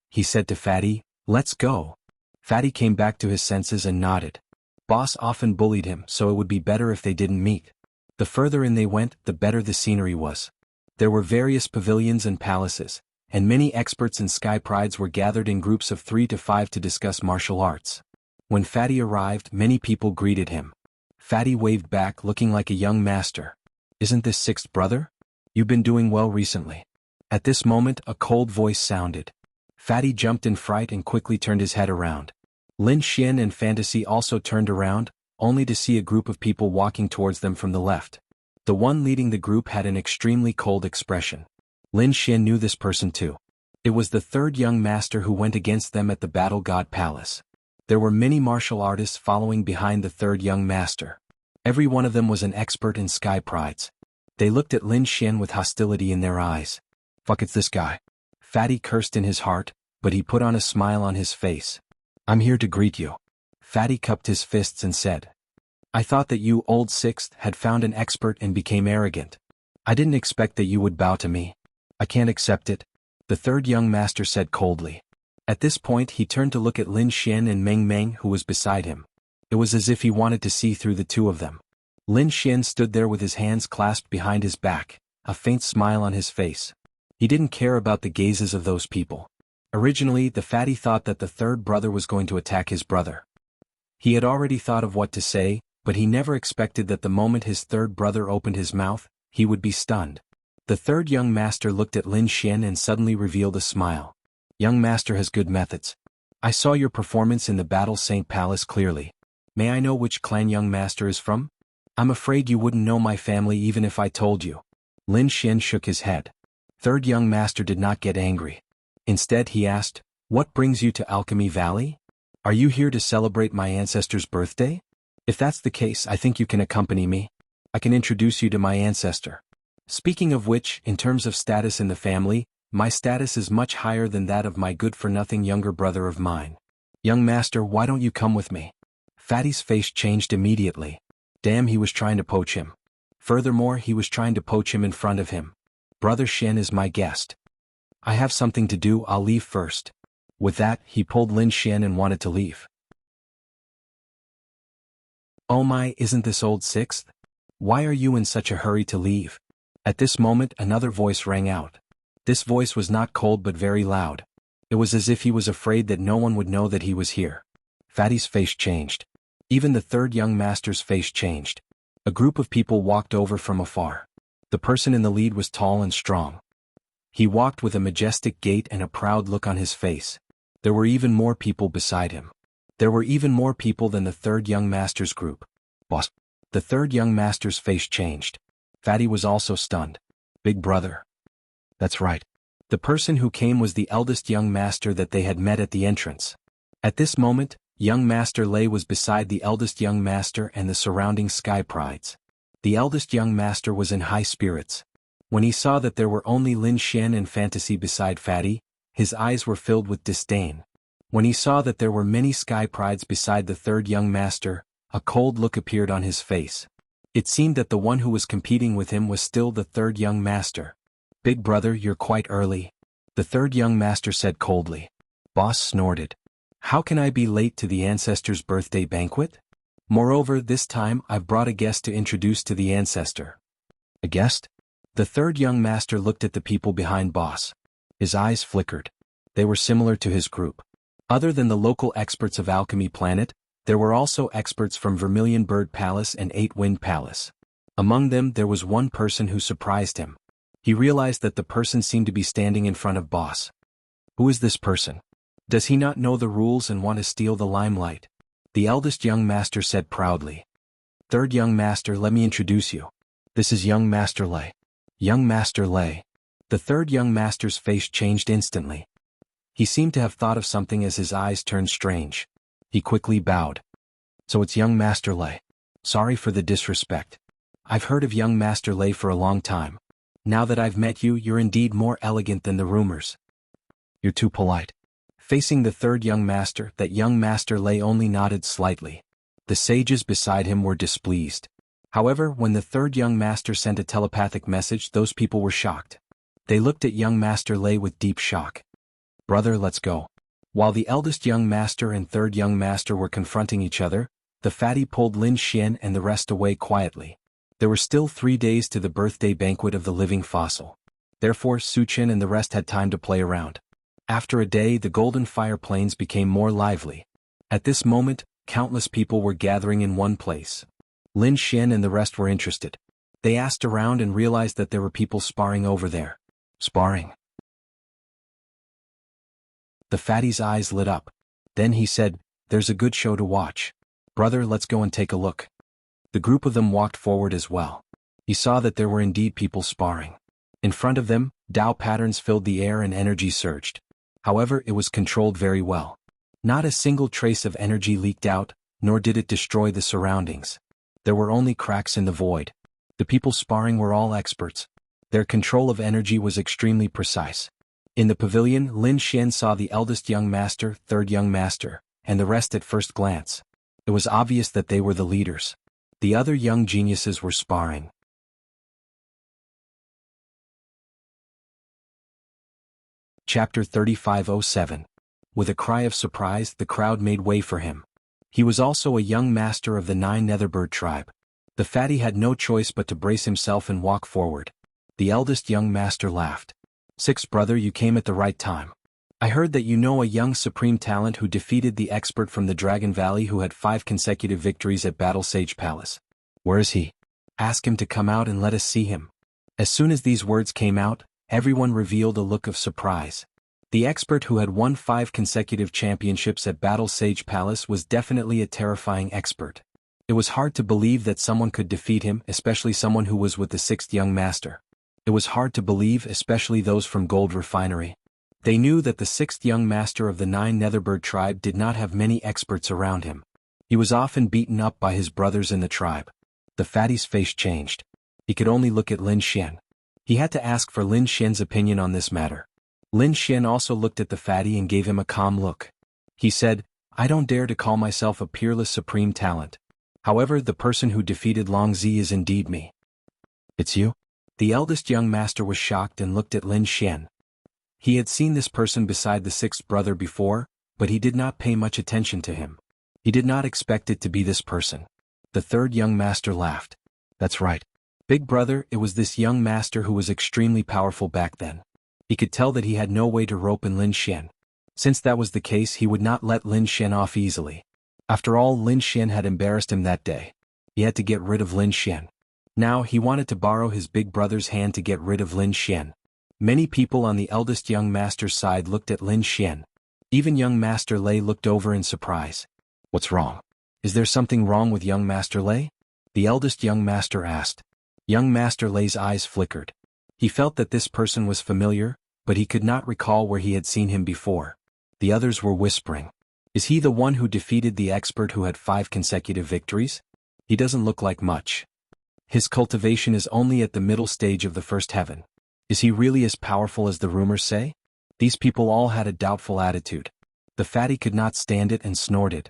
He said to Fatty, "Let's go." Fatty came back to his senses and nodded. Boss often bullied him, so it would be better if they didn't meet. The further in they went, the better the scenery was. There were various pavilions and palaces, and many experts and sky prides were gathered in groups of 3 to 5 to discuss martial arts. When Fatty arrived, many people greeted him. Fatty waved back, looking like a young master. "Isn't this sixth brother? You've been doing well recently." At this moment, a cold voice sounded. Fatty jumped in fright and quickly turned his head around. Lin Xian and Fantasy also turned around, only to see a group of people walking towards them from the left. The one leading the group had an extremely cold expression. Lin Xian knew this person too. It was the third young master who went against them at the Battle God Palace. There were many martial artists following behind the third young master. Every one of them was an expert in sky prides. They looked at Lin Xian with hostility in their eyes. Fuck, it's this guy. Fatty cursed in his heart, but he put on a smile on his face. "I'm here to greet you." Fatty cupped his fists and said, "I thought that you, old sixth, had found an expert and became arrogant. I didn't expect that you would bow to me. I can't accept it," the third young master said coldly. At this point he turned to look at Lin Xian and Meng Meng, who was beside him. It was as if he wanted to see through the two of them. Lin Xian stood there with his hands clasped behind his back, a faint smile on his face. He didn't care about the gazes of those people. Originally, the fatty thought that the third brother was going to attack his brother. He had already thought of what to say, but he never expected that the moment his third brother opened his mouth, he would be stunned. The third young master looked at Lin Xian and suddenly revealed a smile. Young master has good methods. I saw your performance in the Battle Saint Palace clearly. May I know which clan young master is from? I'm afraid you wouldn't know my family even if I told you. Lin Xian shook his head. Third young master did not get angry. Instead he asked, what brings you to Alchemy Valley? Are you here to celebrate my ancestor's birthday? If that's the case, I think you can accompany me. I can introduce you to my ancestor. Speaking of which, in terms of status in the family, my status is much higher than that of my good-for-nothing younger brother of mine. Young master, why don't you come with me? Fatty's face changed immediately. Damn, he was trying to poach him. Furthermore, he was trying to poach him in front of him. Brother Shen is my guest. I have something to do, I'll leave first. With that, he pulled Lin Xian and wanted to leave. Oh my, isn't this old sixth? Why are you in such a hurry to leave? At this moment, another voice rang out. This voice was not cold but very loud. It was as if he was afraid that no one would know that he was here. Fatty's face changed. Even the third young master's face changed. A group of people walked over from afar. The person in the lead was tall and strong. He walked with a majestic gait and a proud look on his face. There were even more people beside him. There were even more people than the third young master's group. Boss. The third young master's face changed. Fatty was also stunned. Big brother. That's right. The person who came was the eldest young master that they had met at the entrance. At this moment, young master Lei was beside the eldest young master and the surrounding sky prides. The eldest young master was in high spirits. When he saw that there were only Lin Xian and Fantasy beside Fatty, his eyes were filled with disdain. When he saw that there were many sky prides beside the third young master, a cold look appeared on his face. It seemed that the one who was competing with him was still the third young master. Big brother, you're quite early. The third young master said coldly. Boss snorted. How can I be late to the ancestor's birthday banquet? Moreover, this time I've brought a guest to introduce to the ancestor. A guest? The third young master looked at the people behind Boss. His eyes flickered. They were similar to his group. Other than the local experts of Alchemy Planet, there were also experts from Vermilion Bird Palace and Eight Wind Palace. Among them there was one person who surprised him. He realized that the person seemed to be standing in front of Boss. Who is this person? Does he not know the rules and want to steal the limelight? The eldest young master said proudly. Third young master, let me introduce you. This is young master Lei. Young master Lei. The third young master's face changed instantly. He seemed to have thought of something as his eyes turned strange. He quickly bowed. So it's young master Lei. Sorry for the disrespect. I've heard of young master Lei for a long time. Now that I've met you, you're indeed more elegant than the rumors. You're too polite. Facing the third young master, that young master Lei only nodded slightly. The sages beside him were displeased. However, when the third young master sent a telepathic message, those people were shocked. They looked at young master Lei with deep shock. Brother, let's go. While the eldest young master and third young master were confronting each other, the fatty pulled Lin Xian and the rest away quietly. There were still 3 days to the birthday banquet of the living fossil. Therefore, Su Chen and the rest had time to play around. After a day, the golden fire plains became more lively. At this moment, countless people were gathering in one place. Lin Xian and the rest were interested. They asked around and realized that there were people sparring over there. Sparring. The fatty's eyes lit up. Then he said, there's a good show to watch. Brother, let's go and take a look. The group of them walked forward as well. He saw that there were indeed people sparring. In front of them, Dao patterns filled the air and energy surged. However, it was controlled very well. Not a single trace of energy leaked out, nor did it destroy the surroundings. There were only cracks in the void. The people sparring were all experts. Their control of energy was extremely precise. In the pavilion, Lin Xian saw the eldest young master, third young master, and the rest at first glance. It was obvious that they were the leaders. The other young geniuses were sparring. Chapter 3507. With a cry of surprise, the crowd made way for him. He was also a young master of the 9 Netherbird tribe. The fatty had no choice but to brace himself and walk forward. The eldest young master laughed. Sixth brother, you came at the right time. I heard that you know a young supreme talent who defeated the expert from the Dragon Valley who had 5 consecutive victories at Battle Sage Palace. Where is he? Ask him to come out and let us see him. As soon as these words came out, everyone revealed a look of surprise. The expert who had won 5 consecutive championships at Battle Sage Palace was definitely a terrifying expert. It was hard to believe that someone could defeat him, especially someone who was with the 6th young master. It was hard to believe, especially those from Gold Refinery. They knew that the 6th young master of the 9 Netherbird tribe did not have many experts around him. He was often beaten up by his brothers in the tribe. The fatty's face changed. He could only look at Lin Xian. He had to ask for Lin Xian's opinion on this matter. Lin Xian also looked at the fatty and gave him a calm look. He said, I don't dare to call myself a peerless supreme talent. However, the person who defeated Long Zi is indeed me. It's you? The eldest young master was shocked and looked at Lin Xian. He had seen this person beside the 6th brother before, but he did not pay much attention to him. He did not expect it to be this person. The 3rd young master laughed. That's right. Big brother, it was this young master who was extremely powerful back then. He could tell that he had no way to rope in Lin Xian. Since that was the case, he would not let Lin Xian off easily. After all, Lin Xian had embarrassed him that day. He had to get rid of Lin Xian. Now he wanted to borrow his big brother's hand to get rid of Lin Xian. Many people on the eldest young master's side looked at Lin Xian. Even young Master Lei looked over in surprise. What's wrong? Is there something wrong with young Master Lei? The eldest young master asked. Young Master Lei's eyes flickered. He felt that this person was familiar, but he could not recall where he had seen him before. The others were whispering. Is he the one who defeated the expert who had 5 consecutive victories? He doesn't look like much. His cultivation is only at the middle stage of the 1st heaven. Is he really as powerful as the rumors say? These people all had a doubtful attitude. The fatty could not stand it and snorted.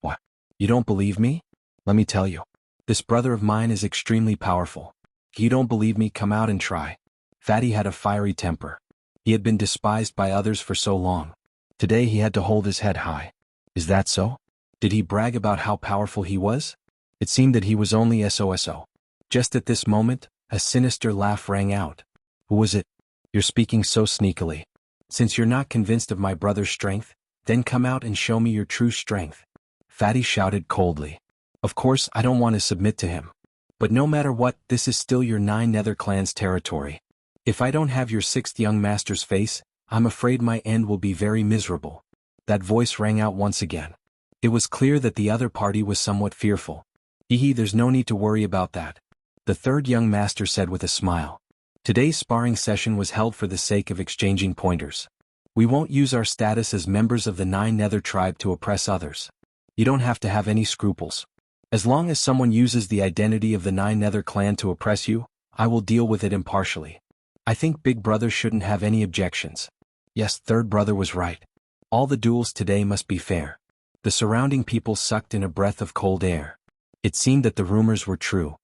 What? You don't believe me? Let me tell you. This brother of mine is extremely powerful. If you don't believe me, come out and try. Fatty had a fiery temper. He had been despised by others for so long. Today he had to hold his head high. Is that so? Did he brag about how powerful he was? It seemed that he was only SOSO. Just at this moment, a sinister laugh rang out. Who was it? You're speaking so sneakily. Since you're not convinced of my brother's strength, then come out and show me your true strength. Fatty shouted coldly. Of course, I don't want to submit to him. But no matter what, this is still your 9 Nether clans' territory. If I don't have your 6th young master's face, I'm afraid my end will be very miserable. That voice rang out once again. It was clear that the other party was somewhat fearful. There's no need to worry about that. The 3rd young master said with a smile. Today's sparring session was held for the sake of exchanging pointers. We won't use our status as members of the 9 Nether tribe to oppress others. You don't have to have any scruples. As long as someone uses the identity of the 9 Nether clan to oppress you, I will deal with it impartially. I think Big Brother shouldn't have any objections. Yes, 3rd brother was right. All the duels today must be fair. The surrounding people sucked in a breath of cold air. It seemed that the rumors were true.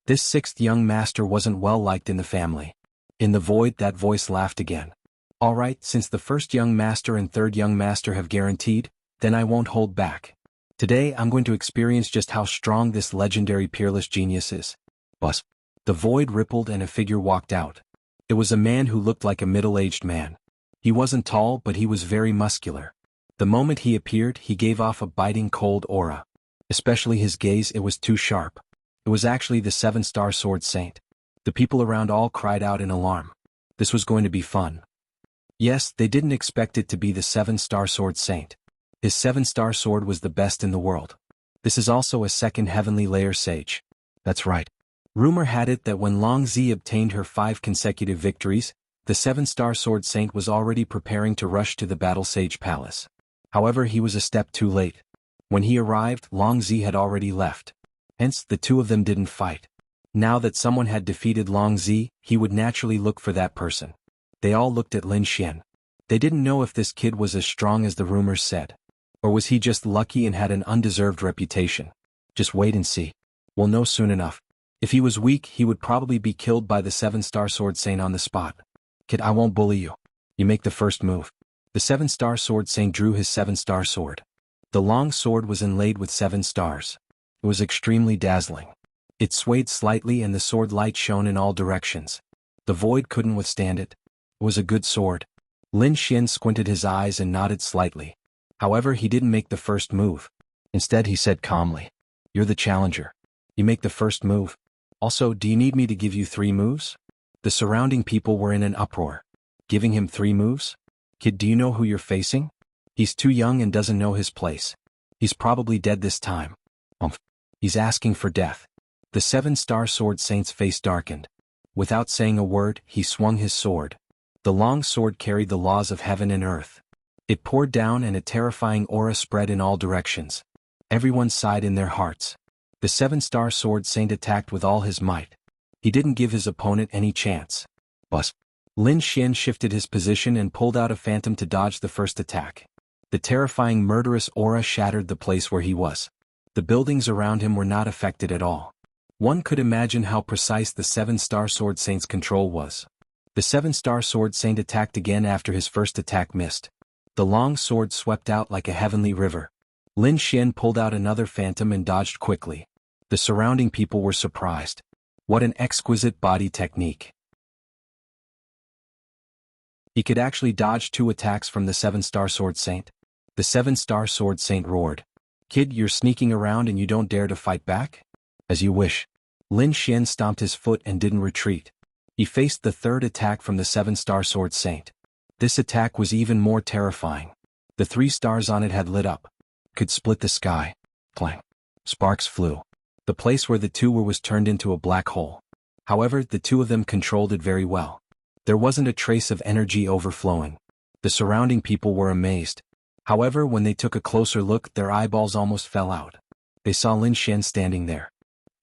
This 6th young master wasn't well liked in the family. In the void, that voice laughed again. All right, since the 1st young master and 3rd young master have guaranteed, then I won't hold back. Today I'm going to experience just how strong this legendary peerless genius is. Buzz. The void rippled and a figure walked out. It was a man who looked like a middle-aged man. He wasn't tall, but he was very muscular. The moment he appeared, he gave off a biting cold aura. Especially his gaze, it was too sharp. It was actually the 7-star sword saint. The people around all cried out in alarm. This was going to be fun. Yes, they didn't expect it to be the 7-star sword saint. His 7-star sword was the best in the world. This is also a 2nd heavenly layer sage. That's right. Rumor had it that when Long Zi obtained her 5 consecutive victories, the 7-star sword saint was already preparing to rush to the Battle Sage Palace. However, he was a step too late. When he arrived, Long Zi had already left. Hence, the two of them didn't fight. Now that someone had defeated Long Zi, he would naturally look for that person. They all looked at Lin Xian. They didn't know if this kid was as strong as the rumors said. Or was he just lucky and had an undeserved reputation? Just wait and see. We'll know soon enough. If he was weak, he would probably be killed by the 7-star sword saint on the spot. Kid, I won't bully you. You make the first move. The 7-star sword saint drew his 7-star sword. The long sword was inlaid with 7 stars. It was extremely dazzling. It swayed slightly and the sword light shone in all directions. The void couldn't withstand it. It was a good sword. Lin Xian squinted his eyes and nodded slightly. However, he didn't make the first move. Instead, he said calmly, "You're the challenger. You make the first move. Also, do you need me to give you 3 moves?" The surrounding people were in an uproar. Giving him 3 moves? Kid, do you know who you're facing? He's too young and doesn't know his place. He's probably dead this time. He's asking for death. The 7-star sword saint's face darkened. Without saying a word, he swung his sword. The long sword carried the laws of heaven and earth. It poured down and a terrifying aura spread in all directions. Everyone sighed in their hearts. The 7-star sword saint attacked with all his might. He didn't give his opponent any chance. Bus. Lin Xian shifted his position and pulled out a phantom to dodge the first attack. The terrifying murderous aura shattered the place where he was. The buildings around him were not affected at all. One could imagine how precise the 7-star sword saint's control was. The 7-star sword saint attacked again after his first attack missed. The long sword swept out like a heavenly river. Lin Xian pulled out another phantom and dodged quickly. The surrounding people were surprised. What an exquisite body technique. He could actually dodge 2 attacks from the 7-star sword saint. The 7-star sword saint roared, "Kid, you're sneaking around and you don't dare to fight back? As you wish." Lin Xian stomped his foot and didn't retreat. He faced the 3rd attack from the 7-star sword saint. This attack was even more terrifying. The 3 stars on it had lit up. Could split the sky. Clang. Sparks flew. The place where the 2 were was turned into a black hole. However, the 2 of them controlled it very well. There wasn't a trace of energy overflowing. The surrounding people were amazed. However, when they took a closer look, their eyeballs almost fell out. They saw Lin Xian standing there.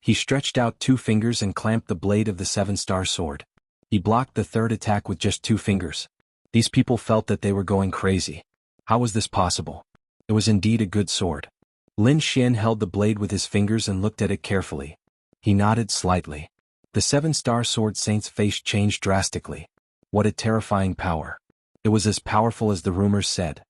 He stretched out 2 fingers and clamped the blade of the 7-star sword. He blocked the 3rd attack with just 2 fingers. These people felt that they were going crazy. How was this possible? It was indeed a good sword. Lin Xian held the blade with his fingers and looked at it carefully. He nodded slightly. The 7-star sword saint's face changed drastically. What a terrifying power. It was as powerful as the rumors said.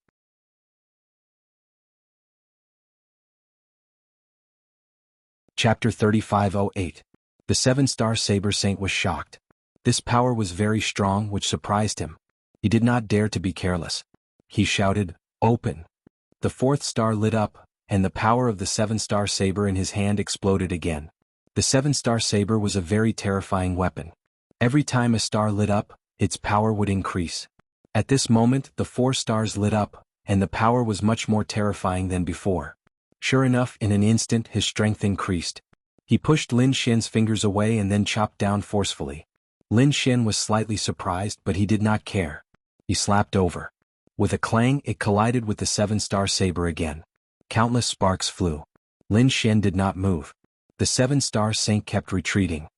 Chapter 3508. The 7-star saber saint was shocked. This power was very strong, which surprised him. He did not dare to be careless. He shouted, "Open!" The 4th star lit up, and the power of the 7-star saber in his hand exploded again. The 7-star saber was a very terrifying weapon. Every time a star lit up, its power would increase. At this moment, the 4 stars lit up, and the power was much more terrifying than before. Sure enough, in an instant his strength increased. He pushed Lin Xian's fingers away and then chopped down forcefully. Lin Xian was slightly surprised, but he did not care. He slapped over. With a clang, it collided with the 7-star saber again. Countless sparks flew. Lin Xian did not move. The 7-star saint kept retreating.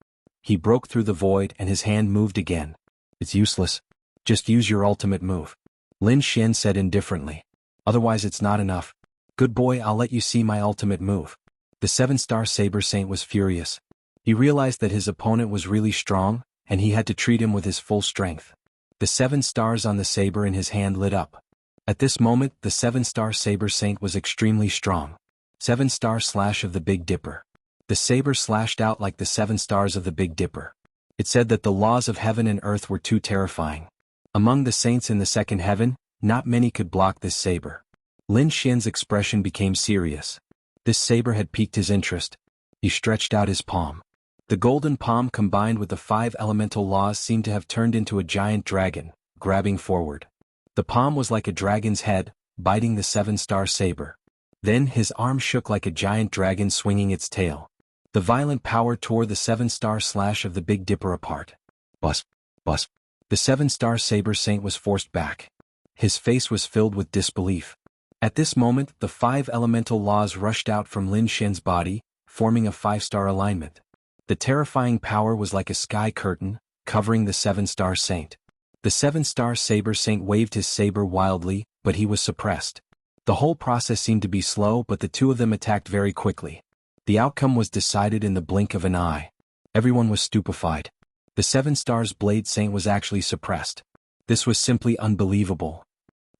He broke through the void and his hand moved again. "It's useless. Just use your ultimate move," Lin Xian said indifferently. "Otherwise it's not enough. Good boy, I'll let you see my ultimate move." The 7-star saber saint was furious. He realized that his opponent was really strong, and he had to treat him with his full strength. The 7 stars on the saber in his hand lit up. At this moment, the 7-star saber saint was extremely strong. 7-star slash of the Big Dipper. The saber slashed out like the 7 stars of the Big Dipper. It said that the laws of heaven and earth were too terrifying. Among the saints in the 2nd heaven, not many could block this saber. Lin Xian's expression became serious. This saber had piqued his interest. He stretched out his palm. The golden palm combined with the 5 elemental laws seemed to have turned into a giant dragon, grabbing forward. The palm was like a dragon's head, biting the 7-star saber. Then his arm shook like a giant dragon swinging its tail. The violent power tore the 7-star slash of the Big Dipper apart. Bus, bus. The 7-star saber saint was forced back. His face was filled with disbelief. At this moment, the 5 elemental laws rushed out from Lin Xian's body, forming a 5-star alignment. The terrifying power was like a sky curtain, covering the 7-star saint. The 7-star saber saint waved his saber wildly, but he was suppressed. The whole process seemed to be slow, but the 2 of them attacked very quickly. The outcome was decided in the blink of an eye. Everyone was stupefied. The 7 stars blade saint was actually suppressed. This was simply unbelievable.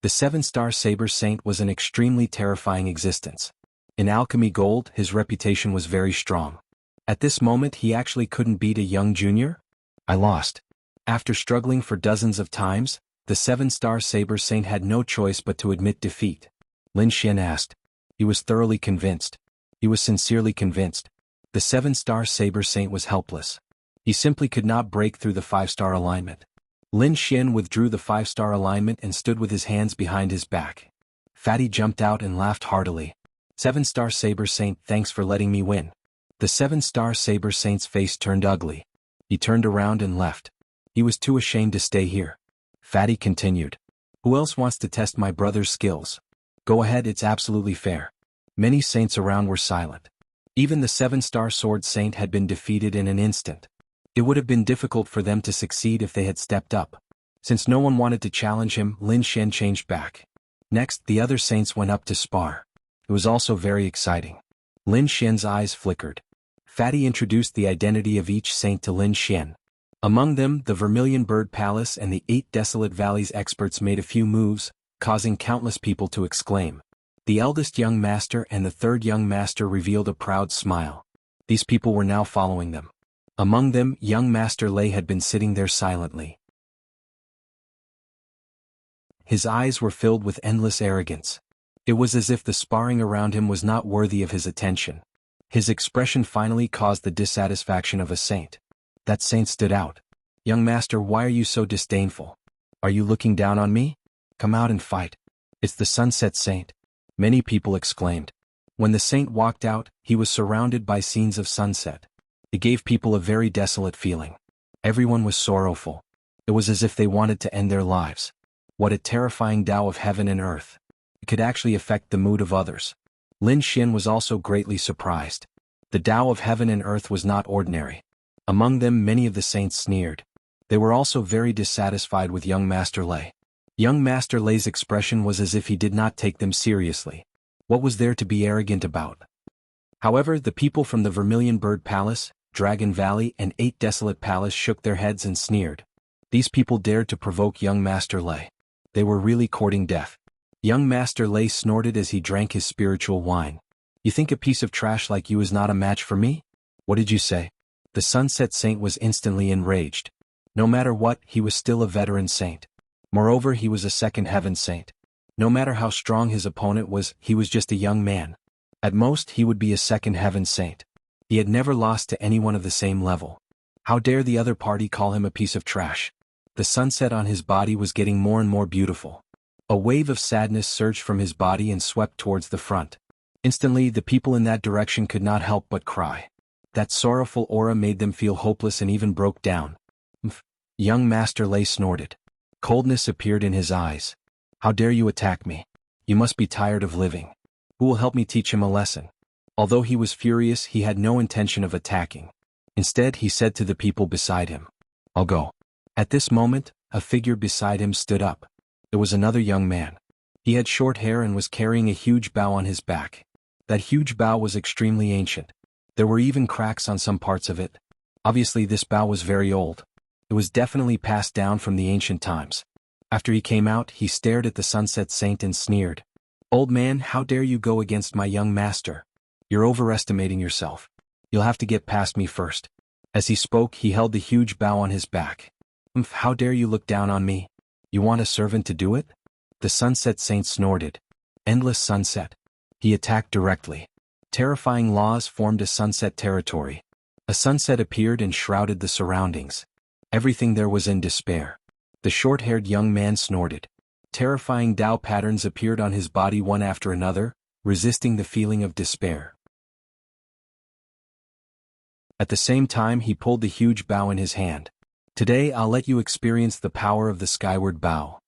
The 7-star saber saint was an extremely terrifying existence. In alchemy gold, his reputation was very strong. At this moment he actually couldn't beat a young junior? I lost. After struggling for dozens of times, the 7-star Saber Saint had no choice but to admit defeat. Lin Xian asked. He was thoroughly convinced. He was sincerely convinced. The 7-star Saber Saint was helpless. He simply could not break through the 5-star alignment. Lin Xian withdrew the 5-star alignment and stood with his hands behind his back. Fatty jumped out and laughed heartily. 7-star Saber Saint, thanks for letting me win. The 7-star Saber Saint's face turned ugly. He turned around and left. He was too ashamed to stay here. Fatty continued. Who else wants to test my brother's skills? Go ahead, it's absolutely fair. Many saints around were silent. Even the 7-star Sword Saint had been defeated in an instant. It would have been difficult for them to succeed if they had stepped up. Since no one wanted to challenge him, Lin Xian changed back. Next, the other saints went up to spar. It was also very exciting. Lin Xian's eyes flickered. Fatty introduced the identity of each saint to Lin Xian. Among them, the Vermilion Bird Palace and the 8 Desolate Valleys experts made a few moves, causing countless people to exclaim. The eldest young master and the third young master revealed a proud smile. These people were now following them. Among them, young Master Lei had been sitting there silently. His eyes were filled with endless arrogance. It was as if the sparring around him was not worthy of his attention. His expression finally caused the dissatisfaction of a saint. That saint stood out. Young master, why are you so disdainful? Are you looking down on me? Come out and fight. It's the Sunset Saint. Many people exclaimed. When the saint walked out, he was surrounded by scenes of sunset. It gave people a very desolate feeling. Everyone was sorrowful. It was as if they wanted to end their lives. What a terrifying Tao of heaven and earth. It could actually affect the mood of others. Lin Xian was also greatly surprised. The Tao of heaven and earth was not ordinary. Among them, many of the saints sneered. They were also very dissatisfied with young Master Lei. Young Master Lei's expression was as if he did not take them seriously. What was there to be arrogant about? However, the people from the Vermilion Bird Palace, Dragon Valley, and 8 Desolate Palace shook their heads and sneered. These people dared to provoke young Master Lei. They were really courting death. Young Master Lei snorted as he drank his spiritual wine. You think a piece of trash like you is not a match for me? What did you say? The Sunset Saint was instantly enraged. No matter what, he was still a veteran saint. Moreover, he was a second heaven saint. No matter how strong his opponent was, he was just a young man. At most, he would be a second heaven saint. He had never lost to anyone of the same level. How dare the other party call him a piece of trash? The sunset on his body was getting more and more beautiful. A wave of sadness surged from his body and swept towards the front. Instantly, the people in that direction could not help but cry. That sorrowful aura made them feel hopeless and even broke down. Young Master Lei snorted. Coldness appeared in his eyes. How dare you attack me? You must be tired of living. Who will help me teach him a lesson? Although he was furious, he had no intention of attacking. Instead, he said to the people beside him, I'll go. At this moment, a figure beside him stood up. It was another young man. He had short hair and was carrying a huge bow on his back. That huge bow was extremely ancient. There were even cracks on some parts of it. Obviously, this bow was very old. It was definitely passed down from the ancient times. After he came out, he stared at the Sunset Saint and sneered. Old man, how dare you go against my young master? You're overestimating yourself. You'll have to get past me first. As he spoke, he held the huge bow on his back. How dare you look down on me? You want a servant to do it? The Sunset Saint snorted. Endless sunset. He attacked directly. Terrifying laws formed a sunset territory. A sunset appeared and shrouded the surroundings. Everything there was in despair. The short-haired young man snorted. Terrifying Tao patterns appeared on his body one after another, resisting the feeling of despair. At the same time, he pulled the huge bow in his hand. Today I'll let you experience the power of the skyward bow.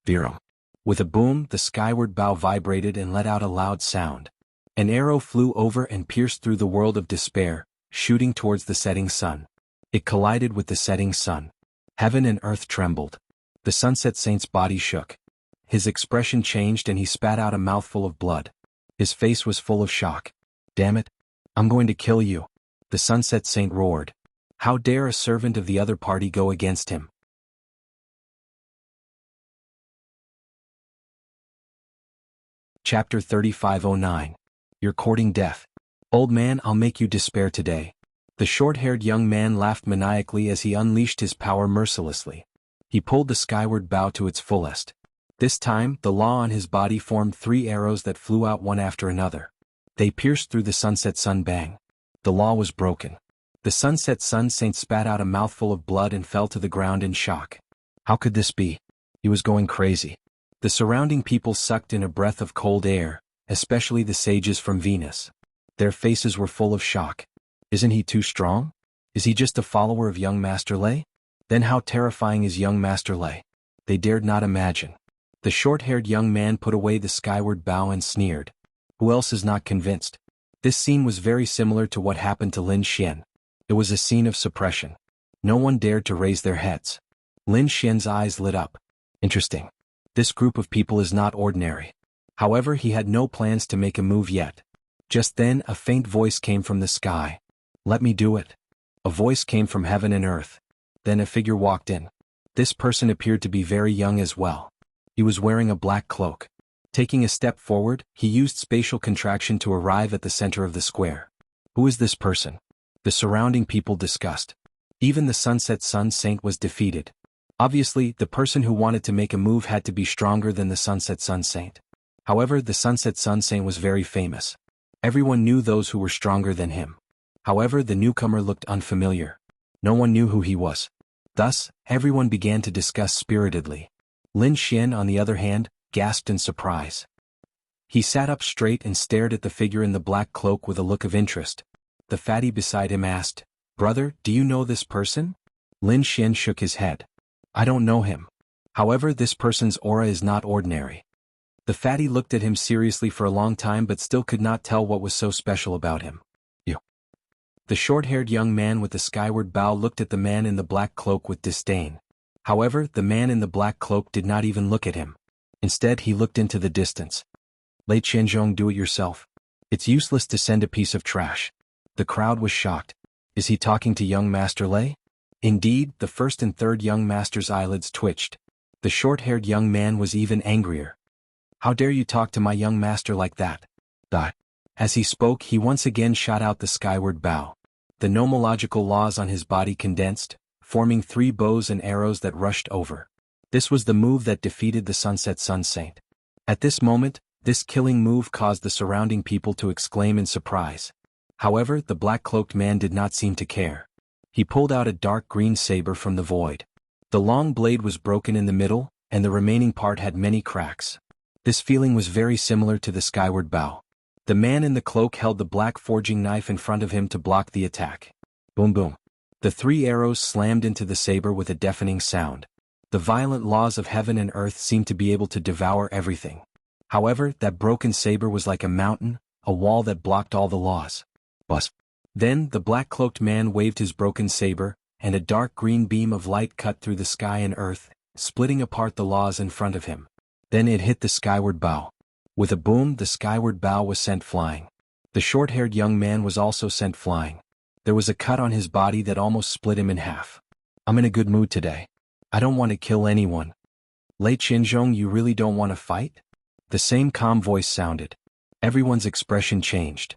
Viram. With a boom, the skyward bow vibrated and let out a loud sound. An arrow flew over and pierced through the world of despair, shooting towards the setting sun. It collided with the setting sun. Heaven and earth trembled. The Sunset Saint's body shook. His expression changed and he spat out a mouthful of blood. His face was full of shock. Damn it. I'm going to kill you. The Sunset Saint roared. How dare a servant of the other party go against him? Chapter 3509. You're courting death. Old man, I'll make you despair today. The short-haired young man laughed maniacally as he unleashed his power mercilessly. He pulled the skyward bow to its fullest. This time, the law on his body formed 3 arrows that flew out one after another. They pierced through the sunset sun. Bang. The law was broken. The sunset sun saint spat out a mouthful of blood and fell to the ground in shock. How could this be? He was going crazy. The surrounding people sucked in a breath of cold air, especially the sages from Venus. Their faces were full of shock. Isn't he too strong? Is he just a follower of young Master Lei? Then how terrifying is young Master Lei? They dared not imagine. The short-haired young man put away the skyward bow and sneered. Who else is not convinced? This scene was very similar to what happened to Lin Xian. It was a scene of suppression. No one dared to raise their heads. Lin Xian's eyes lit up. Interesting. This group of people is not ordinary. However, he had no plans to make a move yet. Just then, a faint voice came from the sky. Let me do it. A voice came from heaven and earth. Then a figure walked in. This person appeared to be very young as well. He was wearing a black cloak. Taking a step forward, he used spatial contraction to arrive at the center of the square. Who is this person? The surrounding people discussed. Even the sunset sun saint was defeated. Obviously, the person who wanted to make a move had to be stronger than the sunset sun saint. However, the sunset sun saint was very famous. Everyone knew those who were stronger than him. However, the newcomer looked unfamiliar. No one knew who he was. Thus, everyone began to discuss spiritedly. Lin Xian, on the other hand, gasped in surprise. He sat up straight and stared at the figure in the black cloak with a look of interest. The fatty beside him asked, "Brother, do you know this person?" Lin Xian shook his head. "I don't know him. However, this person's aura is not ordinary." The fatty looked at him seriously for a long time but still could not tell what was so special about him. You. The short-haired young man with the skyward bow looked at the man in the black cloak with disdain. However, the man in the black cloak did not even look at him. Instead, he looked into the distance. "Lei Qianzhong, do it yourself. It's useless to send a piece of trash." The crowd was shocked. Is he talking to young Master Lei? Indeed, the first and third young master's eyelids twitched. The short-haired young man was even angrier. "How dare you talk to my young master like that?" As he spoke, he once again shot out the skyward bow. The nomological laws on his body condensed, forming 3 bows and arrows that rushed over. This was the move that defeated the sunset sun saint. At this moment, this killing move caused the surrounding people to exclaim in surprise. However, the black-cloaked man did not seem to care. He pulled out a dark green saber from the void. The long blade was broken in the middle, and the remaining part had many cracks. This feeling was very similar to the skyward bow. The man in the cloak held the black forging knife in front of him to block the attack. Boom boom. The 3 arrows slammed into the saber with a deafening sound. The violent laws of heaven and earth seemed to be able to devour everything. However, that broken saber was like a mountain, a wall that blocked all the laws. Buzz. Then, the black-cloaked man waved his broken saber, and a dark green beam of light cut through the sky and earth, splitting apart the laws in front of him. Then it hit the skyward bow. With a boom, the skyward bow was sent flying. The short-haired young man was also sent flying. There was a cut on his body that almost split him in half. "I'm in a good mood today. I don't want to kill anyone." "Lei Qianzhong, you really don't want to fight?" The same calm voice sounded. Everyone's expression changed.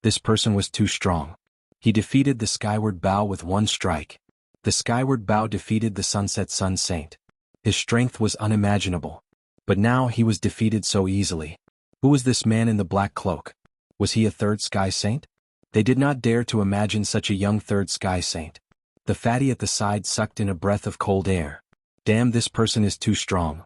This person was too strong. He defeated the skyward bow with 1 strike. The skyward bow defeated the sunset sun saint. His strength was unimaginable. But now he was defeated so easily. Who was this man in the black cloak? Was he a third sky saint? They did not dare to imagine such a young third sky saint. The fatty at the side sucked in a breath of cold air. Damn, this person is too strong.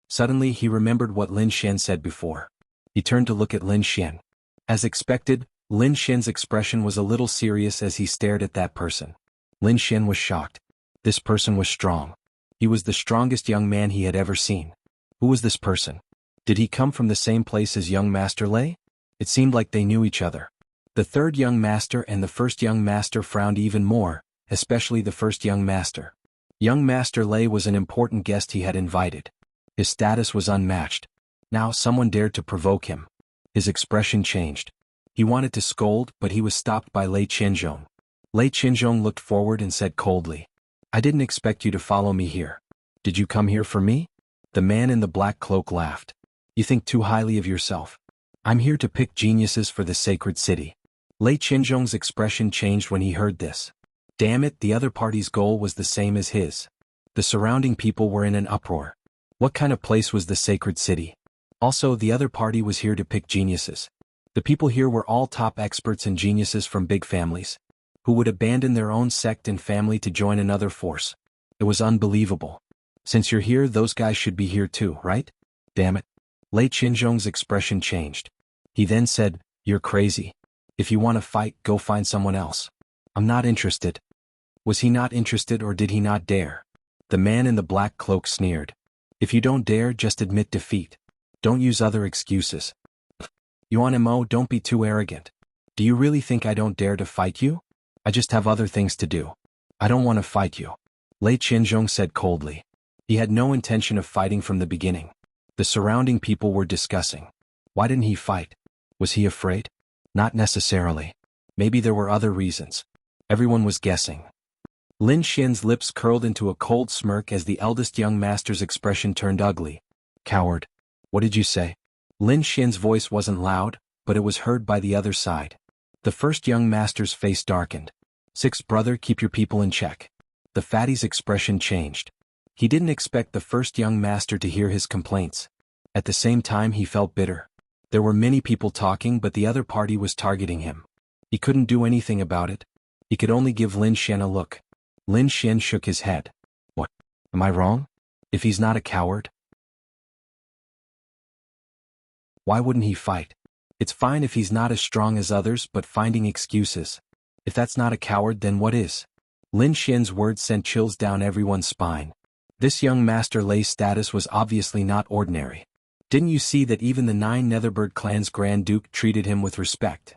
Suddenly he remembered what Lin Xian said before. He turned to look at Lin Xian. As expected, Lin Xian's expression was a little serious as he stared at that person. Lin Xian was shocked. This person was strong. He was the strongest young man he had ever seen. Who was this person? Did he come from the same place as young Master Lei? It seemed like they knew each other. The third young master and the first young master frowned even more, especially the first young master. Young Master Lei was an important guest he had invited. His status was unmatched. Now someone dared to provoke him. His expression changed. He wanted to scold, but he was stopped by Lei Qianzhong. Lei Qianzhong looked forward and said coldly, "I didn't expect you to follow me here. Did you come here for me?" The man in the black cloak laughed. "You think too highly of yourself. I'm here to pick geniuses for the sacred city. Lei Qinzhong's expression changed when he heard this. Damn it, the other party's goal was the same as his. The surrounding people were in an uproar. What kind of place was the sacred city? Also, the other party was here to pick geniuses. The people here were all top experts and geniuses from big families, who would abandon their own sect and family to join another force. It was unbelievable. Since you're here, those guys should be here too, right? Damn it. Lei Qinzhong's expression changed. He then said, "You're crazy. If you want to fight, go find someone else. I'm not interested." Was he not interested or did he not dare? The man in the black cloak sneered. "If you don't dare, just admit defeat. Don't use other excuses. Yuan Mo, don't be too arrogant. Do you really think I don't dare to fight you? I just have other things to do. I don't want to fight you," Lei Qinzhong said coldly. He had no intention of fighting from the beginning. The surrounding people were discussing. Why didn't he fight? Was he afraid? Not necessarily. Maybe there were other reasons. Everyone was guessing. Lin Xian's lips curled into a cold smirk as the eldest young master's expression turned ugly. "Coward. What did you say?" Lin Xian's voice wasn't loud, but it was heard by the other side. The first young master's face darkened. "Sixth brother, keep your people in check." The fatty's expression changed. He didn't expect the first young master to hear his complaints. At the same time, he felt bitter. There were many people talking, but the other party was targeting him. He couldn't do anything about it. He could only give Lin Xian a look. Lin Xian shook his head. "What? Am I wrong? If he's not a coward, why wouldn't he fight? It's fine if he's not as strong as others, but finding excuses. If that's not a coward, then what is?" Lin Xian's words sent chills down everyone's spine. This young Master Lei's status was obviously not ordinary. Didn't you see that even the 9 Netherbird clan's Grand Duke treated him with respect?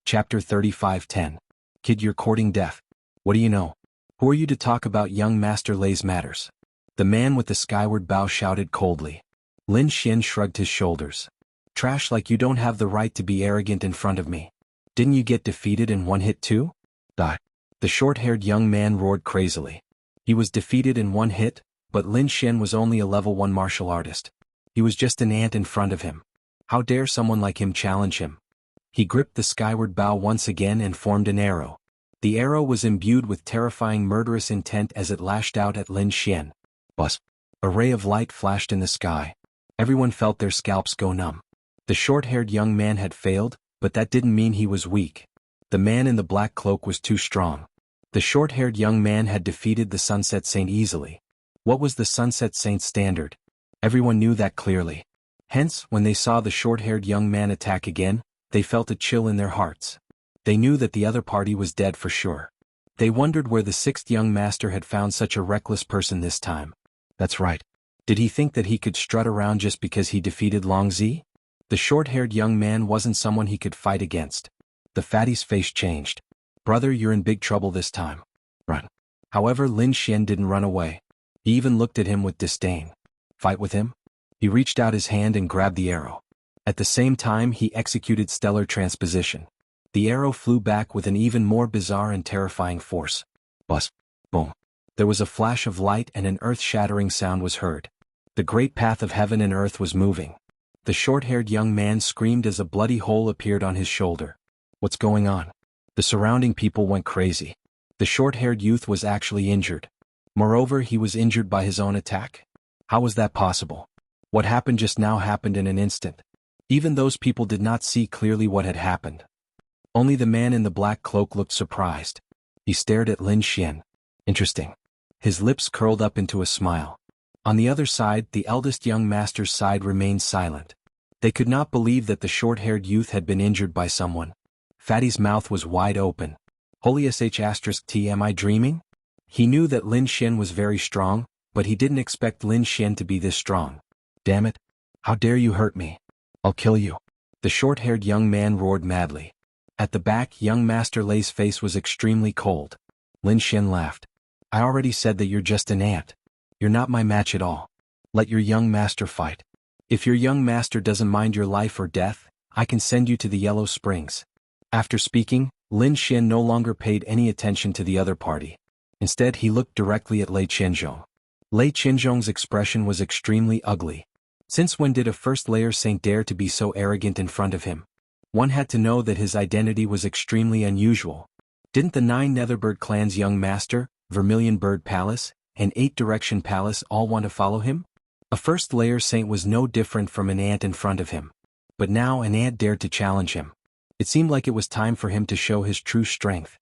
Chapter 35:10. Kid, you're courting death. What do you know? Who are you to talk about young Master Lei's matters? The man with the skyward bow shouted coldly. Lin Xian shrugged his shoulders. "Trash, like you don't have the right to be arrogant in front of me. Didn't you get defeated in one hit too?" The short-haired young man roared crazily. He was defeated in one hit, but Lin Xian was only a level 1 martial artist. He was just an ant in front of him. How dare someone like him challenge him? He gripped the skyward bow once again and formed an arrow. The arrow was imbued with terrifying murderous intent as it lashed out at Lin Xian. Buzz! A ray of light flashed in the sky. Everyone felt their scalps go numb. The short-haired young man had failed, but that didn't mean he was weak. The man in the black cloak was too strong. The short-haired young man had defeated the Sunset Saint easily. What was the Sunset Saint's standard? Everyone knew that clearly. Hence, when they saw the short-haired young man attack again, they felt a chill in their hearts. They knew that the other party was dead for sure. They wondered where the 6th young master had found such a reckless person this time. That's right. Did he think that he could strut around just because he defeated Longzi? The short-haired young man wasn't someone he could fight against. The fatty's face changed. "Brother, you're in big trouble this time. Run." However, Lin Xian didn't run away. He even looked at him with disdain. Fight with him? He reached out his hand and grabbed the arrow. At the same time, he executed stellar transposition. The arrow flew back with an even more bizarre and terrifying force. Buzz! Boom! There was a flash of light and an earth-shattering sound was heard. The great path of heaven and earth was moving. The short-haired young man screamed as a bloody hole appeared on his shoulder. What's going on? The surrounding people went crazy. The short-haired youth was actually injured. Moreover, he was injured by his own attack. How was that possible? What happened just now happened in an instant. Even those people did not see clearly what had happened. Only the man in the black cloak looked surprised. He stared at Lin Xian. Interesting. His lips curled up into a smile. On the other side, the eldest young master's side remained silent. They could not believe that the short-haired youth had been injured by someone. Fatty's mouth was wide open. Holy sh*T, am I dreaming? He knew that Lin Xian was very strong, but he didn't expect Lin Xian to be this strong. Damn it! How dare you hurt me? I'll kill you! The short-haired young man roared madly. At the back, young Master Lei's face was extremely cold. Lin Xian laughed. I already said that you're just an ant. You're not my match at all. Let your young master fight. If your young master doesn't mind your life or death, I can send you to the Yellow Springs. After speaking, Lin Xian no longer paid any attention to the other party. Instead, he looked directly at Lei Qinzhong. Lei Qinzhong's expression was extremely ugly. Since when did a first-layer saint dare to be so arrogant in front of him? One had to know that his identity was extremely unusual. Didn't the 9 Netherbird clan's young master, Vermilion Bird Palace, and 8 Direction Palace all want to follow him? A first-layer saint was no different from an ant in front of him. But now an ant dared to challenge him. It seemed like it was time for him to show his true strength.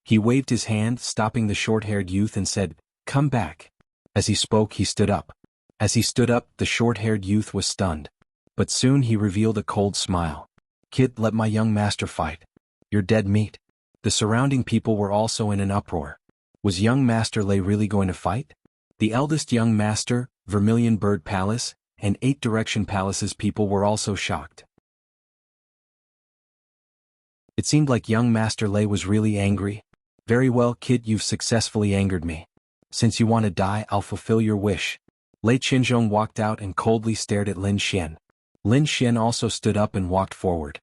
He waved his hand, stopping the short-haired youth, and said, "Come back." As he spoke, he stood up. As he stood up, the short-haired youth was stunned. But soon he revealed a cold smile. "Kid, let my young master fight. You're dead meat." The surrounding people were also in an uproar. Was young Master Lei really going to fight? The eldest young master, Vermilion Bird Palace, and 8 Direction Palace's people were also shocked. It seemed like young Master Lei was really angry. "Very well, kid, you've successfully angered me. Since you want to die, I'll fulfill your wish." Lei Qinzhong walked out and coldly stared at Lin Xian. Lin Xian also stood up and walked forward.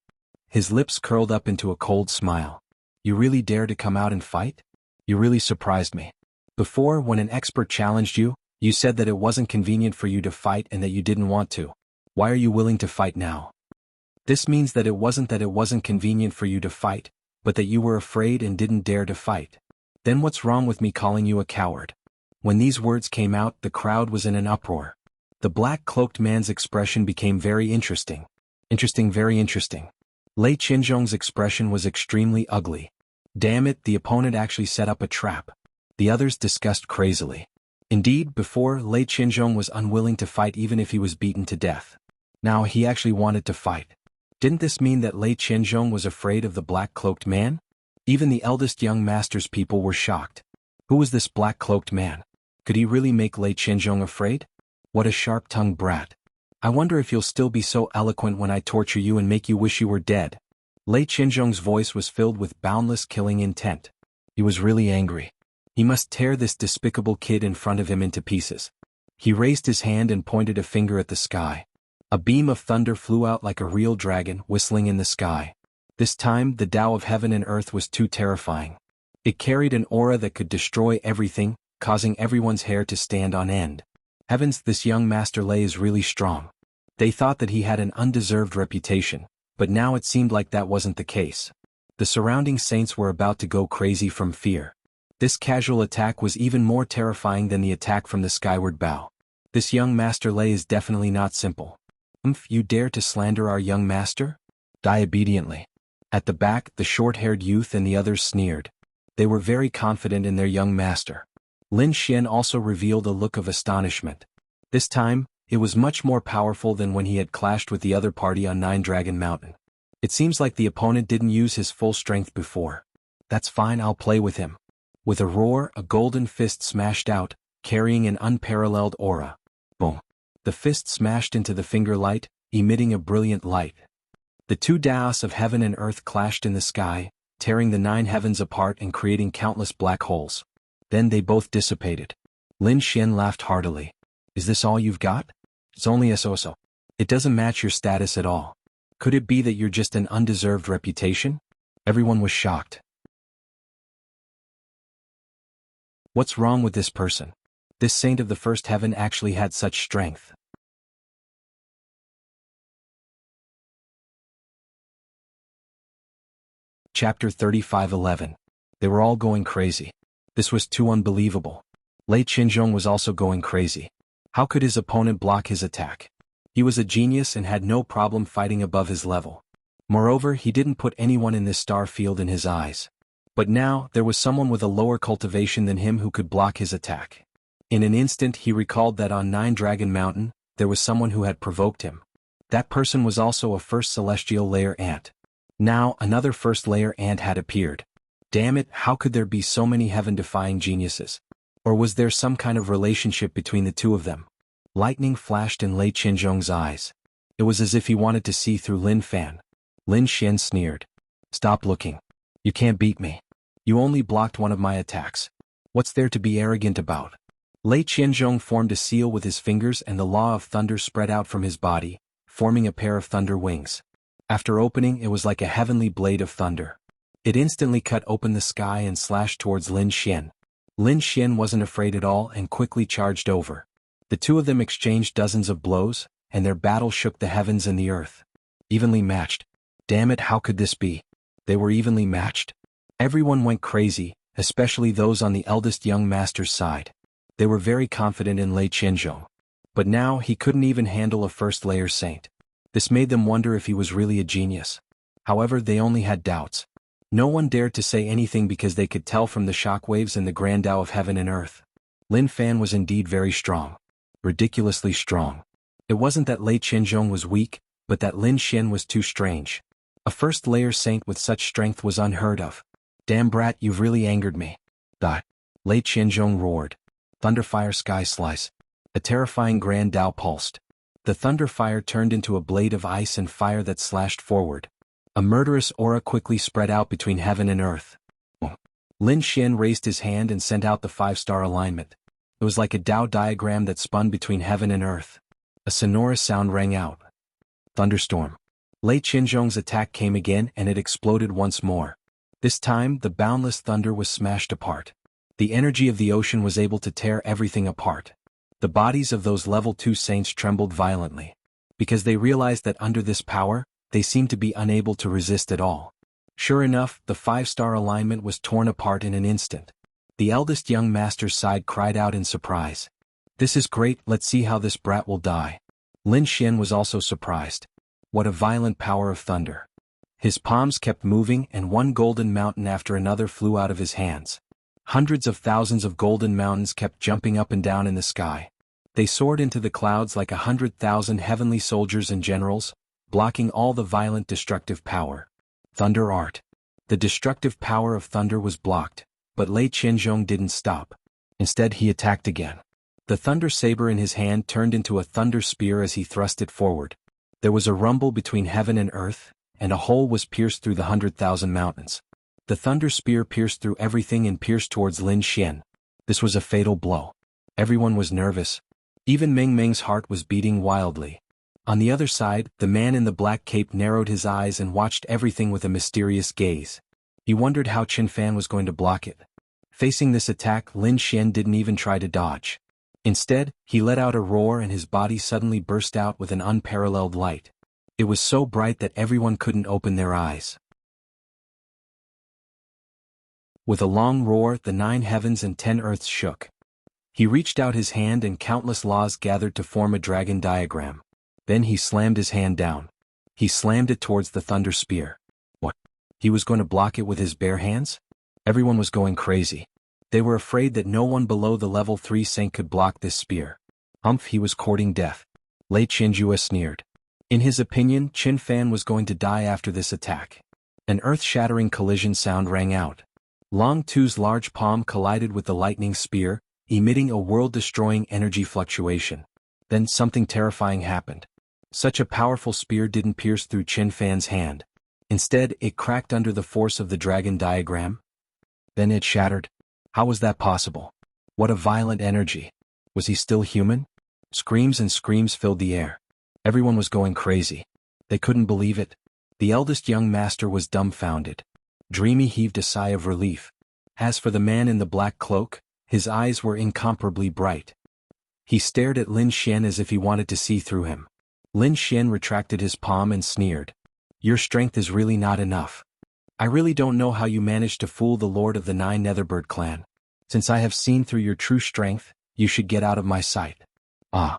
His lips curled up into a cold smile. "You really dare to come out and fight? You really surprised me. Before, when an expert challenged you, you said that it wasn't convenient for you to fight and that you didn't want to. Why are you willing to fight now?" This means that it wasn't convenient for you to fight, but that you were afraid and didn't dare to fight. Then what's wrong with me calling you a coward? When these words came out, the crowd was in an uproar. The black-cloaked man's expression became very interesting. Very interesting. Lei Qinzhong's expression was extremely ugly. Damn it, the opponent actually set up a trap. The others discussed crazily. Indeed, before, Lei Qinzhong was unwilling to fight even if he was beaten to death. Now he actually wanted to fight. Didn't this mean that Lei Qinzhong was afraid of the black-cloaked man? Even the eldest young master's people were shocked. Who was this black-cloaked man? Could he really make Lei Qinzhong afraid? What a sharp-tongued brat. I wonder if you'll still be so eloquent when I torture you and make you wish you were dead. Lei Qinzhong's voice was filled with boundless killing intent. He was really angry. He must tear this despicable kid in front of him into pieces. He raised his hand and pointed a finger at the sky. A beam of thunder flew out like a real dragon, whistling in the sky. This time, the Tao of heaven and earth was too terrifying. It carried an aura that could destroy everything, causing everyone's hair to stand on end. Heavens, this young Master Lei is really strong. They thought that he had an undeserved reputation, but now it seemed like that wasn't the case. The surrounding saints were about to go crazy from fear. This casual attack was even more terrifying than the attack from the skyward bow. This young Master Lei is definitely not simple. You dare to slander our young master? Die obediently." At the back, the short-haired youth and the others sneered. They were very confident in their young master. Lin Xian also revealed a look of astonishment. This time, it was much more powerful than when he had clashed with the other party on 9 Dragon Mountain. It seems like the opponent didn't use his full strength before. "That's fine, I'll play with him." With a roar, a golden fist smashed out, carrying an unparalleled aura. Boom. The fist smashed into the finger light, emitting a brilliant light. The 2 Taos of heaven and earth clashed in the sky, tearing the 9 heavens apart and creating countless black holes. Then they both dissipated. Lin Xian laughed heartily. "Is this all you've got? It's only a so-so. It doesn't match your status at all. Could it be that you're just an undeserved reputation?" Everyone was shocked. What's wrong with this person? This saint of the first heaven actually had such strength. Chapter 35:11. They were all going crazy. This was too unbelievable. Lei Qinzhong was also going crazy. How could his opponent block his attack? He was a genius and had no problem fighting above his level. Moreover, he didn't put anyone in this star field in his eyes. But now, there was someone with a lower cultivation than him who could block his attack. In an instant he recalled that on 9 Dragon Mountain, there was someone who had provoked him. That person was also a first celestial layer ant. Now, another first layer ant had appeared. Damn it, how could there be so many heaven-defying geniuses? Or was there some kind of relationship between the two of them? Lightning flashed in Lei Qinzhong's eyes. It was as if he wanted to see through Lin Fan. Lin Xian sneered. "Stop looking. You can't beat me. You only blocked one of my attacks. What's there to be arrogant about?" Lei Qinzhong formed a seal with his fingers and the law of thunder spread out from his body, forming a pair of thunder wings. After opening, it was like a heavenly blade of thunder. It instantly cut open the sky and slashed towards Lin Xian. Lin Xian wasn't afraid at all and quickly charged over. The two of them exchanged dozens of blows, and their battle shook the heavens and the earth. Evenly matched. Damn it, how could this be? They were evenly matched? Everyone went crazy, especially those on the eldest young master's side. They were very confident in Lei Qianzhong. But now he couldn't even handle a first-layer saint. This made them wonder if he was really a genius. However, they only had doubts. No one dared to say anything because they could tell from the shockwaves in the grand Tao of heaven and earth. Lin Fan was indeed very strong. Ridiculously strong. It wasn't that Lei Qianzhong was weak, but that Lin Xian was too strange. A first-layer saint with such strength was unheard of. Damn brat, you've really angered me. Die. Lei Qianzhong roared. Thunderfire sky slice. A terrifying grand Tao pulsed. The thunderfire turned into a blade of ice and fire that slashed forward. A murderous aura quickly spread out between heaven and earth. Lin Xian raised his hand and sent out the 5-star alignment. It was like a Tao diagram that spun between heaven and earth. A sonorous sound rang out. Thunderstorm. Lei Qianzhong's attack came again and it exploded once more. This time, the boundless thunder was smashed apart. The energy of the ocean was able to tear everything apart. The bodies of those level 2 saints trembled violently. Because they realized that under this power, they seemed to be unable to resist at all. Sure enough, the 5-star alignment was torn apart in an instant. The eldest young master's side cried out in surprise. This is great, let's see how this brat will die. Lin Xian was also surprised. What a violent power of thunder. His palms kept moving and one golden mountain after another flew out of his hands. Hundreds of thousands of golden mountains kept jumping up and down in the sky. They soared into the clouds like 100,000 heavenly soldiers and generals, blocking all the violent destructive power. Thunder art. The destructive power of thunder was blocked, but Lei Qianzhong didn't stop. Instead he attacked again. The thunder saber in his hand turned into a thunder spear as he thrust it forward. There was a rumble between heaven and earth, and a hole was pierced through the 100,000 mountains. The thunder spear pierced through everything and pierced towards Lin Xian. This was a fatal blow. Everyone was nervous. Even Meng Meng's heart was beating wildly. On the other side, the man in the black cape narrowed his eyes and watched everything with a mysterious gaze. He wondered how Qin Fan was going to block it. Facing this attack, Lin Xian didn't even try to dodge. Instead, he let out a roar and his body suddenly burst out with an unparalleled light. It was so bright that everyone couldn't open their eyes. With a long roar, the 9 heavens and 10 earths shook. He reached out his hand and countless laws gathered to form a dragon diagram. Then he slammed his hand down. He slammed it towards the thunder spear. What? He was going to block it with his bare hands? Everyone was going crazy. They were afraid that no one below the level 3 saint could block this spear. Humph, he was courting death. Lei Qianzhua sneered. In his opinion, Qin Fan was going to die after this attack. An earth-shattering collision sound rang out. Long Tu's large palm collided with the lightning spear, emitting a world-destroying energy fluctuation. Then something terrifying happened. Such a powerful spear didn't pierce through Qin Fan's hand. Instead, it cracked under the force of the dragon diagram. Then it shattered. How was that possible? What a violent energy. Was he still human? Screams and screams filled the air. Everyone was going crazy. They couldn't believe it. The eldest young master was dumbfounded. Dreamy heaved a sigh of relief. As for the man in the black cloak, his eyes were incomparably bright. He stared at Lin Xian as if he wanted to see through him. Lin Xian retracted his palm and sneered. Your strength is really not enough. I really don't know how you managed to fool the lord of the 9 Netherbird clan. Since I have seen through your true strength, you should get out of my sight. Ah.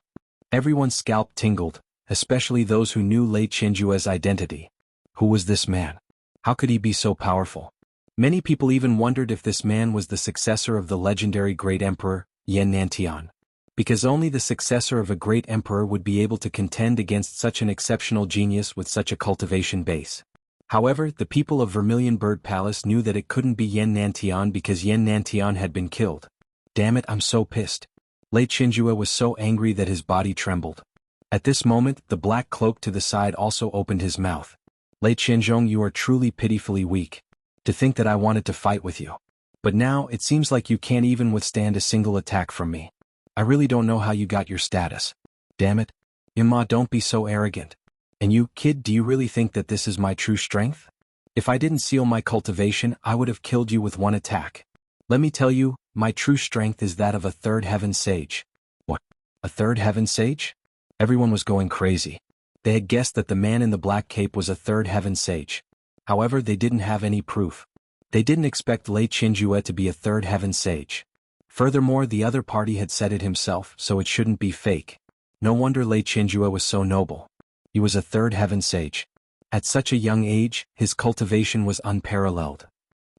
Everyone's scalp tingled, especially those who knew Lei Qianzhua's identity. Who was this man? How could he be so powerful? Many people even wondered if this man was the successor of the legendary great emperor, Yan Nantian. Because only the successor of a great emperor would be able to contend against such an exceptional genius with such a cultivation base. However, the people of Vermilion Bird Palace knew that it couldn't be Yan Nantian because Yan Nantian had been killed. Damn it, I'm so pissed. Lei Qianzhua was so angry that his body trembled. At this moment, the black cloak to the side also opened his mouth. Lei Qianzhong, you are truly pitifully weak. To think that I wanted to fight with you. But now, it seems like you can't even withstand a single attack from me. I really don't know how you got your status. Damn it. Imma, don't be so arrogant. And you, kid, do you really think that this is my true strength? If I didn't seal my cultivation, I would have killed you with one attack. Let me tell you, my true strength is that of a 3rd heaven sage. What? A 3rd heaven sage? Everyone was going crazy. They had guessed that the man in the black cape was a third heaven sage. However, they didn't have any proof. They didn't expect Lei Qinjue to be a third heaven sage. Furthermore, the other party had said it himself, so it shouldn't be fake. No wonder Lei Qinjue was so noble. He was a third heaven sage. At such a young age, his cultivation was unparalleled.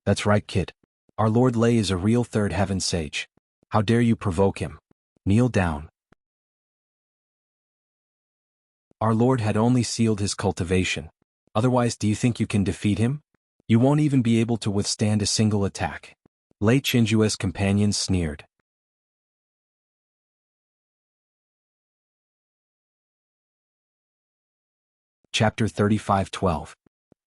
That's right, kid. Our Lord Lei is a real third heaven sage. How dare you provoke him? Kneel down. Our Lord had only sealed his cultivation. Otherwise, do you think you can defeat him? You won't even be able to withstand a single attack. Lei Qinjue's companions sneered. Chapter 35:12.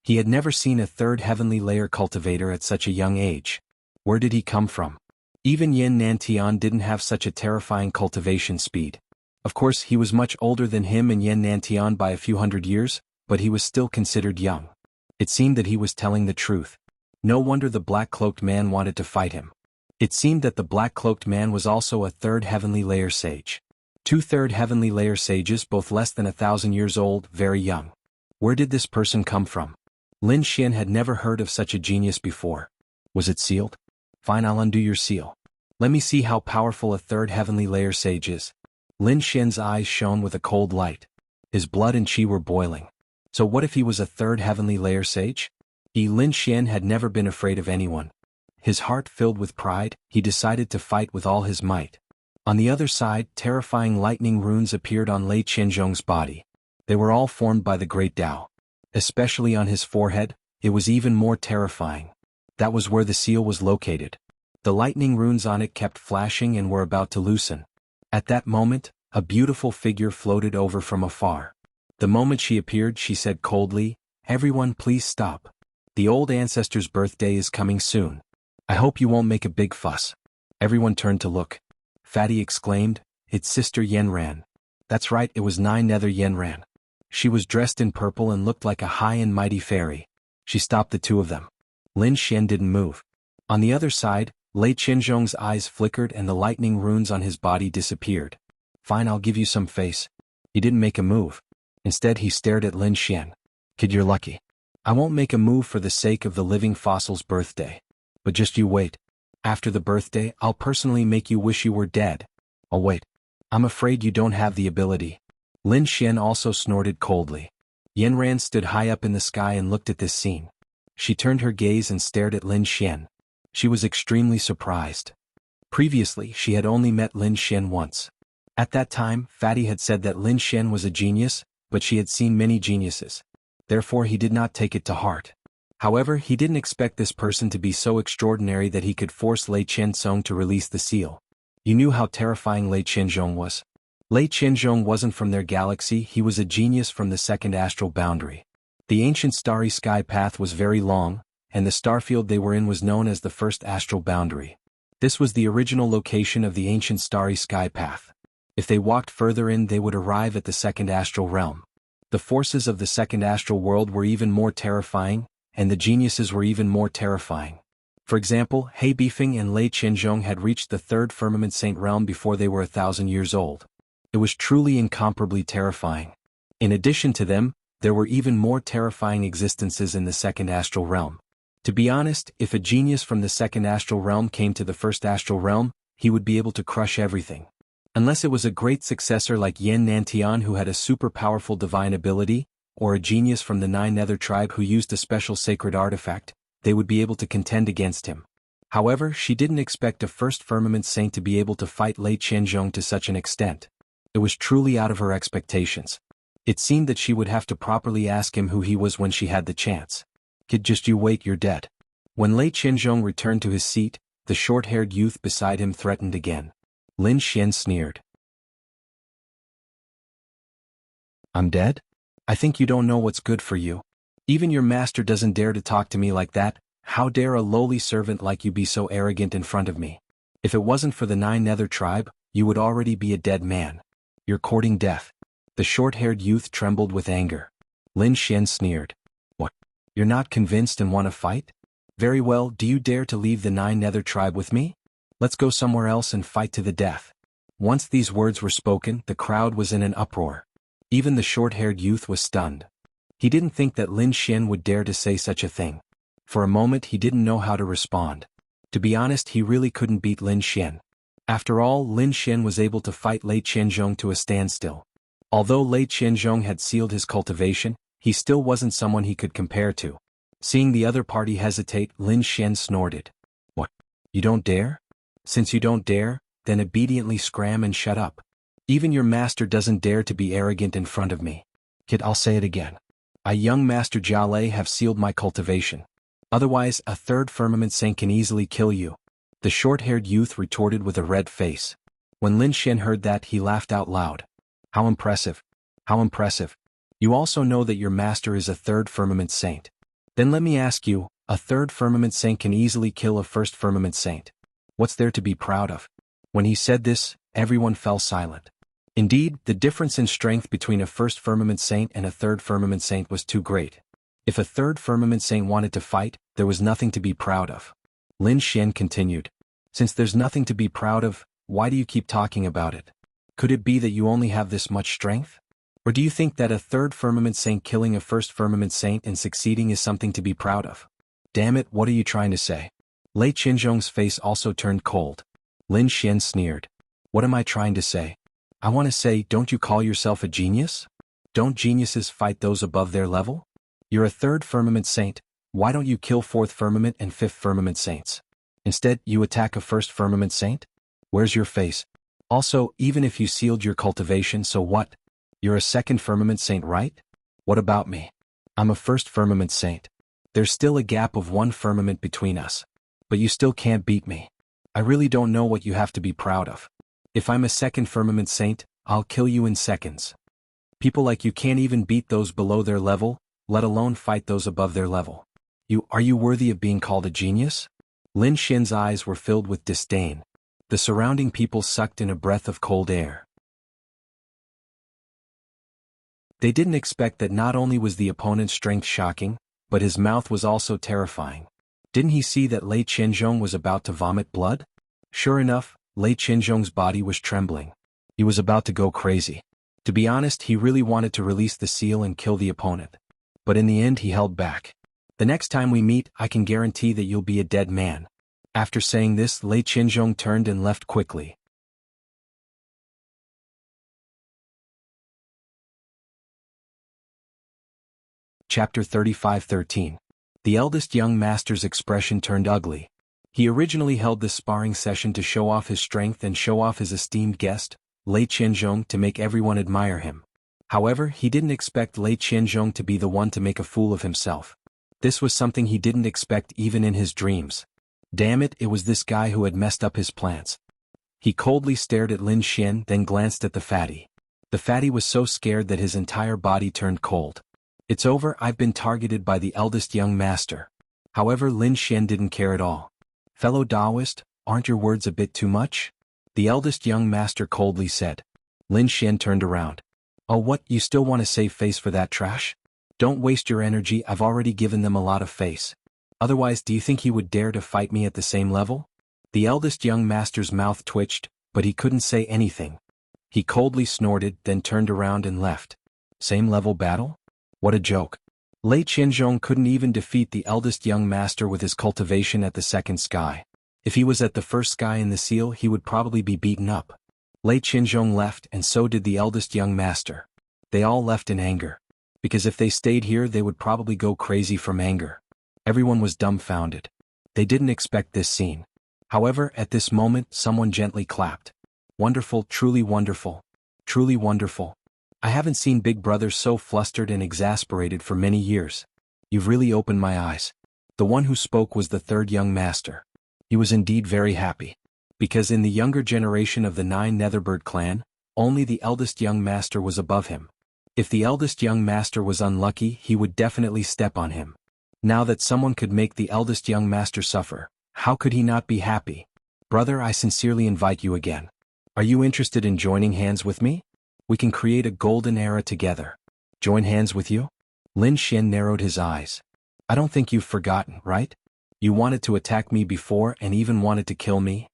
He had never seen a third heavenly layer cultivator at such a young age. Where did he come from? Even Yin Nantian didn't have such a terrifying cultivation speed. Of course, he was much older than him and Yin Nantian by a few hundred years, but he was still considered young. It seemed that he was telling the truth. No wonder the black-cloaked man wanted to fight him. It seemed that the black-cloaked man was also a third heavenly layer sage. Two third heavenly layer sages, both less than 1,000 years old, very young. Where did this person come from? Lin Xian had never heard of such a genius before. Was it sealed? Fine, I'll undo your seal. Let me see how powerful a third heavenly layer sage is. Lin Xian's eyes shone with a cold light. His blood and qi were boiling. So what if he was a third heavenly layer sage? Lin Xian had never been afraid of anyone. His heart filled with pride, he decided to fight with all his might. On the other side, terrifying lightning runes appeared on Lei Qianzhong's body. They were all formed by the Great Tao. Especially on his forehead, it was even more terrifying. That was where the seal was located. The lightning runes on it kept flashing and were about to loosen. At that moment, a beautiful figure floated over from afar. The moment she appeared, she said coldly, "Everyone, please stop. The old ancestor's birthday is coming soon. I hope you won't make a big fuss." Everyone turned to look. Fatty exclaimed, "It's Sister Yenran." That's right, it was Nine Nether Yenran. She was dressed in purple and looked like a high and mighty fairy. She stopped the two of them. Lin Xian didn't move. On the other side, Lei Qianzhong's eyes flickered and the lightning runes on his body disappeared. "Fine, I'll give you some face." He didn't make a move. Instead, he stared at Lin Xian. "Kid, you're lucky. I won't make a move for the sake of the living fossil's birthday. But just you wait. After the birthday, I'll personally make you wish you were dead." "Oh wait. I'm afraid you don't have the ability." Lin Xian also snorted coldly. Yenran stood high up in the sky and looked at this scene. She turned her gaze and stared at Lin Xian. She was extremely surprised. Previously, she had only met Lin Xian once. At that time, Fatty had said that Lin Xian was a genius, but she had seen many geniuses. Therefore, he did not take it to heart. However, he didn't expect this person to be so extraordinary that he could force Lei Qianzhong to release the seal. You knew how terrifying Lei Qianzhong was. Lei Qianzhong wasn't from their galaxy, he was a genius from the second astral boundary. The ancient starry sky path was very long, and the starfield they were in was known as the first astral boundary. This was the original location of the ancient starry sky path. If they walked further in, they would arrive at the second astral realm. The forces of the second astral world were even more terrifying, and the geniuses were even more terrifying. For example, He Bifeng and Lei Qianzhong had reached the third firmament saint realm before they were 1,000 years old. It was truly incomparably terrifying. In addition to them, there were even more terrifying existences in the second astral realm. To be honest, if a genius from the second astral realm came to the first astral realm, he would be able to crush everything. Unless it was a great successor like Yin Nantian who had a super powerful divine ability, or a genius from the Nine Nether tribe who used a special sacred artifact, they would be able to contend against him. However, she didn't expect a first firmament saint to be able to fight Lei Qianzhong to such an extent. It was truly out of her expectations. It seemed that she would have to properly ask him who he was when she had the chance. "Kid, just you wait, you're dead." When Lei Qianzhong returned to his seat, the short-haired youth beside him threatened again. Lin Xian sneered. "I'm dead? I think you don't know what's good for you. Even your master doesn't dare to talk to me like that. How dare a lowly servant like you be so arrogant in front of me? If it wasn't for the Nine Nether tribe, you would already be a dead man. You're courting death." The short-haired youth trembled with anger. Lin Xian sneered. "What? You're not convinced and want to fight? Very well, do you dare to leave the Nine Nether tribe with me? Let's go somewhere else and fight to the death." Once these words were spoken, the crowd was in an uproar. Even the short-haired youth was stunned. He didn't think that Lin Xian would dare to say such a thing. For a moment he didn't know how to respond. To be honest, he really couldn't beat Lin Xian. After all, Lin Xian was able to fight Lei Qianzhong to a standstill. Although Lei Qianzhong had sealed his cultivation, he still wasn't someone he could compare to. Seeing the other party hesitate, Lin Xian snorted. What? You don't dare? Since you don't dare, then obediently scram and shut up. Even your master doesn't dare to be arrogant in front of me. Kid, I'll say it again. I, young Master Jia Lei, have sealed my cultivation. Otherwise, a third firmament saint can easily kill you. The short-haired youth retorted with a red face. When Lin Xian heard that, he laughed out loud. How impressive. How impressive. You also know that your master is a third firmament saint. Then let me ask you, a third firmament saint can easily kill a first firmament saint. What's there to be proud of? When he said this, everyone fell silent. Indeed, the difference in strength between a first firmament saint and a third firmament saint was too great. If a third firmament saint wanted to fight, there was nothing to be proud of. Lin Xian continued. Since there's nothing to be proud of, why do you keep talking about it? Could it be that you only have this much strength? Or do you think that a third firmament saint killing a first firmament saint and succeeding is something to be proud of? Damn it, what are you trying to say? Lei Qianzhong's face also turned cold. Lin Xian sneered. What am I trying to say? I want to say, don't you call yourself a genius? Don't geniuses fight those above their level? You're a third firmament saint, why don't you kill fourth firmament and fifth firmament saints? Instead, you attack a first firmament saint? Where's your face? Also, even if you sealed your cultivation, so what? You're a second firmament saint, right? What about me? I'm a first firmament saint. There's still a gap of one firmament between us. But you still can't beat me. I really don't know what you have to be proud of. If I'm a second firmament saint, I'll kill you in seconds. People like you can't even beat those below their level, let alone fight those above their level. Are you worthy of being called a genius? Lin Xian's eyes were filled with disdain. The surrounding people sucked in a breath of cold air. They didn't expect that not only was the opponent's strength shocking, but his mouth was also terrifying. Didn't he see that Lei Qianzhong was about to vomit blood? Sure enough, Lei Qianzhong's body was trembling. He was about to go crazy. To be honest, he really wanted to release the seal and kill the opponent. But in the end he held back. The next time we meet, I can guarantee that you'll be a dead man. After saying this, Lei Qianzhong turned and left quickly. Chapter 35-13. The eldest young master's expression turned ugly. He originally held this sparring session to show off his strength and show off his esteemed guest, Lei Qianzhong, to make everyone admire him. However, he didn't expect Lei Qianzhong to be the one to make a fool of himself. This was something he didn't expect even in his dreams. Damn it, it was this guy who had messed up his plans. He coldly stared at Lin Xian, then glanced at the fatty. The fatty was so scared that his entire body turned cold. It's over, I've been targeted by the eldest young master. However, Lin Xian didn't care at all. Fellow Taoist, aren't your words a bit too much? The eldest young master coldly said. Lin Xian turned around. Oh, what, you still want to save face for that trash? Don't waste your energy, I've already given them a lot of face. Otherwise, do you think he would dare to fight me at the same level? The eldest young master's mouth twitched, but he couldn't say anything. He coldly snorted, then turned around and left. Same level battle? What a joke. Lei Qianzhong couldn't even defeat the eldest young master with his cultivation at the second sky. If he was at the first sky in the seal, he would probably be beaten up. Lei Qianzhong left, and so did the eldest young master. They all left in anger. Because if they stayed here, they would probably go crazy from anger. Everyone was dumbfounded. They didn't expect this scene. However, at this moment, someone gently clapped. Wonderful, truly wonderful. Truly wonderful. I haven't seen Big Brother so flustered and exasperated for many years. You've really opened my eyes. The one who spoke was the third young master. He was indeed very happy. Because in the younger generation of the 9 Netherbird clan, only the eldest young master was above him. If the eldest young master was unlucky, he would definitely step on him. Now that someone could make the eldest young master suffer, how could he not be happy? Brother, I sincerely invite you again. Are you interested in joining hands with me? We can create a golden era together. Join hands with you? Lin Xian narrowed his eyes. I don't think you've forgotten, right? You wanted to attack me before and even wanted to kill me?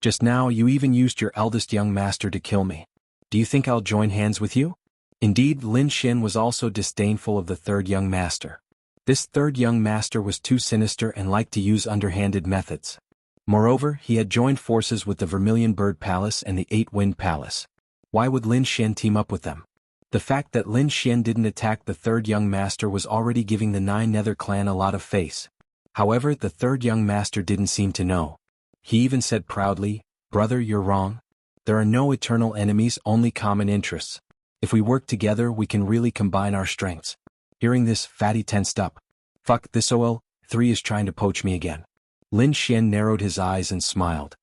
Just now you even used your eldest young master to kill me. Do you think I'll join hands with you? Indeed, Lin Xin was also disdainful of the third young master. This third young master was too sinister and liked to use underhanded methods. Moreover, he had joined forces with the Vermilion Bird Palace and the Eight Wind Palace. Why would Lin Xin team up with them? The fact that Lin Xin didn't attack the third young master was already giving the Nine Nether clan a lot of face. However, the third young master didn't seem to know. He even said proudly, "Brother, you're wrong. There are no eternal enemies, only common interests. If we work together, we can really combine our strengths." Hearing this, Fatty tensed up. Fuck this OL3 is trying to poach me again. Lin Xian narrowed his eyes and smiled.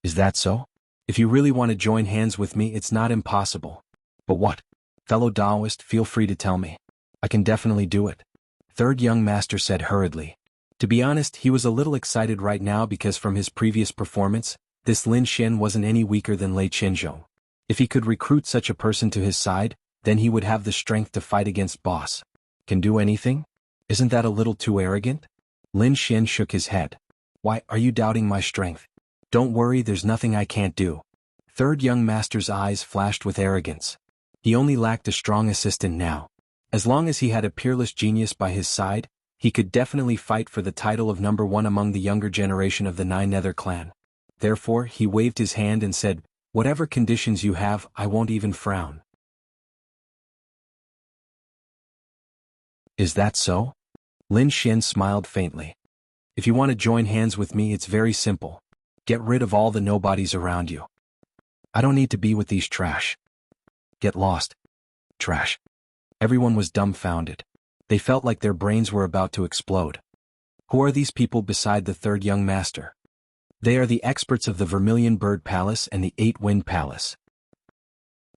Is that so? If you really want to join hands with me, it's not impossible. But what? Fellow Daoist, feel free to tell me. I can definitely do it. Third young master said hurriedly. To be honest, he was a little excited right now because from his previous performance, this Lin Xian wasn't any weaker than Lei Qinzhong. If he could recruit such a person to his side, then he would have the strength to fight against boss. Can do anything? Isn't that a little too arrogant? Lin Xian shook his head. Why, are you doubting my strength? Don't worry, there's nothing I can't do. Third young master's eyes flashed with arrogance. He only lacked a strong assistant now. As long as he had a peerless genius by his side, he could definitely fight for the title of number one among the younger generation of the Nine Nether clan. Therefore, he waved his hand and said, "Whatever conditions you have, I won't even frown." Is that so? Lin Xian smiled faintly. If you want to join hands with me, it's very simple. Get rid of all the nobodies around you. I don't need to be with these trash. Get lost. Trash. Everyone was dumbfounded. They felt like their brains were about to explode. Who are these people beside the third young master? They are the experts of the Vermilion Bird Palace and the Eight Wind Palace.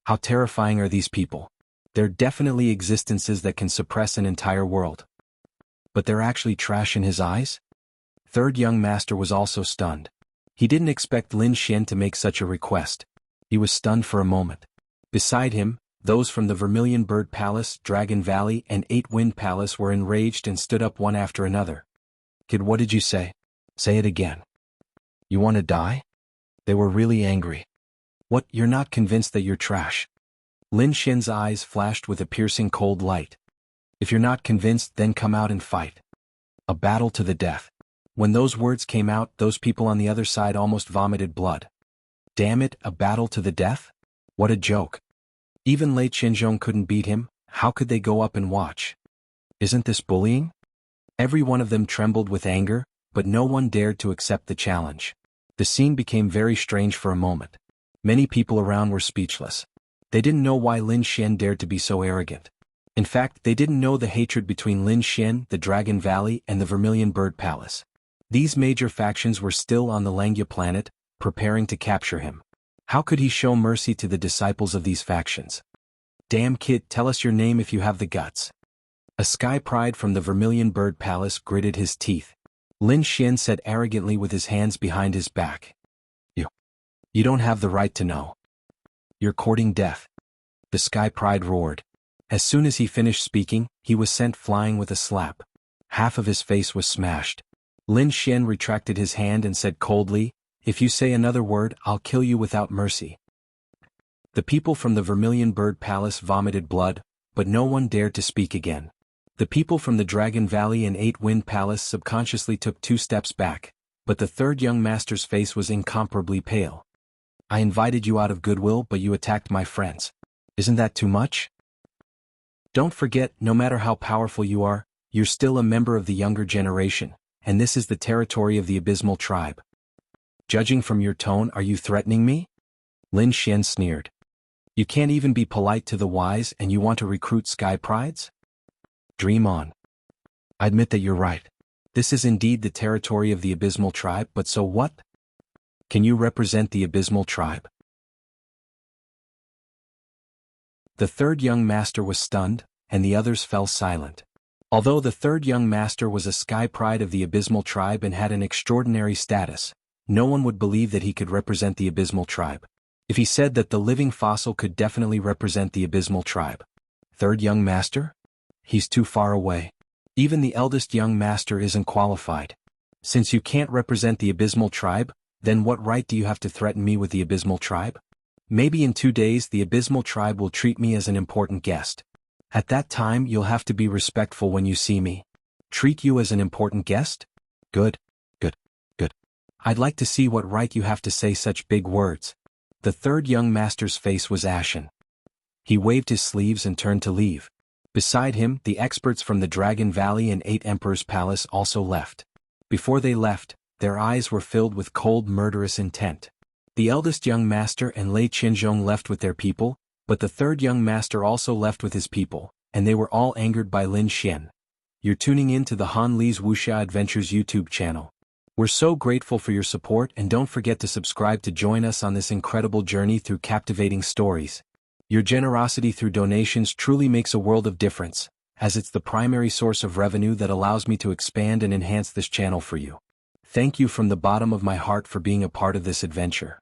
How terrifying are these people? They're definitely existences that can suppress an entire world. But they're actually trash in his eyes? Third young master was also stunned. He didn't expect Lin Xian to make such a request. He was stunned for a moment. Beside him, those from the Vermilion Bird Palace, Dragon Valley, and Eight Wind Palace were enraged and stood up one after another. Kid, what did you say? Say it again. You want to die? They were really angry. What, you're not convinced that you're trash? Lin Xian's eyes flashed with a piercing cold light. If you're not convinced, then come out and fight. A battle to the death. When those words came out, those people on the other side almost vomited blood. Damn it, a battle to the death? What a joke. Even Lei Qinzhong couldn't beat him, how could they go up and watch? Isn't this bullying? Every one of them trembled with anger, but no one dared to accept the challenge. The scene became very strange for a moment. Many people around were speechless. They didn't know why Lin Xian dared to be so arrogant. In fact, they didn't know the hatred between Lin Xian, the Dragon Valley, and the Vermilion Bird Palace. These major factions were still on the Langya planet, preparing to capture him. How could he show mercy to the disciples of these factions? Damn kid, tell us your name if you have the guts. A sky pride from the Vermilion Bird Palace gritted his teeth. Lin Xian said arrogantly with his hands behind his back. You don't have the right to know. You're courting death. The sky pride roared. As soon as he finished speaking, he was sent flying with a slap. Half of his face was smashed. Lin Xian retracted his hand and said coldly, "If you say another word, I'll kill you without mercy." The people from the Vermilion Bird Palace vomited blood, but no one dared to speak again. The people from the Dragon Valley and Eight Wind Palace subconsciously took 2 steps back, but the third young master's face was incomparably pale. I invited you out of goodwill, but you attacked my friends. Isn't that too much? Don't forget, no matter how powerful you are, you're still a member of the younger generation, and this is the territory of the Abysmal Tribe. Judging from your tone, are you threatening me? Lin Xian sneered. You can't even be polite to the wise and you want to recruit sky prides? Dream on. I admit that you're right. This is indeed the territory of the Abysmal Tribe, but so what? Can you represent the Abysmal Tribe? The third young master was stunned, and the others fell silent. Although the third young master was a sky pride of the Abysmal Tribe and had an extraordinary status, no one would believe that he could represent the Abysmal Tribe. If he said that the living fossil could definitely represent the Abysmal Tribe. Third young master? He's too far away. Even the eldest young master isn't qualified. Since you can't represent the Abysmal Tribe, Then what right do you have to threaten me with the Abysmal Tribe? Maybe in 2 days the Abysmal Tribe will treat me as an important guest. At that time you'll have to be respectful when you see me. Treat you as an important guest? Good, good, good. I'd like to see what right you have to say such big words. The third young master's face was ashen. He waved his sleeves and turned to leave. Beside him, the experts from the Dragon Valley and 8 Emperor's Palace also left. Before they left, their eyes were filled with cold murderous intent. The eldest young master and Lei Qinzhong left with their people, but the third young master also left with his people, and they were all angered by Lin Xian. You're tuning in to the Han Li's Wuxia Adventures YouTube channel. We're so grateful for your support, and don't forget to subscribe to join us on this incredible journey through captivating stories. Your generosity through donations truly makes a world of difference, as it's the primary source of revenue that allows me to expand and enhance this channel for you. Thank you from the bottom of my heart for being a part of this adventure.